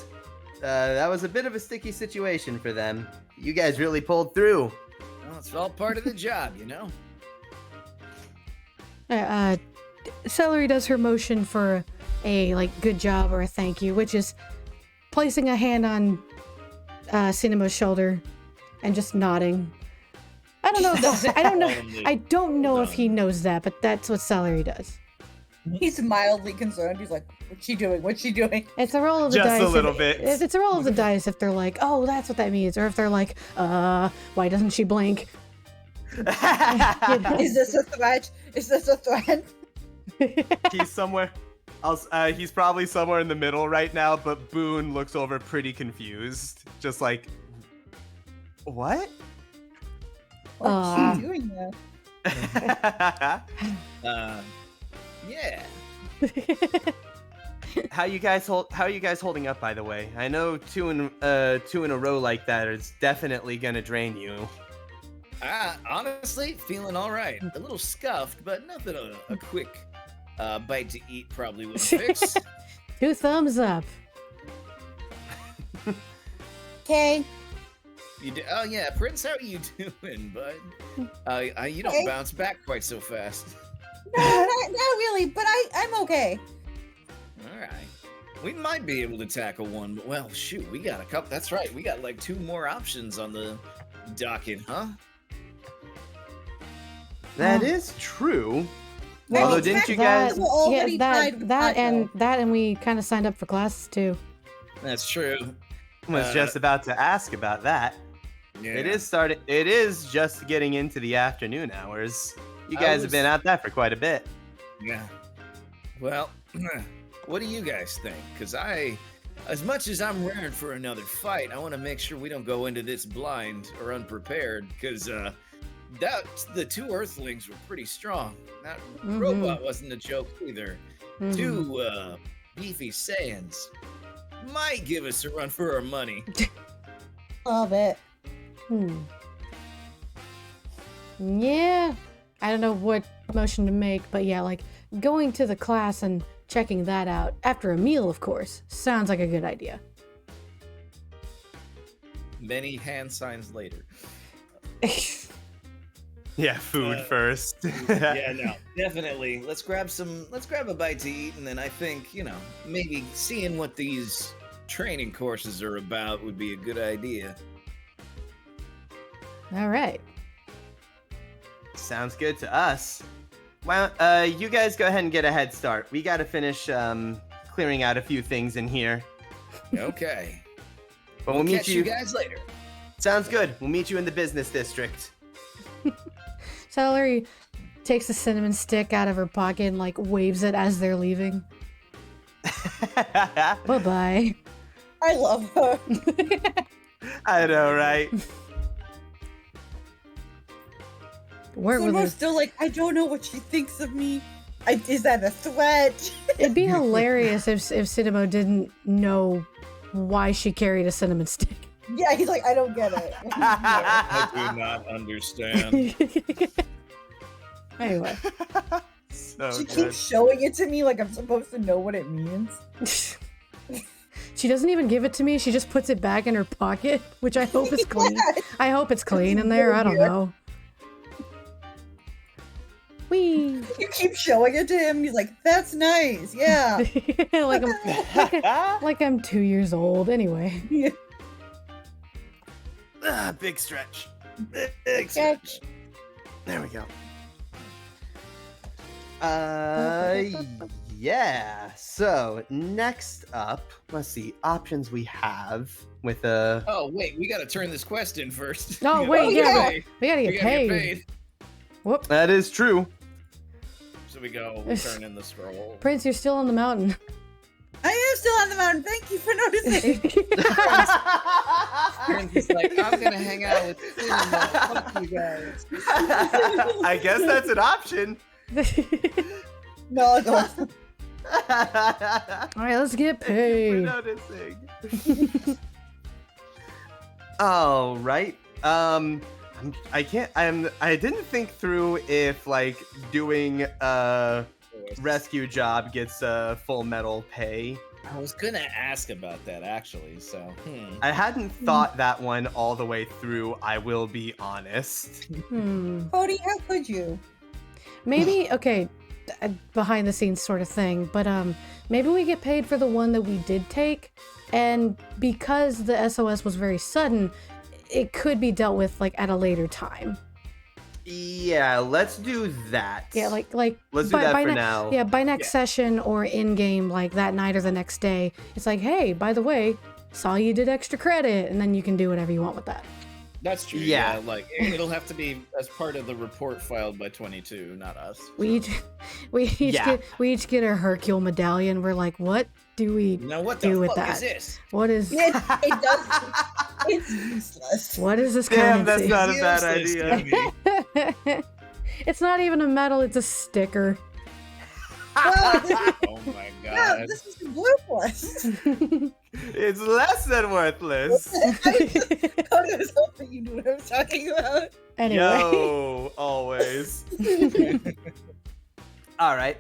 That was a bit of a sticky situation for them. You guys really pulled through. Well, it's all part of the job, you know? Celery does her motion for a good job or a thank you, which is placing a hand on Cinema's shoulder and just nodding. I don't know. I don't know. I don't know if he knows that, but that's what Celery does. He's mildly concerned. He's like, "What's she doing? What's she doing?" It's a roll of the Just dice. a little if, bit. It's a roll of the dice if they're like, oh, that's what that means, or if they're like, why doesn't she blink? Is this a threat? Is this a threat? He's somewhere. He's probably somewhere in the middle right now, but Boone looks over pretty confused. Just like, what? What's she doing there? Yeah. How you guys holding up, by the way? I know two in a row like that is definitely gonna drain you. Honestly, feeling all right. A little scuffed, but nothing a quick bite to eat probably would fix. 2 thumbs up. Okay. Oh yeah, Prince, how are you doing, bud? You don't Hey. bounce back quite so fast. No, not really, but I'm okay. All right. We might be able to tackle one, but well, shoot, we got a couple. That's right, we got like 2 more options on the docket, huh? That Oh. is true. Well, Although, didn't you guys? We're already tied with that Taco. and we kind of signed up for classes too. That's true. Was just about to ask about that. Yeah. It is just getting into the afternoon hours. You guys have been out there for quite a bit. Yeah. Well, what do you guys think? Because as much as I'm raring for another fight, I want to make sure we don't go into this blind or unprepared. Because the 2 Earthlings were pretty strong. That Mhm. robot wasn't a joke either. Mhm. 2 beefy Saiyans might give us a run for our money. Love it. Yeah. I don't know what motion to make, but yeah, going to the class and checking that out after a meal, of course, sounds like a good idea. Many hand signs later. Yeah, food first. Yeah, no, definitely. Let's grab a bite to eat, and then I think, maybe seeing what these training courses are about would be a good idea. All right. Sounds good to us. Well, you guys go ahead and get a head start. We gotta finish clearing out a few things in here. Okay. But we'll meet Catch you guys later. Sounds good. We'll meet you in the business district. Celery takes a cinnamon stick out of her pocket and waves it as they're leaving. Bye-bye. I love her. I know, right? Cinemo's still like, I don't know what she thinks of me. Is that a threat? It'd be hilarious if Cinemo didn't know why she carried a cinnamon stick. Yeah, he's like, I don't get it. I do not understand. Anyway. So She good. keeps showing it to me like I'm supposed to know what it means. She doesn't even give it to me. She just puts it back in her pocket, which I hope is clean. I hope it's clean in there. I don't know. Whee! You keep showing it to him. He's like, "That's nice, yeah." like I'm 2 years old. Anyway. Yeah. Big stretch. Big stretch. There we go. Yeah. So next up, let's see options we have with a. Oh wait, we gotta turn this quest in first. Oh, We wait, gotta yeah. pay. We gotta We get gotta paid. Whoop. That is true. So we turn in the scroll. Prince, you're still on the mountain. I am still on the mountain. Thank you for noticing. And he's like, I'm gonna hang out with Cinema. Fuck you guys. I guess that's an option. No, no. All right, let's get For paid. noticing. All right. I didn't think through if like doing a rescue job gets full metal pay. I was gonna ask about that actually, so I hadn't thought that one all the way through, I will be honest. Cody, how could you? Maybe, okay, behind the scenes sort of thing, but maybe we get paid for the one that we did take, and because the SOS was very sudden, it could be dealt with like at a later time. Yeah, let's do that. Yeah, like let's do that for by now. Yeah, by next session or in game, like that night or the next day, it's like, hey, by the way, saw you did extra credit, and then you can do whatever you want with that. that's true. Yeah. Yeah, like it'll have to be as part of the report filed by 22, not us. We Yeah. each get a Hercule medallion. We're like, what do we Now what do the with fuck that? is this? What is It does. It's useless. what is this Damn, currency? that's not a bad Useless idea. to me. It's not even a medal, it's a sticker. No, this is, Oh my no, god. this is worthless. It's less than worthless. Cody was hoping you knew what I was talking about. Anyway. Yo, always. All right.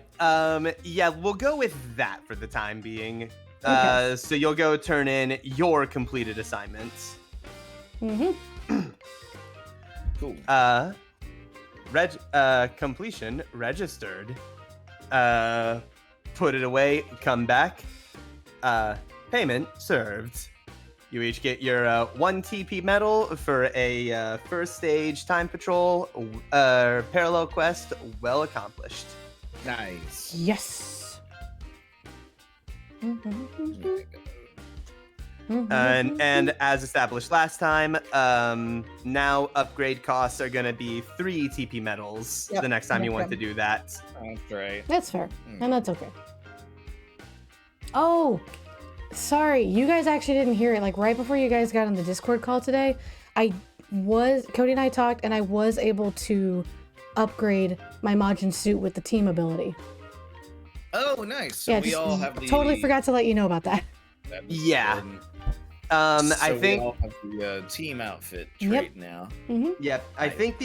Yeah, we'll go with that for the time being. Okay. So you'll go turn in your completed assignments. Cool. Completion registered. Put it away, come back. Payment served. You each get your 1 TP medal for a first stage time patrol parallel quest well accomplished. Nice. Yes. And as established last time, now upgrade costs are going to be 3 TP medals Yep, the next time you no want to problem. do that. That's right. That's fair. And that's okay. Oh, sorry. You guys actually didn't hear it. Like right before you guys got on the Discord call today, Cody and I talked, and I was able to upgrade my Majin suit with the team ability. Oh, nice. So Yeah, we just all have the. totally forgot to let you know about that. that was Yeah. important. I So think we all have the team outfit trait Yep. now. Yep. I Right. think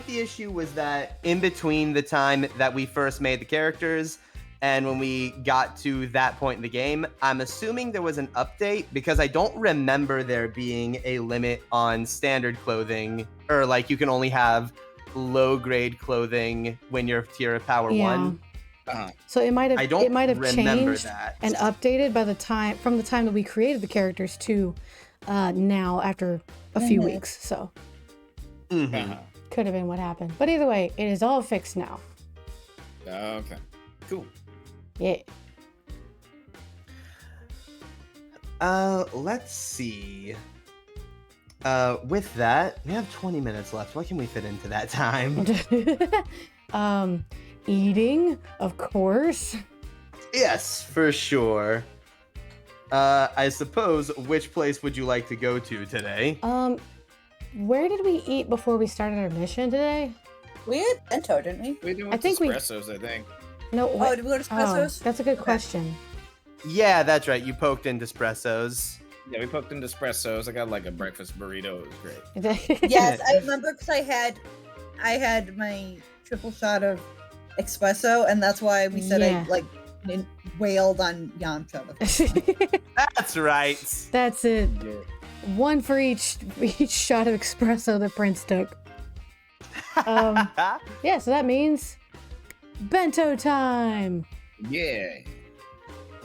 the issue was that in between the time that we first made the characters and when we got to that point in the game, I'm assuming there was an update because I don't remember there being a limit on standard clothing, or like you can only have low grade clothing when you're tier of power Yeah. 1. So it might I have don't remember changed that. and updated from the time that we created the characters to now after a few weeks. So Mhm. could have been what happened. But either way, it is all fixed now. Okay. Cool. Yeah. Let's see. With that, we have 20 minutes left. What can we fit into that time? Eating, of course. Yes, for sure. I suppose, which place would you like to go to today? Where did we eat before we started our mission today? We had bento, didn't we? We I went think to we- espressos, I think. No. Oh, did we go to Espressos? that's a good Okay. question. Yeah, that's right. You poked into espressos. Yeah, we poked into espressos. I got like a breakfast burrito. It was great. Yes, I remember because I had my triple shot of espresso, and that's why we said Yeah. I like wailed on Yamcha. That's right. That's it. Yeah. One for each shot of espresso that Prince took. Yeah, so that means bento time. Yeah.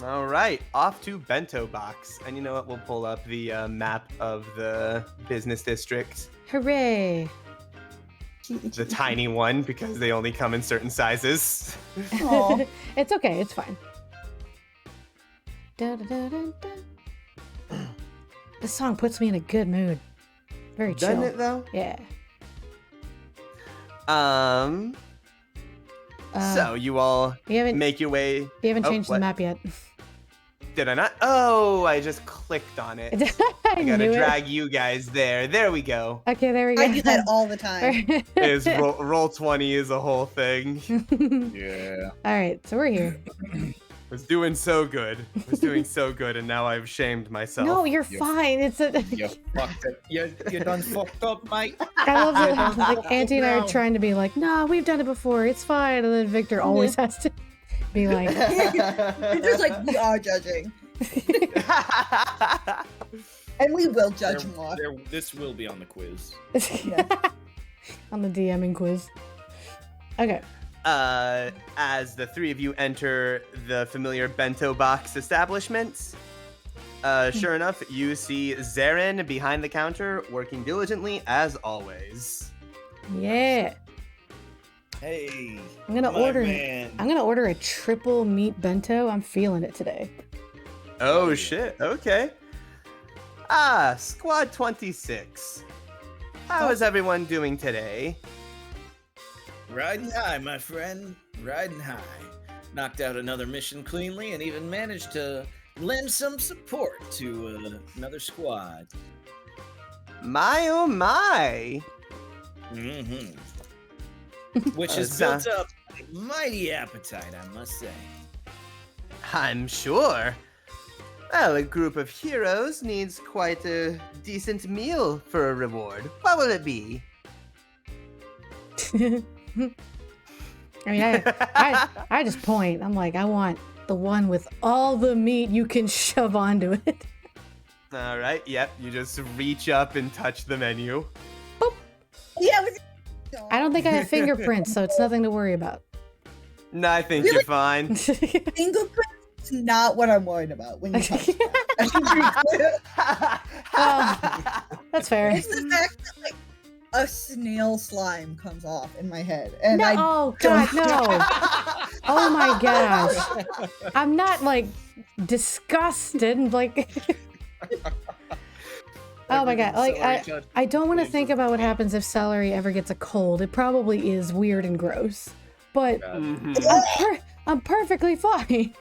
All right, off to Bento Box. And you know what? We'll pull up the map of the business district. Hooray. The tiny one, because they only come in certain sizes. Aw. It's okay, it's fine. Da-da-da-da-da. This song puts me in a good mood. Very chill. Doesn't it, though? Yeah. So you all We haven't make your way. we haven't Oh, changed what? the map yet. Did I not? Oh, I just clicked on it. I I gotta knew drag you guys there. There we go. it. Okay, there we go. I do that all the time. Is roll 20 is a whole thing. Yeah. All right, so we're here. Was doing so good. Was doing so good, and now I've shamed myself. No, you're Yeah. fine. It's a. You fucked it. You done fucked up, mate. I love it. Like Auntie and I are No. trying to be like, nah, we've done it before. It's fine. And then Victor always has to be like, It's just like we are judging, and we will judge more. This will be on the quiz. on the DMing quiz. Okay. As the three of you enter the familiar Bento Box establishment, sure enough, you see Zarin behind the counter working diligently as always. Yeah. Hey. I'm gonna my order. man. I'm gonna order a triple meat bento. I'm feeling it today. Oh shit, okay. Squad 26. How is everyone doing today? Riding high, my friend. Riding high. Knocked out another mission cleanly and even managed to lend some support to another squad. My oh my. Mm-hmm. Which has That's, built up a mighty appetite, I must say. I'm sure. Well, a group of heroes needs quite a decent meal for a reward. What will it be? I mean, I just point. I'm like, I want the one with all the meat you can shove onto it. All right, yep, you just reach up and touch the menu. Yeah, I don't think I have fingerprints, so it's nothing to worry about. No, I think Really? you're fine. fingerprints is not what I'm worried about when you touch That's fair. It's the fact that like a snail slime comes off in my head, and No, I oh god, no! Oh my gosh! I'm not like disgusted, like. Oh my god! Like I don't want to think about what happens if celery ever gets a cold. It probably is weird and gross, but Mhm. I'm perfectly fine.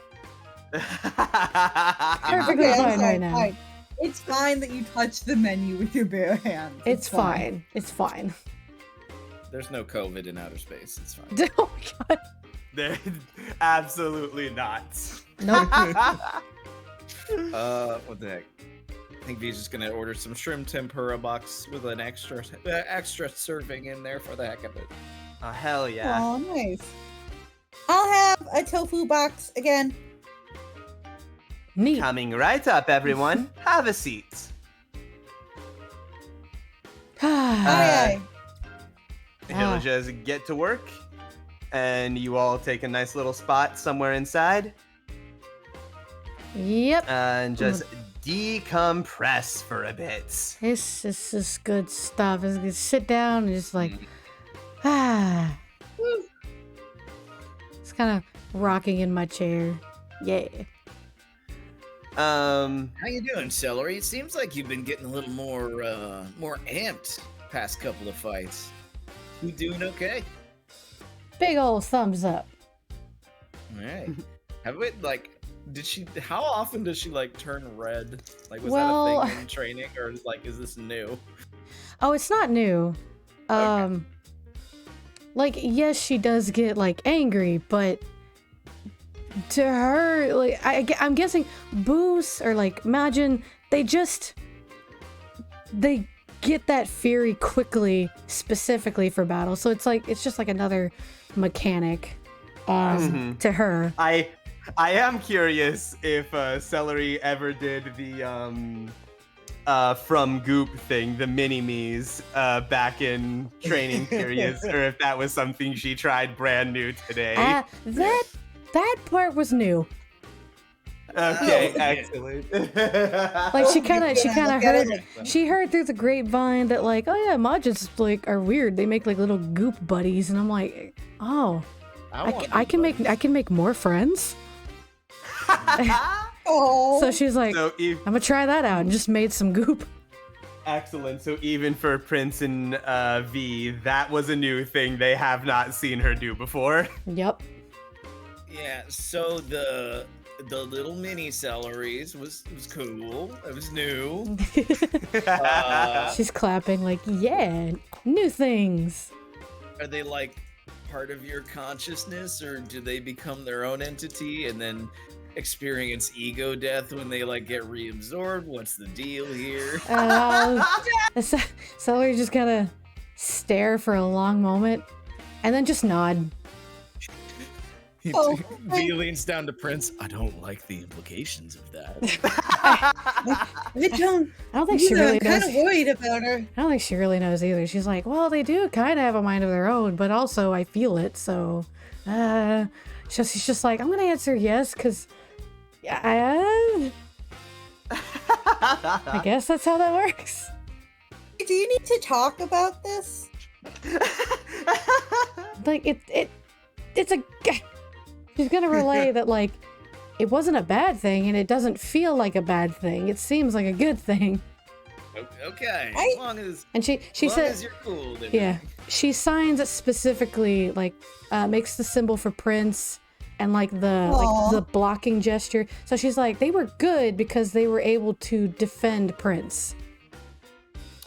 Perfectly Okay, I'm fine sorry, right now. fine. It's fine that you touch the menu with your bare hands. It's fine. It's fine. There's no COVID in outer space. It's fine. Oh god. They're absolutely not. Nope. What the heck? I think V's just gonna order some shrimp tempura box with an extra serving in there for the heck of it. Oh, hell yeah. Oh, nice. I'll have a tofu box again. Neat. Coming right up, everyone. Have a seat. Aye, aye. He'll Ah. just get to work, and you all take a nice little spot somewhere inside, Yep. and just decompress for a bit. This is good stuff. It's good. Sit down and just like, It's kind of rocking in my chair. Yeah. How you doing, Celery? It seems like you've been getting a little more amped past couple of fights. You doing okay? Big old thumbs up. All right. Have we did she? How often does she like turn red? Like, was Well- that a thing in training, or like, is this new? Oh, it's not new. Like, yes, she does get like angry, but to her, like, I'm guessing Boost or like Majin, they get that fury quickly, specifically for battle. So it's like, it's just like another mechanic to her. I am curious if Celery ever did the from Goop thing, the mini-me's back in training periods, or if that was something she tried brand new today. That part was new. Okay, Oh, excellent. Like she kind of Look at heard, it. she heard through the grapevine that like, oh yeah, Majins like are weird. They make like little goop buddies, and I'm like, oh, I can make more friends. Oh. So she's like, So I'm gonna try that out, and just made some goop. excellent. So even for Prince and V, that was a new thing they have not seen her do before. Yep. Yeah. So the little mini celeries was cool. It was new. She's clapping like, yeah, new things. Are they like part of your consciousnce, or do they become their own entity and then experience ego death when they like get reabsorbed? What's the deal here? Celery just gotta stare for a long moment, and then just nod. Oh, V leans down to Prince. I don't like the implications of that. I don't. I don't think she really I'm kind knows. of worried about her. I don't think she really knows either. She's like, well, they do kind of have a mind of their own, but also I feel it, so she's just like, I'm gonna answer yes, because I guess that's how that works. Do you need to talk about this? Like it's a she's gonna relay that like it wasn't a bad thing, and it doesn't feel like a bad thing. It seems like a good thing. Okay, I- as long as And she as long said, as you're cool. Then yeah, she signs it specifically, like makes the symbol for Prince and like the blocking gesture. So she's like, they were good because they were able to defend Prince.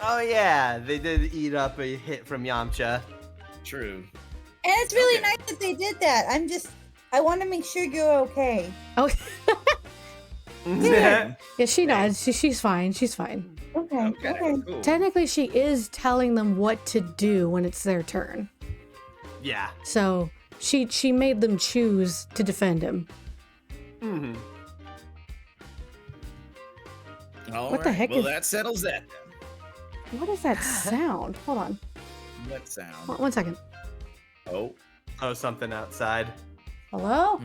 Oh yeah, they did eat up a hit from Yamcha. True. And it's really Okay. nice that they did that. I want to make sure you're okay. Oh, Yeah. yeah, she nods. She's fine. She's fine. Okay. Okay. Cool. Technically, she is telling them what to do when it's their turn. Yeah. So she made them choose to defend him. Mhm. All What the right, heck well, is- that settles that then. What is that sound? Hold on. What sound? 1 second. Oh. Oh, something outside. Hello?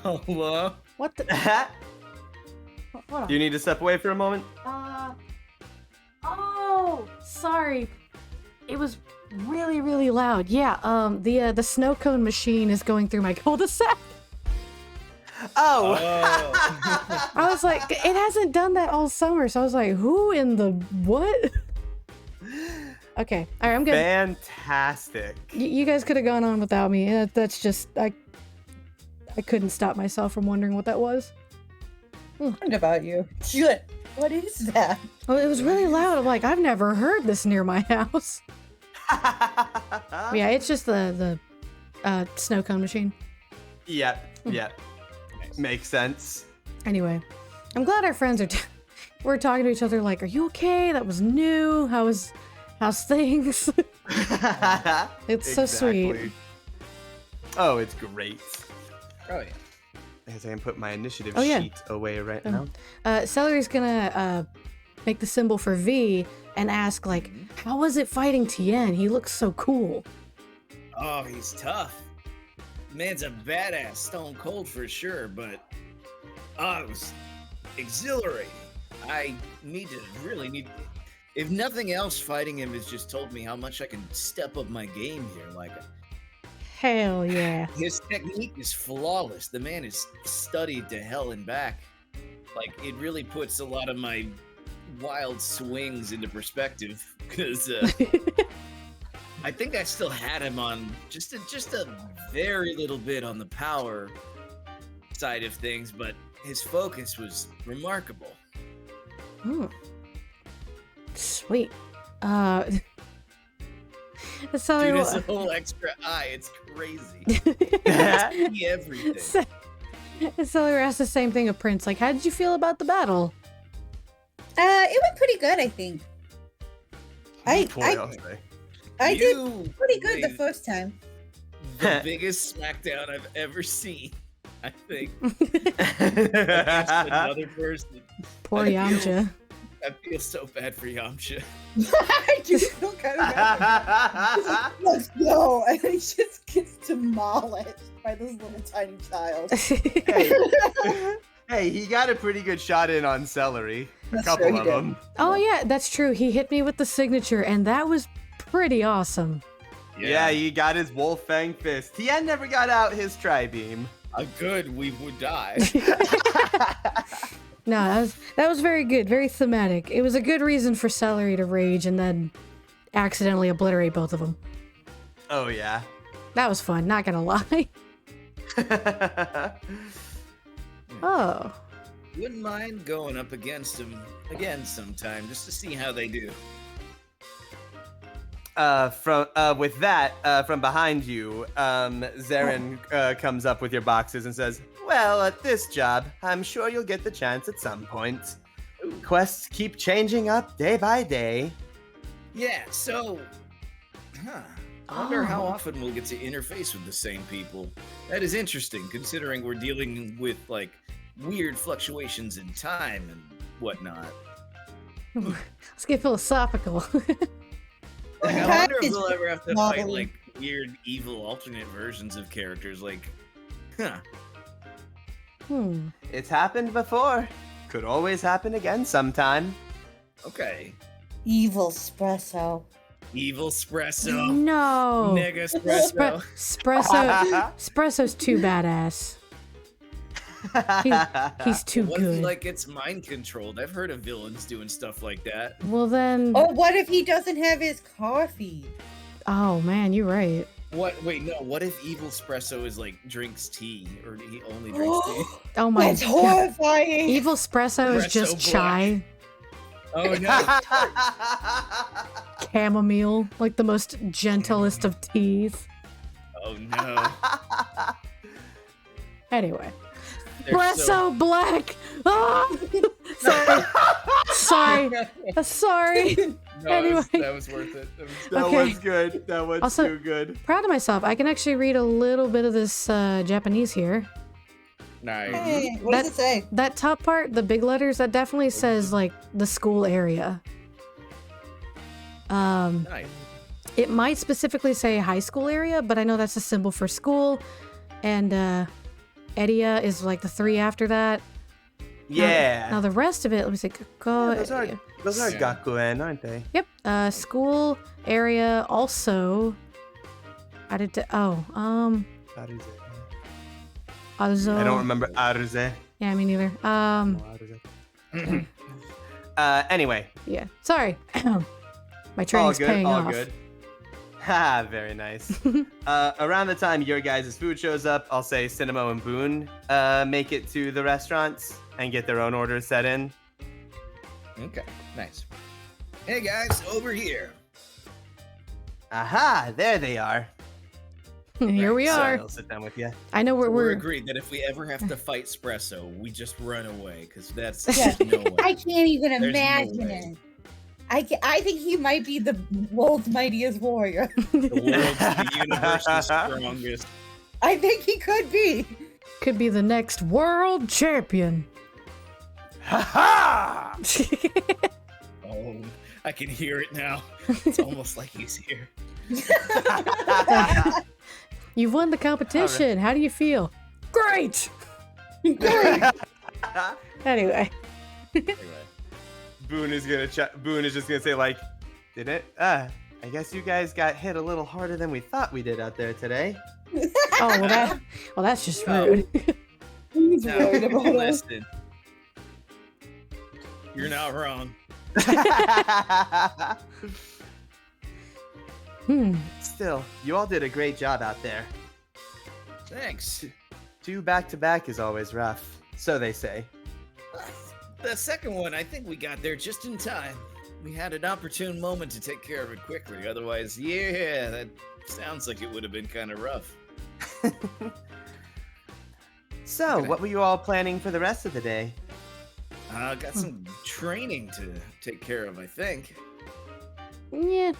Hello? What the? Hold on. Do you need to step away for a moment? Oh, sorry. It was really, really loud. Yeah. The snow cone machine is going through my cul-de-sac. Oh. I was like, it hasn't done that all summer, so I was like, who in the what? Okay. All right, I'm good. Fantastic. You guys could have gone on without me. That's just I couldn't stop myself from wondering what that was. What about you? Shit. What is that? Oh, it was really loud. I'm like, I've never heard this near my house. Yeah, it's just the snow cone machine. Yep. Yep. Makes sense. Anyway, I'm glad our friends are we're talking to each other like, are you okay? That was new. How's things? It's so sweet. Exactly. Oh, it's great. Oh yeah. As I can put my initiative Oh, yeah. sheet away right now. Celery's gonna make the symbol for V and ask like, how was it fighting Tien? He looks so cool. Oh, he's tough. Man's a badass, stone cold for sure, but it was exhilarating. I really need. If nothing else, fighting him has just told me how much I can step up my game here. Like, Hell yeah. his technique is flawless. The man is studied to hell and back. Like, it really puts a lot of my wild swings into perspective because I think I still had him on just a very little bit on the power side of things, but his focus was remarkable. Hmm. Sweet. So Dude, his whole extra eye, it's crazy. See everything. Celery asked the same thing of Prince. Like, how did you feel about the battle? It went pretty good, I think. I did pretty good the played first time. the biggest SmackDown I've ever seen, I think. Against another person. Poor Yamcha. I feel so bad for Yamcha. I do feel kind of bad. Let's go, and he just gets demolished by this little tiny child. Hey, he got a pretty good shot in on Celery. A That's couple true, he of did. them. Oh yeah, that's true. He hit me with the signature, and that was pretty awesome. Yeah, he got his Wolf Fang Fist. He had never got out his Tri-Beam. Good, we would die. No, that was very good, very thematic. It was a good reason for Celery to rage and then accidentally obliterate both of them. Oh, yeah. That was fun, not gonna lie. Oh. Wouldn't mind going up against him again sometime, just to see how they do. With that, from behind you, Zarin comes up with your boxes and says, "Well, at this job, I'm sure you'll get the chance at some point. Quests keep changing up day by day." Yeah, so... I wonder how Oh. often we'll get to interface with the same people. That is interesting, considering we're dealing with, like, weird fluctuations in time and whatnot. Let's get philosophical. Like, I wonder if we'll ever have to fight, Modeling. like, weird, evil, alternate versions of characters, like... It's happened before. Could always happen again sometime. Okay. Evil espresso. Evil Espresso. No. Nega Espresso. Espresso's too badass. He's too What if he, good. like, gets mind controlled? I've heard of villains doing stuff like that. Well then. Oh, what if he doesn't have his coffee? Oh man, you're right. What? Wait, no. What if Evil Espresso is like drinks tea, or he only drinks tea? Oh my That's god. horrifying. Evil espresso is just Espresso chai, Oh no! chamomile, like the most gentlest of teas. Oh no! Anyway, They're espresso so- black. Ah! Sorry. No, Anyway. that was worth it. That Okay. was good. That was Also- too good. Proud of myself. I can actually read a little bit of this Japanese here. Nice. Hey, what does it say? That top part, the big letters, that definitely says like the school area. Nice. It might specifically say high school area, but I know that's a symbol for school. And Edia is like the 3 after that. Yeah. Now the rest of it, let me see. Go. Yeah, those are Yeah. Gakuen, aren't they? Yep. School area also. I did. Aruze. I don't remember Aruze. Yeah, me neither. Anyway, Yeah. Sorry. My all training's good, paying all off. good. Ha, very nice. Around the time your guys' food shows up, I'll say Cinemo and Boone make it to the restaurants and get their own orders set in. Okay. Nice. Hey guys, over here. Aha, there they are. Here we So are. I'll sit down with you. I know We're we're agreed that if we ever have to fight Espresso, we just run away, because that's Yeah. no way. I can't even There's no imagine way. it. I think he might be the world's mightiest warrior. The world's the universe's strongest. I think he could be. could be the next world champion. Ha ha! Oh, I can hear it now. It's almost like he's here. You've won the competition. How do you feel? Great. Anyway. Anyway. Boone is just gonna say like, did it? I guess you guys got hit a little harder than we thought we did out there today. Oh well that's just No. rude. He's Now, worried about us. listen. You're not wrong. Hmm. Still, you all did a great job out there. Thanks. 2 back-to-back is always rough. So they say. The second one, I think we got there just in time. We had an opportune moment to take care of it quickly. Otherwise, yeah, that sounds like it would have been kind of rough. So, Okay. what were you all planning for the rest of the day? Got some training to take care of, I think. Yeah,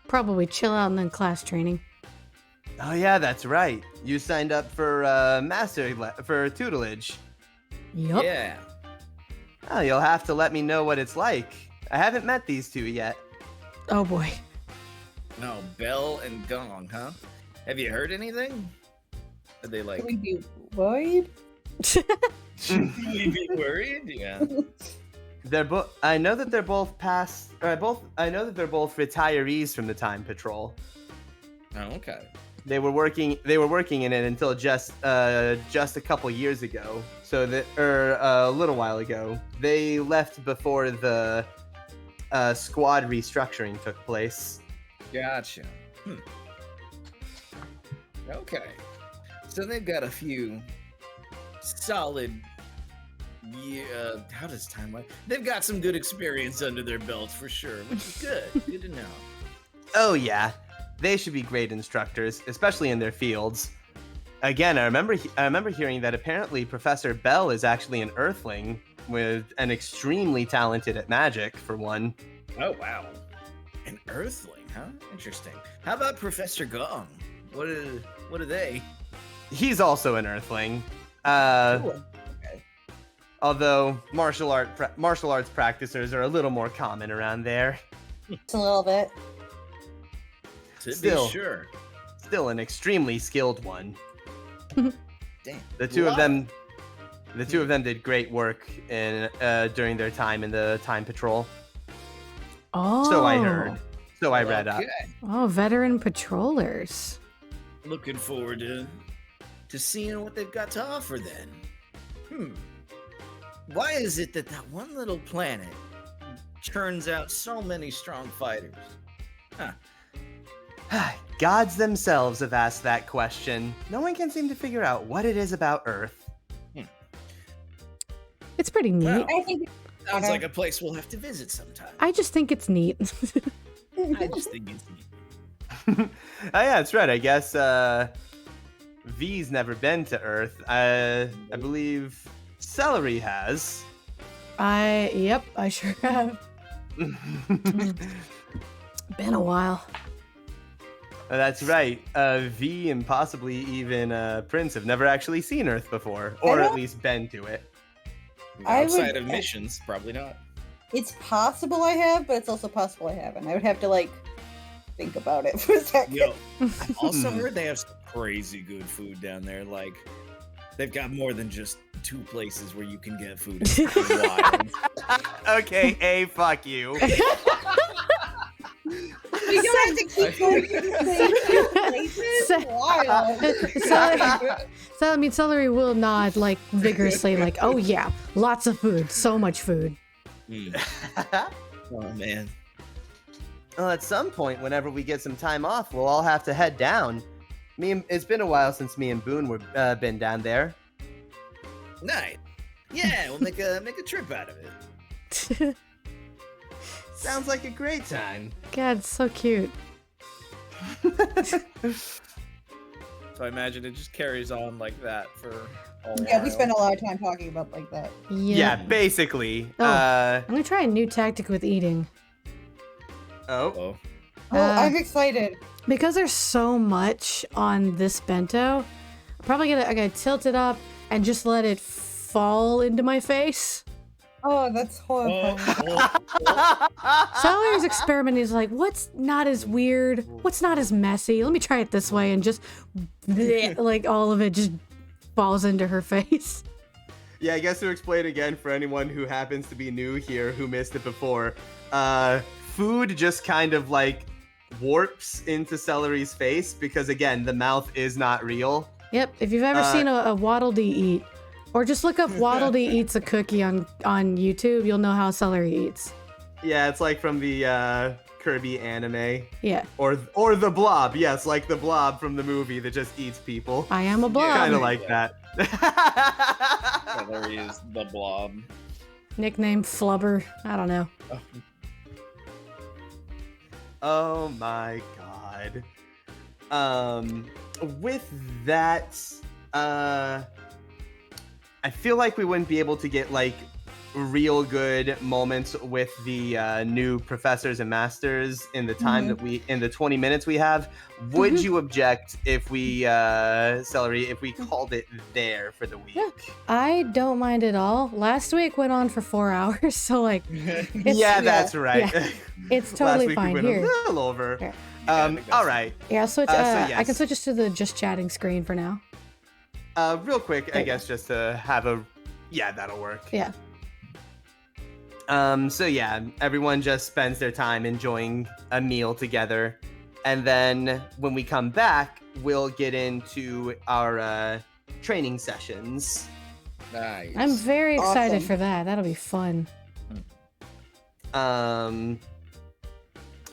probably chill out and then class training. Oh yeah, that's right. You signed up for for tutelage. Yup. Yeah. Oh, you'll have to let me know what it's like. I haven't met these two yet. Oh boy. No, Bell and Gong, huh? Have you heard anything? Are they like... Could we be worried? Should we be worried? Yeah. They're both. I know that they're both past. I know that they're both retirees from the Time Patrol. Oh, okay. They were working in it until just a couple years ago. So a little while ago. They left before the squad restructuring took place. Gotcha. Okay. So they've got a few solid... Yeah, how does time work? They've got some good experience under their belts for sure, which is good. Good to know. Oh yeah, they should be great instructors, especially in their fields. Again, I remember hearing that apparently Professor Bell is actually an Earthling with an extremely talented at magic, for one. Oh, wow. An Earthling, huh? Interesting. How about Professor Gong? What are they? He's also an Earthling. Cool. Although martial arts practitioners are a little more common around there. Just a little bit. To Still. be sure. Still an extremely skilled one. Damn. The two of them did great work during their time in the Time Patrol. Oh. So I heard. So I read up. Okay. Oh, veteran patrollers. Looking forward to seeing what they've got to offer then. Why is it that one little planet churns out so many strong fighters? Huh. Gods themselves have asked that question. No one can seem to figure out what it is about Earth. It's pretty neat. Wow. I think Sounds like a place we'll have to visit sometime. I just think it's neat. I just think it's neat. Oh yeah, that's right. I guess V's never been to Earth. I believe Celery has. Yep, I sure have. Been a while. That's right. V and possibly even Prince have never actually seen Earth before, or I at don't- least been to it. I Outside would- of missions, probably not. it's possible I have, but it's also possible I haven't. I would have to think about it for a second. Yo, I've also heard they have some crazy good food down there. Like, they've got more than just 2 places where you can get food. It's fucking wild. Okay, fuck you. We don't have to keep going to the same places. Wild. So I mean, Celery will nod vigorously, oh yeah, lots of food, so much food. Oh man. Well, at some point, whenever we get some time off, we'll all have to head down. It's been a while since me and Boone were been down there. Nice. Yeah, we'll make a trip out of it. Sounds like a great time. God, it's so cute. So I imagine it just carries on like that for a Yeah, while. we spend a lot of time talking about like that. Yeah, basically. Oh. I'm gonna try a new tactic with eating. Oh. Oh. Oh, I'm excited. Because there's so much on this bento, I'm probably gonna tilt it up and just let it fall into my face. Oh, that's horrible. Celery's experiment is what's not as weird? What's not as messy? Let me try it this way, and just all of it just falls into her face. Yeah, I guess to explain again for anyone who happens to be new here who missed it before, food just kind of warps into Celery's face because again, the mouth is not real. Yep. If you've ever seen a Waddle Dee eat, or just look up Waddle Dee eats a cookie on YouTube, you'll know how Celery eats. Yeah, it's like from the Kirby anime. Yeah. Or the Blob. Yes, like the Blob from the movie that just eats people. I am a blob. Kind of like that. Yeah, there he is, the Blob. Nickname Flubber. I don't know. Oh my god. With that, I feel like we wouldn't be able to get like real good moments with the new professors and masters in the time that in the 20 minutes we have. Would you object if we Celery, if we called it there for the week? Yeah. I don't mind at all. Last week went on for 4 hours, so like Yeah, that's right. Yeah. It's Last totally week fine we went here. a little over. Yeah. All right. Yeah, I'll switch. So I yes. can switch us to the just chatting screen for now. Real quick, There I you guess just to have a that'll work. Yeah. So yeah, everyone just spends their time enjoying a meal together. And then when we come back, we'll get into our training sessions. Nice. I'm very excited Awesome. for that. That'll be fun.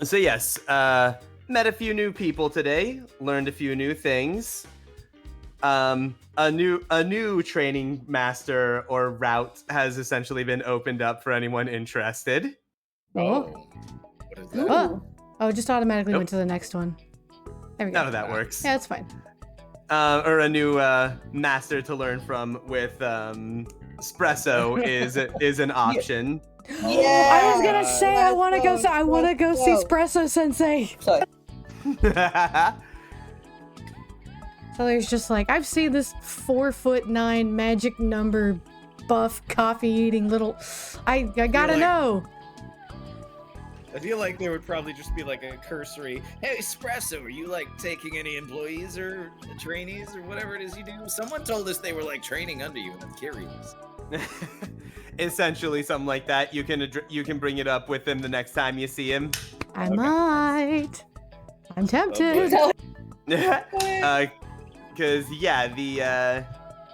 So yes, met a few new people today, learned a few new things. A new training master or route has essentially been opened up for anyone interested. Oh. What is that? Oh. Oh, it just automatically Nope. went to the next one. There we go. None of that works. Yeah, it's fine. Or a new master to learn from with espresso is an option. Yeah. I was gonna say I want to go. I want to go see Espresso. Espresso Sensei. Sorry. So there's just like I've seen this 4'9" magic number buff coffee eating little. I gotta like- know. I feel like there would probably just be like a cursory, hey, Espresso, are you like taking any employees or trainees or whatever it is you do? Someone told us they were like training under you, and I'm curious. Essentially, something like that. You can bring it up with him the next time you see him. I Okay. might. I'm tempted. boy. Because yeah, the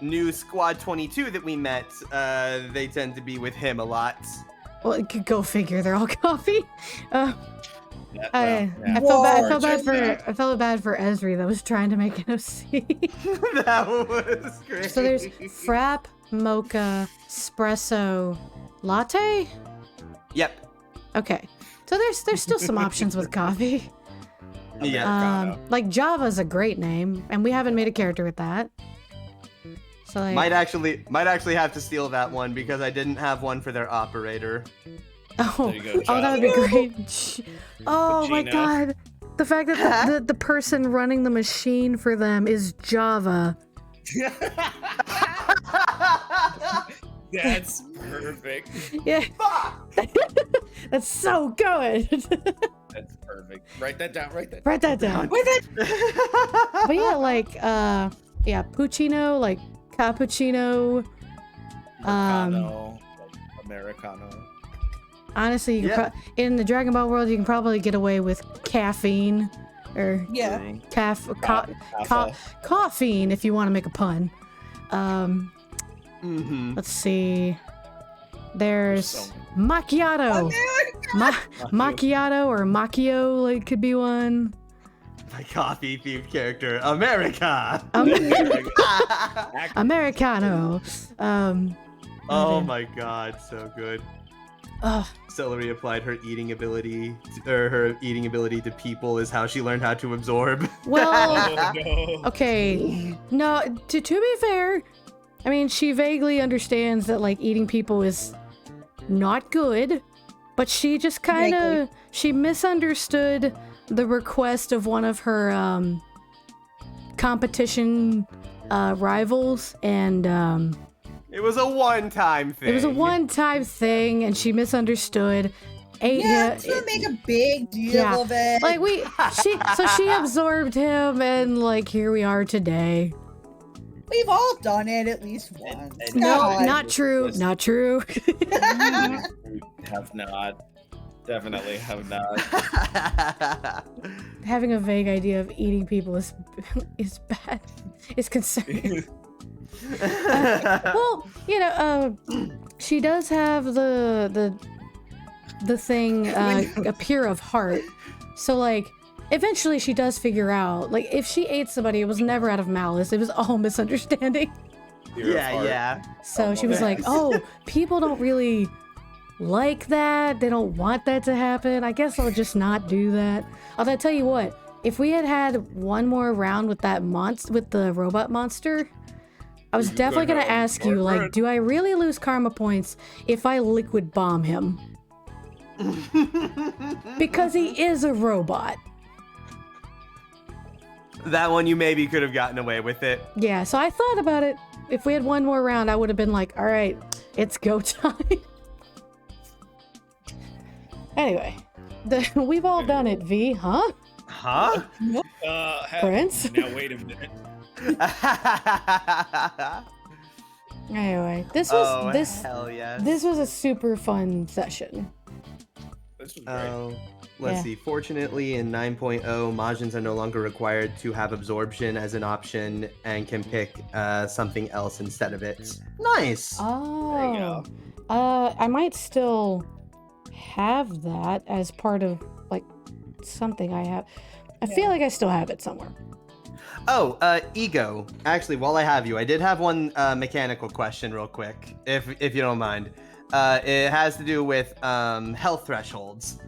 new Squad 22 that we met, they tend to be with him a lot. Well, go figure. They're all coffee. Yeah, I yeah. felt bad. I Whoa. felt bad for. Yeah. I felt bad for Esri that was trying to make an OC. That was great. So there's frap, mocha, espresso, latte. Yep. Okay. So there's still some options with coffee. Yeah. Americano. Like Java's a great name, and we haven't made a character with that. So like, Might actually have to steal that one because I didn't have one for their operator. oh, There you go, oh, that would be Java. great. Oh my Pacino. god, the fact that the person running the machine for them is Java. That's perfect. Yeah, that's so good. That's perfect. Write that down. Write that. Write that down. With it. But yeah, like yeah, Puccino, like cappuccino. Americano. Americano. Honestly, you Yeah. could in the Dragon Ball world, you can probably get away with caffeine or Yeah. caffeine if you want to make a pun. Mm-hmm. Let's see. There's So macchiato. Macchiato or macchio, like could be one. My coffee themed character, America. Americano. Oh my god, so good. Ugh. Celery applied her eating ability, her eating ability to people is how she learned how to absorb. Well, Oh, no. okay. No, to be fair, I mean, she vaguely understands that like eating people is not good, but she just kind of she misunderstood the request of one of her competition rivals, and It was a one-time thing. it was a one-time thing, and she misunderstood. Yeah, to make a big deal Yeah. of it. Like she absorbed him, and like here we are today. We've all done it at least once. and No, God. not true. Not true. Have not. Definitely have not. Having a vague idea of eating people is bad. Is concerning. Well, you know, she does have the the thing appear of heart. So like, eventually she does figure out, like, if she ate somebody, it was never out of malice. It was all misunderstanding. Yeah. So she was like, oh, people don't really like that. They don't want that to happen. I guess I'll just not do that. Although I tell you what, if we had had one more round with that with the robot monster, I was definitely gonna ask you, like, do I really lose karma points if I liquid bomb him? Because he is a robot. That one you maybe could have gotten away with it. Yeah, so I thought about it. If we had one more round, I would have been like, all right, it's go time. Anyway, we've all done it, V, huh? Huh? Prince? Now wait a minute. Anyway, this was hell yes. this was a super fun session. This was great. Let's Yeah. see. Fortunately, in 9.0, Majins are no longer required to have absorption as an option and can pick something else instead of it. Nice. Oh. I might still have that as part of like something I have. I feel like I still have it somewhere. Oh, ego. Actually, while I have you, I did have one mechanical question real quick, if you don't mind. It has to do with health thresholds.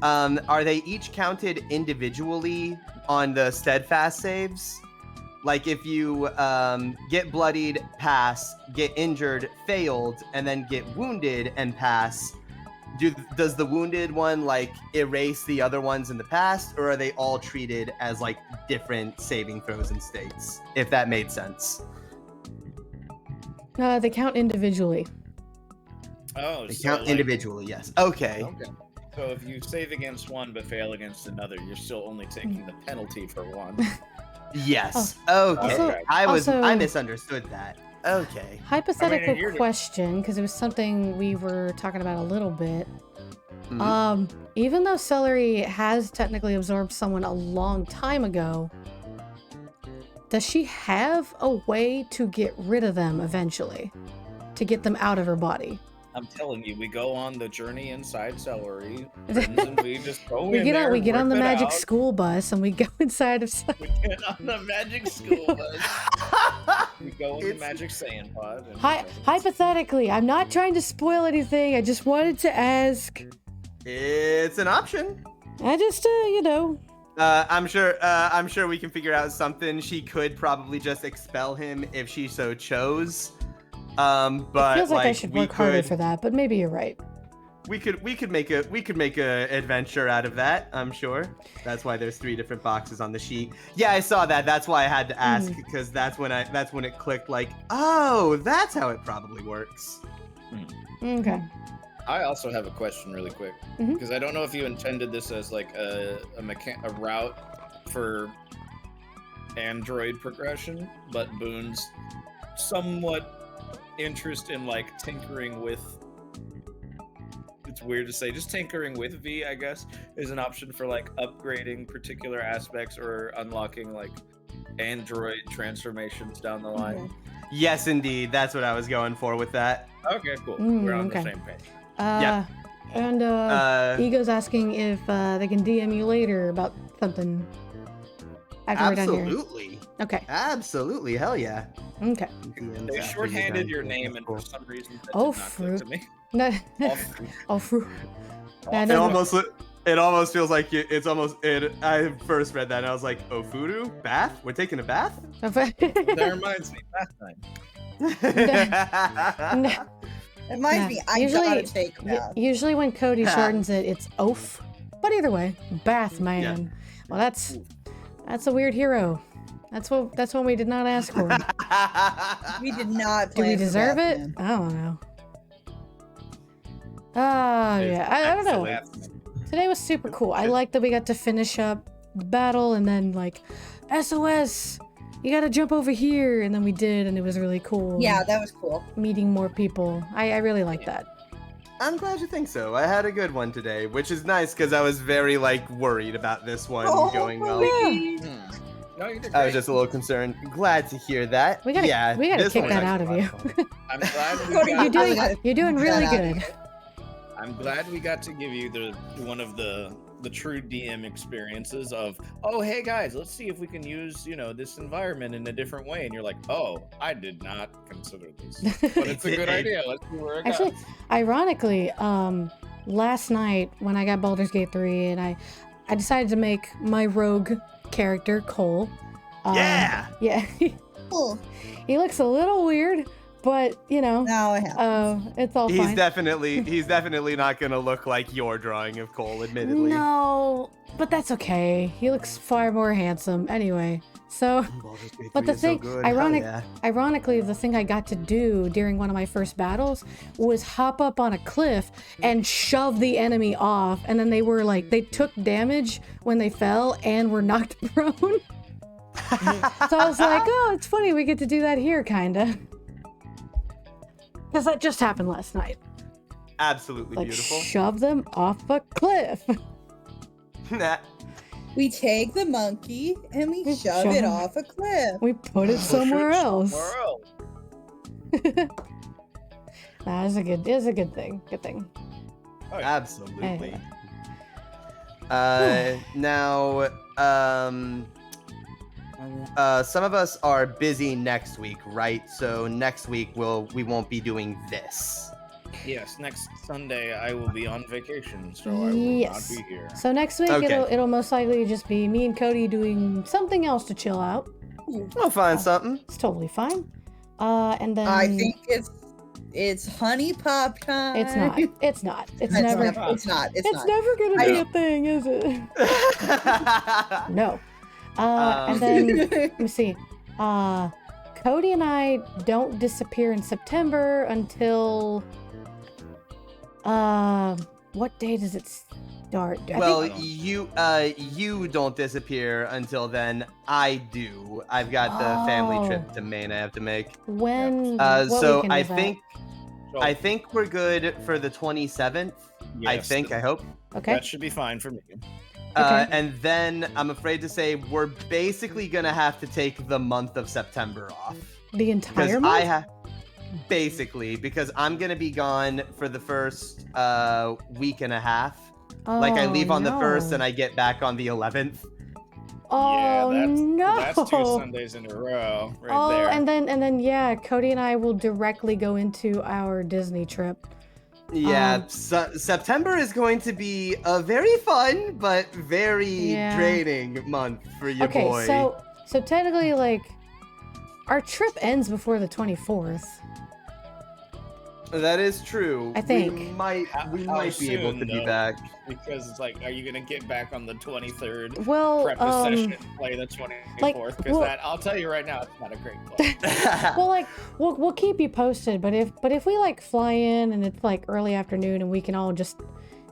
Are they each counted individually on the steadfast saves? Like if you get bloodied, pass, get injured, failed, and then get wounded and pass, does the wounded one like erase the other ones in the past, or are they all treated as like different saving throws and states? If that made sense. They count individually. Oh, They so count like- individually, yes. Okay. Okay. So if you save against one but fail against another, you're still only taking the penalty for one. Yes. Okay. Also- I misunderstood that. Okay. Hypothetical you're- question, because it was something we were talking about a little bit. Mhm. Even though Celery has technically absorbed someone a long time ago, does she have a way to get rid of them eventually? To get them out of her body? I'm telling you, we go on the journey inside Celery, and we just go We in get there, on the rip it magic out. school bus and we go inside of We get on the magic school bus. We go in the It's- magic sand pod. And Hypothetically, I'm not trying to spoil anything. I just wanted to ask. It's an option. I just, I'm sure we can figure out something. She could probably just expel him if she so chose. But it feels like I like, should we work harder could, for that, but maybe you're right. we could make a adventure out of that. I'm sure. That's why there's 3 different boxes on the sheet. Yeah, I saw that. That's why I had to ask, because that's when it clicked. Like, oh, that's how it probably works. Okay. I also have a question really quick, Mhm. because I don't know if you intended this as like a route for Android progression, but Boone's somewhat interest in like tinkering with, it's weird to say, just tinkering with V, I guess, is an option for like upgrading particular aspects or unlocking like Android transformations down the line. Yes, indeed. That's what I was going for with that. Okay, cool. We're on okay. the same page. Yeah. And Ego's asking if they can DM you later about something. After we're done here. Absolutely. Okay. Absolutely. Hell yeah. Okay. They shorthanded your name, and for some reason that Oh, did not click to me. No. Off- Oh, fruit. off- no. It almost feels like I first read that and I was like, Ofudu? Bath? We're taking a bath? That reminds me, last time. No. Reminds Nah, me, I usually- gotta take a bath. Usually when Cody shortens it, it's oaf. But either way, Bath Man. Well, that's a weird hero. That's one we did not ask for. We did not Do plan we for deserve that, it? man. I don't know. Yeah, I don't know. Today was super cool. I like that we got to finish up the battle and then like, SOS, you gotta jump over here, and then we did, and it was really cool. Yeah, that was cool. Meeting more people. I really like that. I'm glad you think so. I had a good one today, which is nice because I was very like worried about this one going well. No, you did I was great. just a little concerned. Glad to hear that. We gotta this kick one was that out actually of a lot you. of fun. I'm glad we Cody, got, You're doing really Get out of good. I'm glad we got to give you one of the true DM experiences of, oh, hey guys, let's see if we can use, this environment in a different way. And you're like, oh, I did not consider this, but it's a good idea. Let's see where it Actually, goes. ironically, last night when I got Baldur's Gate 3 and I decided to make my rogue character, Cole. Yeah! Yeah. Cool. He looks a little weird, but, Now I have. it's all He's fine. definitely not gonna look like your drawing of Cole, admittedly. No, but that's okay. He looks far more handsome anyway. So, Baldur's Gate but 3 the is so thing, good. Hell yeah. ironically, the thing I got to do during one of my first battles was hop up on a cliff and shove the enemy off, and then they took damage when they fell and were knocked prone. So I was like, oh, it's funny, we get to do that here, kinda. Because that just happened last night. Absolutely Like, beautiful. shove them off a cliff. Nah. We take the monkey and we shove Shove it it. off a cliff. We put it somewhere else. Somewhere else. That is a good thing. Good thing. Oh, yeah. Absolutely. Anyway. Now, some of us are busy next week, right? So next week we won't be doing this. Yes, next Sunday I will be on vacation, so I will Yes. not be here. So next week Okay. it'll most likely just be me and Cody doing something else to chill out. We'll find something. It's totally fine. And then I think it's honey pop time. it's not. It's not. It's It's never. never- It's not. It's It's not. never gonna I be know. a thing, is it? No. And then let me see. Cody and I don't disappear in September until what day does it start? I Well, think- you don't disappear until then. I do. I've got the family trip to Maine I have to make. when? What So weekend I is that? So, I think we're good for the 27th. I yes, think. I hope. Okay. that should be fine for me. Okay. And then I'm afraid to say we're basically gonna have to take the month of September off The because entire month. because I'm gonna be gone for the first week and a half. Like I leave on the 1st and I get back on the 11th. Oh yeah, no. that's 2 Sundays in a row, right there. and then yeah, Cody and I will directly go into our Disney trip. Yeah, September is going to be a very fun but very Yeah. draining month for your Okay, boy. so technically, like, our trip ends before the 24th. That is true. I think. we might How be able soon, to be though? back. Because it's like, are you gonna get back on the 23rd? Well, Prep a session, play the 24th, because well- that I'll tell you right now, it's not a great play. well, like, we'll keep you posted. But if we like fly in and it's like early afternoon and we can all just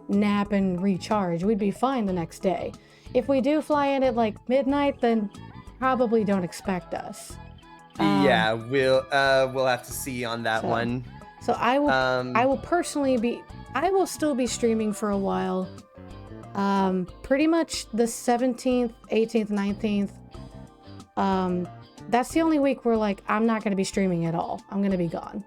nap and recharge, we'd be fine the next day. If we do fly in at like midnight, then probably don't expect us. Yeah, we'll have to see on that so, one. So I will still be streaming for a while. Pretty much the 17th, 18th, 19th. That's the only week where like I'm not going to be streaming at all. I'm going to be gone.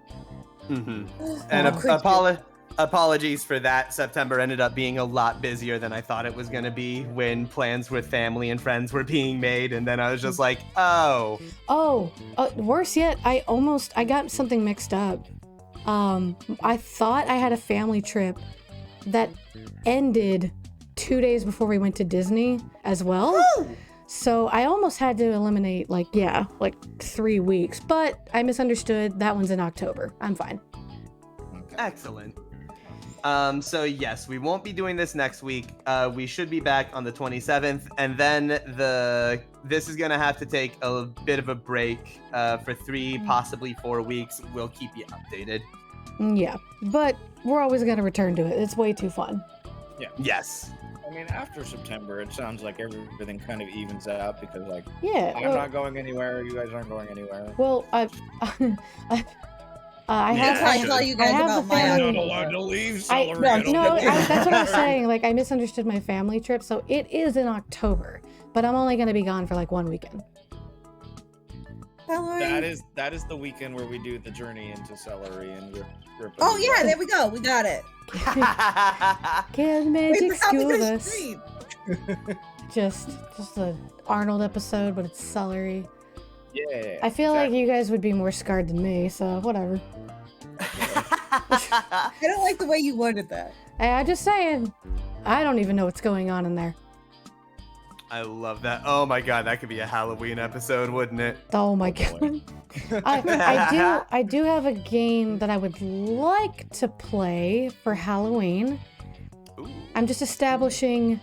Mhm. And Oh. apologies for that. September ended up being a lot busier than I thought it was going to be when plans with family and friends were being made, and then I was just like, oh. Worse yet, I got something mixed up. I thought I had a family trip that ended 2 days before we went to Disney as well. So I almost had to eliminate like 3 weeks, but I misunderstood. That one's in October. I'm fine. Okay. Excellent. So yes, we won't be doing this next week. We should be back on the 27th, and then this is gonna have to take a bit of a break for 3, possibly 4 weeks. We'll keep you updated. Yeah, but we're always gonna return to it. It's way too fun. Yes. I mean, after September, it sounds like everything kind of evens out because, like, Yeah. I'm not going anywhere. You guys aren't going anywhere. Well, I Yeah, have. I tell you guys I have about the my family- You're not actual allowed trip. to leave. I, Celery. no, that's what I'm saying. Like, I misunderstood my family trip, so it is in October, but I'm only going to be gone for like 1 weekend. Celery. That is the weekend where we do the journey into celery and rip Oh them yeah, apart. there we go. We got it. Can Wait, magic we're probably school gonna us? stream. Just an Arnold episode, but it's celery. Yeah. I feel like exactly. you guys would be more scarred than me, so whatever. I don't like the way you worded that. Hey, I'm just saying, I don't even know what's going on in there. I love that. Oh my god, that could be a Halloween episode, wouldn't it? Oh my boy. god. I do have a game that I would like to play for Halloween. Ooh. I'm just establishing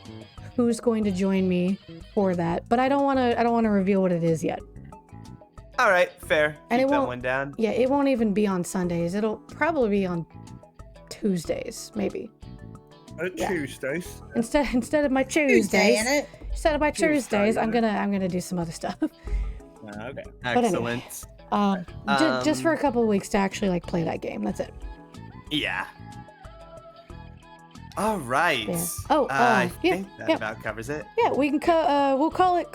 who's going to join me for that, but I don't want to reveal what it is yet. All right, fair. And Keep it that won't- one down. Yeah, it won't even be on Sundays. It'll probably be on Tuesdays, maybe. Yeah. Tuesdays. Instead of my Tuesday, Tuesdays, ain't it? instead of my Tuesday, Tuesdays, I'm isn't gonna do some other stuff. Okay. anyway. Excellent. Just for a couple of weeks to actually like play that game. That's it. Yeah. All right. Yeah. Oh, I yeah, think that yeah. about covers it. Yeah, we can we'll call it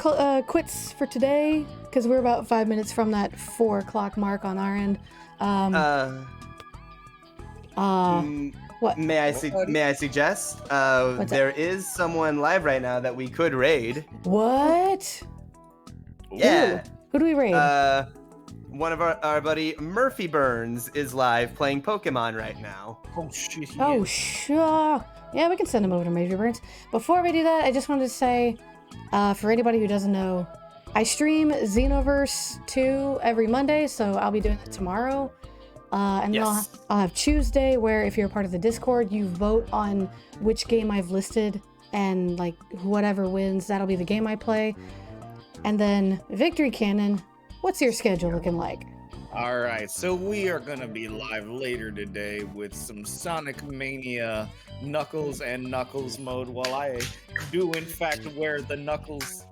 quits for today because we're about 5 minutes from that 4 o'clock mark on our end. What? May I suggest? What's There is someone live right now that we could raid. What? Yeah. Who do we raid? One of our buddy Murphy Burns is live playing Pokemon right now. Oh shit. Oh, sure. Yeah, we can send him over to Major Burns. Before we do that, I just wanted to say, for anybody who doesn't know, I stream Xenoverse 2 every Monday, so I'll be doing that tomorrow. And then Yes. I'll have Tuesday, where if you're a part of the Discord, you vote on which game I've listed, and like whatever wins, that'll be the game I play. And then Victory Cannon, what's your schedule looking like? All right, so we are gonna be live later today with some Sonic Mania Knuckles and Knuckles mode. While I do in fact wear the Knuckles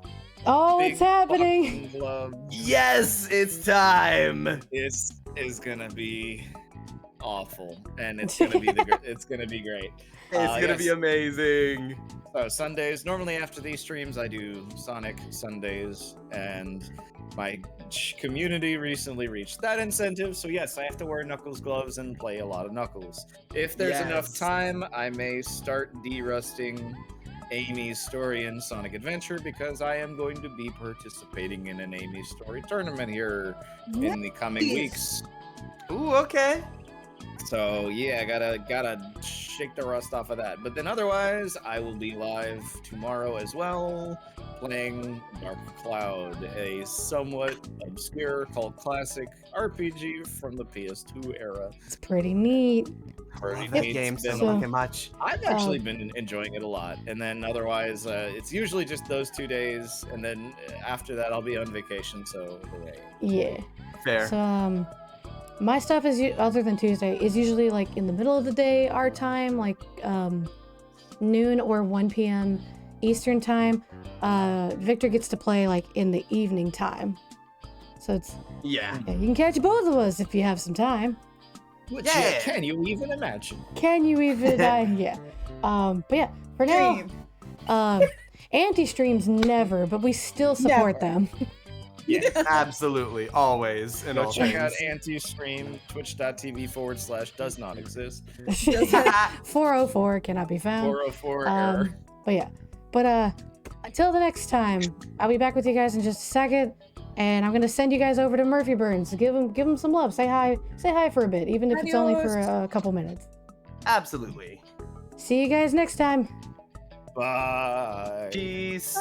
Oh, big it's happening! boxing glove, Yes, it's time. is gonna be awful, and it's gonna be it's gonna be great. It's gonna be yes. amazing. So Sundays, normally after these streams, I do Sonic Sundays, and my community recently reached that incentive. So yes, I have to wear Knuckles gloves and play a lot of Knuckles. If there's enough Yes. time, I may start derusting Amy's story in Sonic Adventure, because I am going to be participating in an Amy story tournament here in the coming Nice. weeks. Ooh, okay. So yeah, gotta shake the rust off of that. But then otherwise, I will be live tomorrow as well, playing Dark Cloud, a somewhat obscure cult classic RPG from the PS2 era. It's pretty neat. Pretty That neat. game It's so been- So- fucking much. I've actually been enjoying it a lot. And then otherwise, it's usually just those 2 days, and then after that, I'll be on vacation. So Yeah. Fair. So, my stuff is, other than Tuesday, is usually like in the middle of the day, our time, like noon or 1 p.m. Eastern time. Victor gets to play like in the evening time. So it's, Yeah. yeah, you can catch both of us if you have some time. which, Yeah. can you even imagine? Can you even? Yeah. But yeah, for now, Stream. anti-streams never, but we still support Never. them. Yeah. Absolutely. Always. In Go all check out things. Anti-Stream, twitch.tv/does not exist. 404 cannot be found. 404 error. But yeah. But until the next time, I'll be back with you guys in just a second, and I'm gonna send you guys over to Murphy Burns. Give him some love. Say hi for a bit, even if it's only for a couple minutes. Absolutely. See you guys next time. Bye. Peace.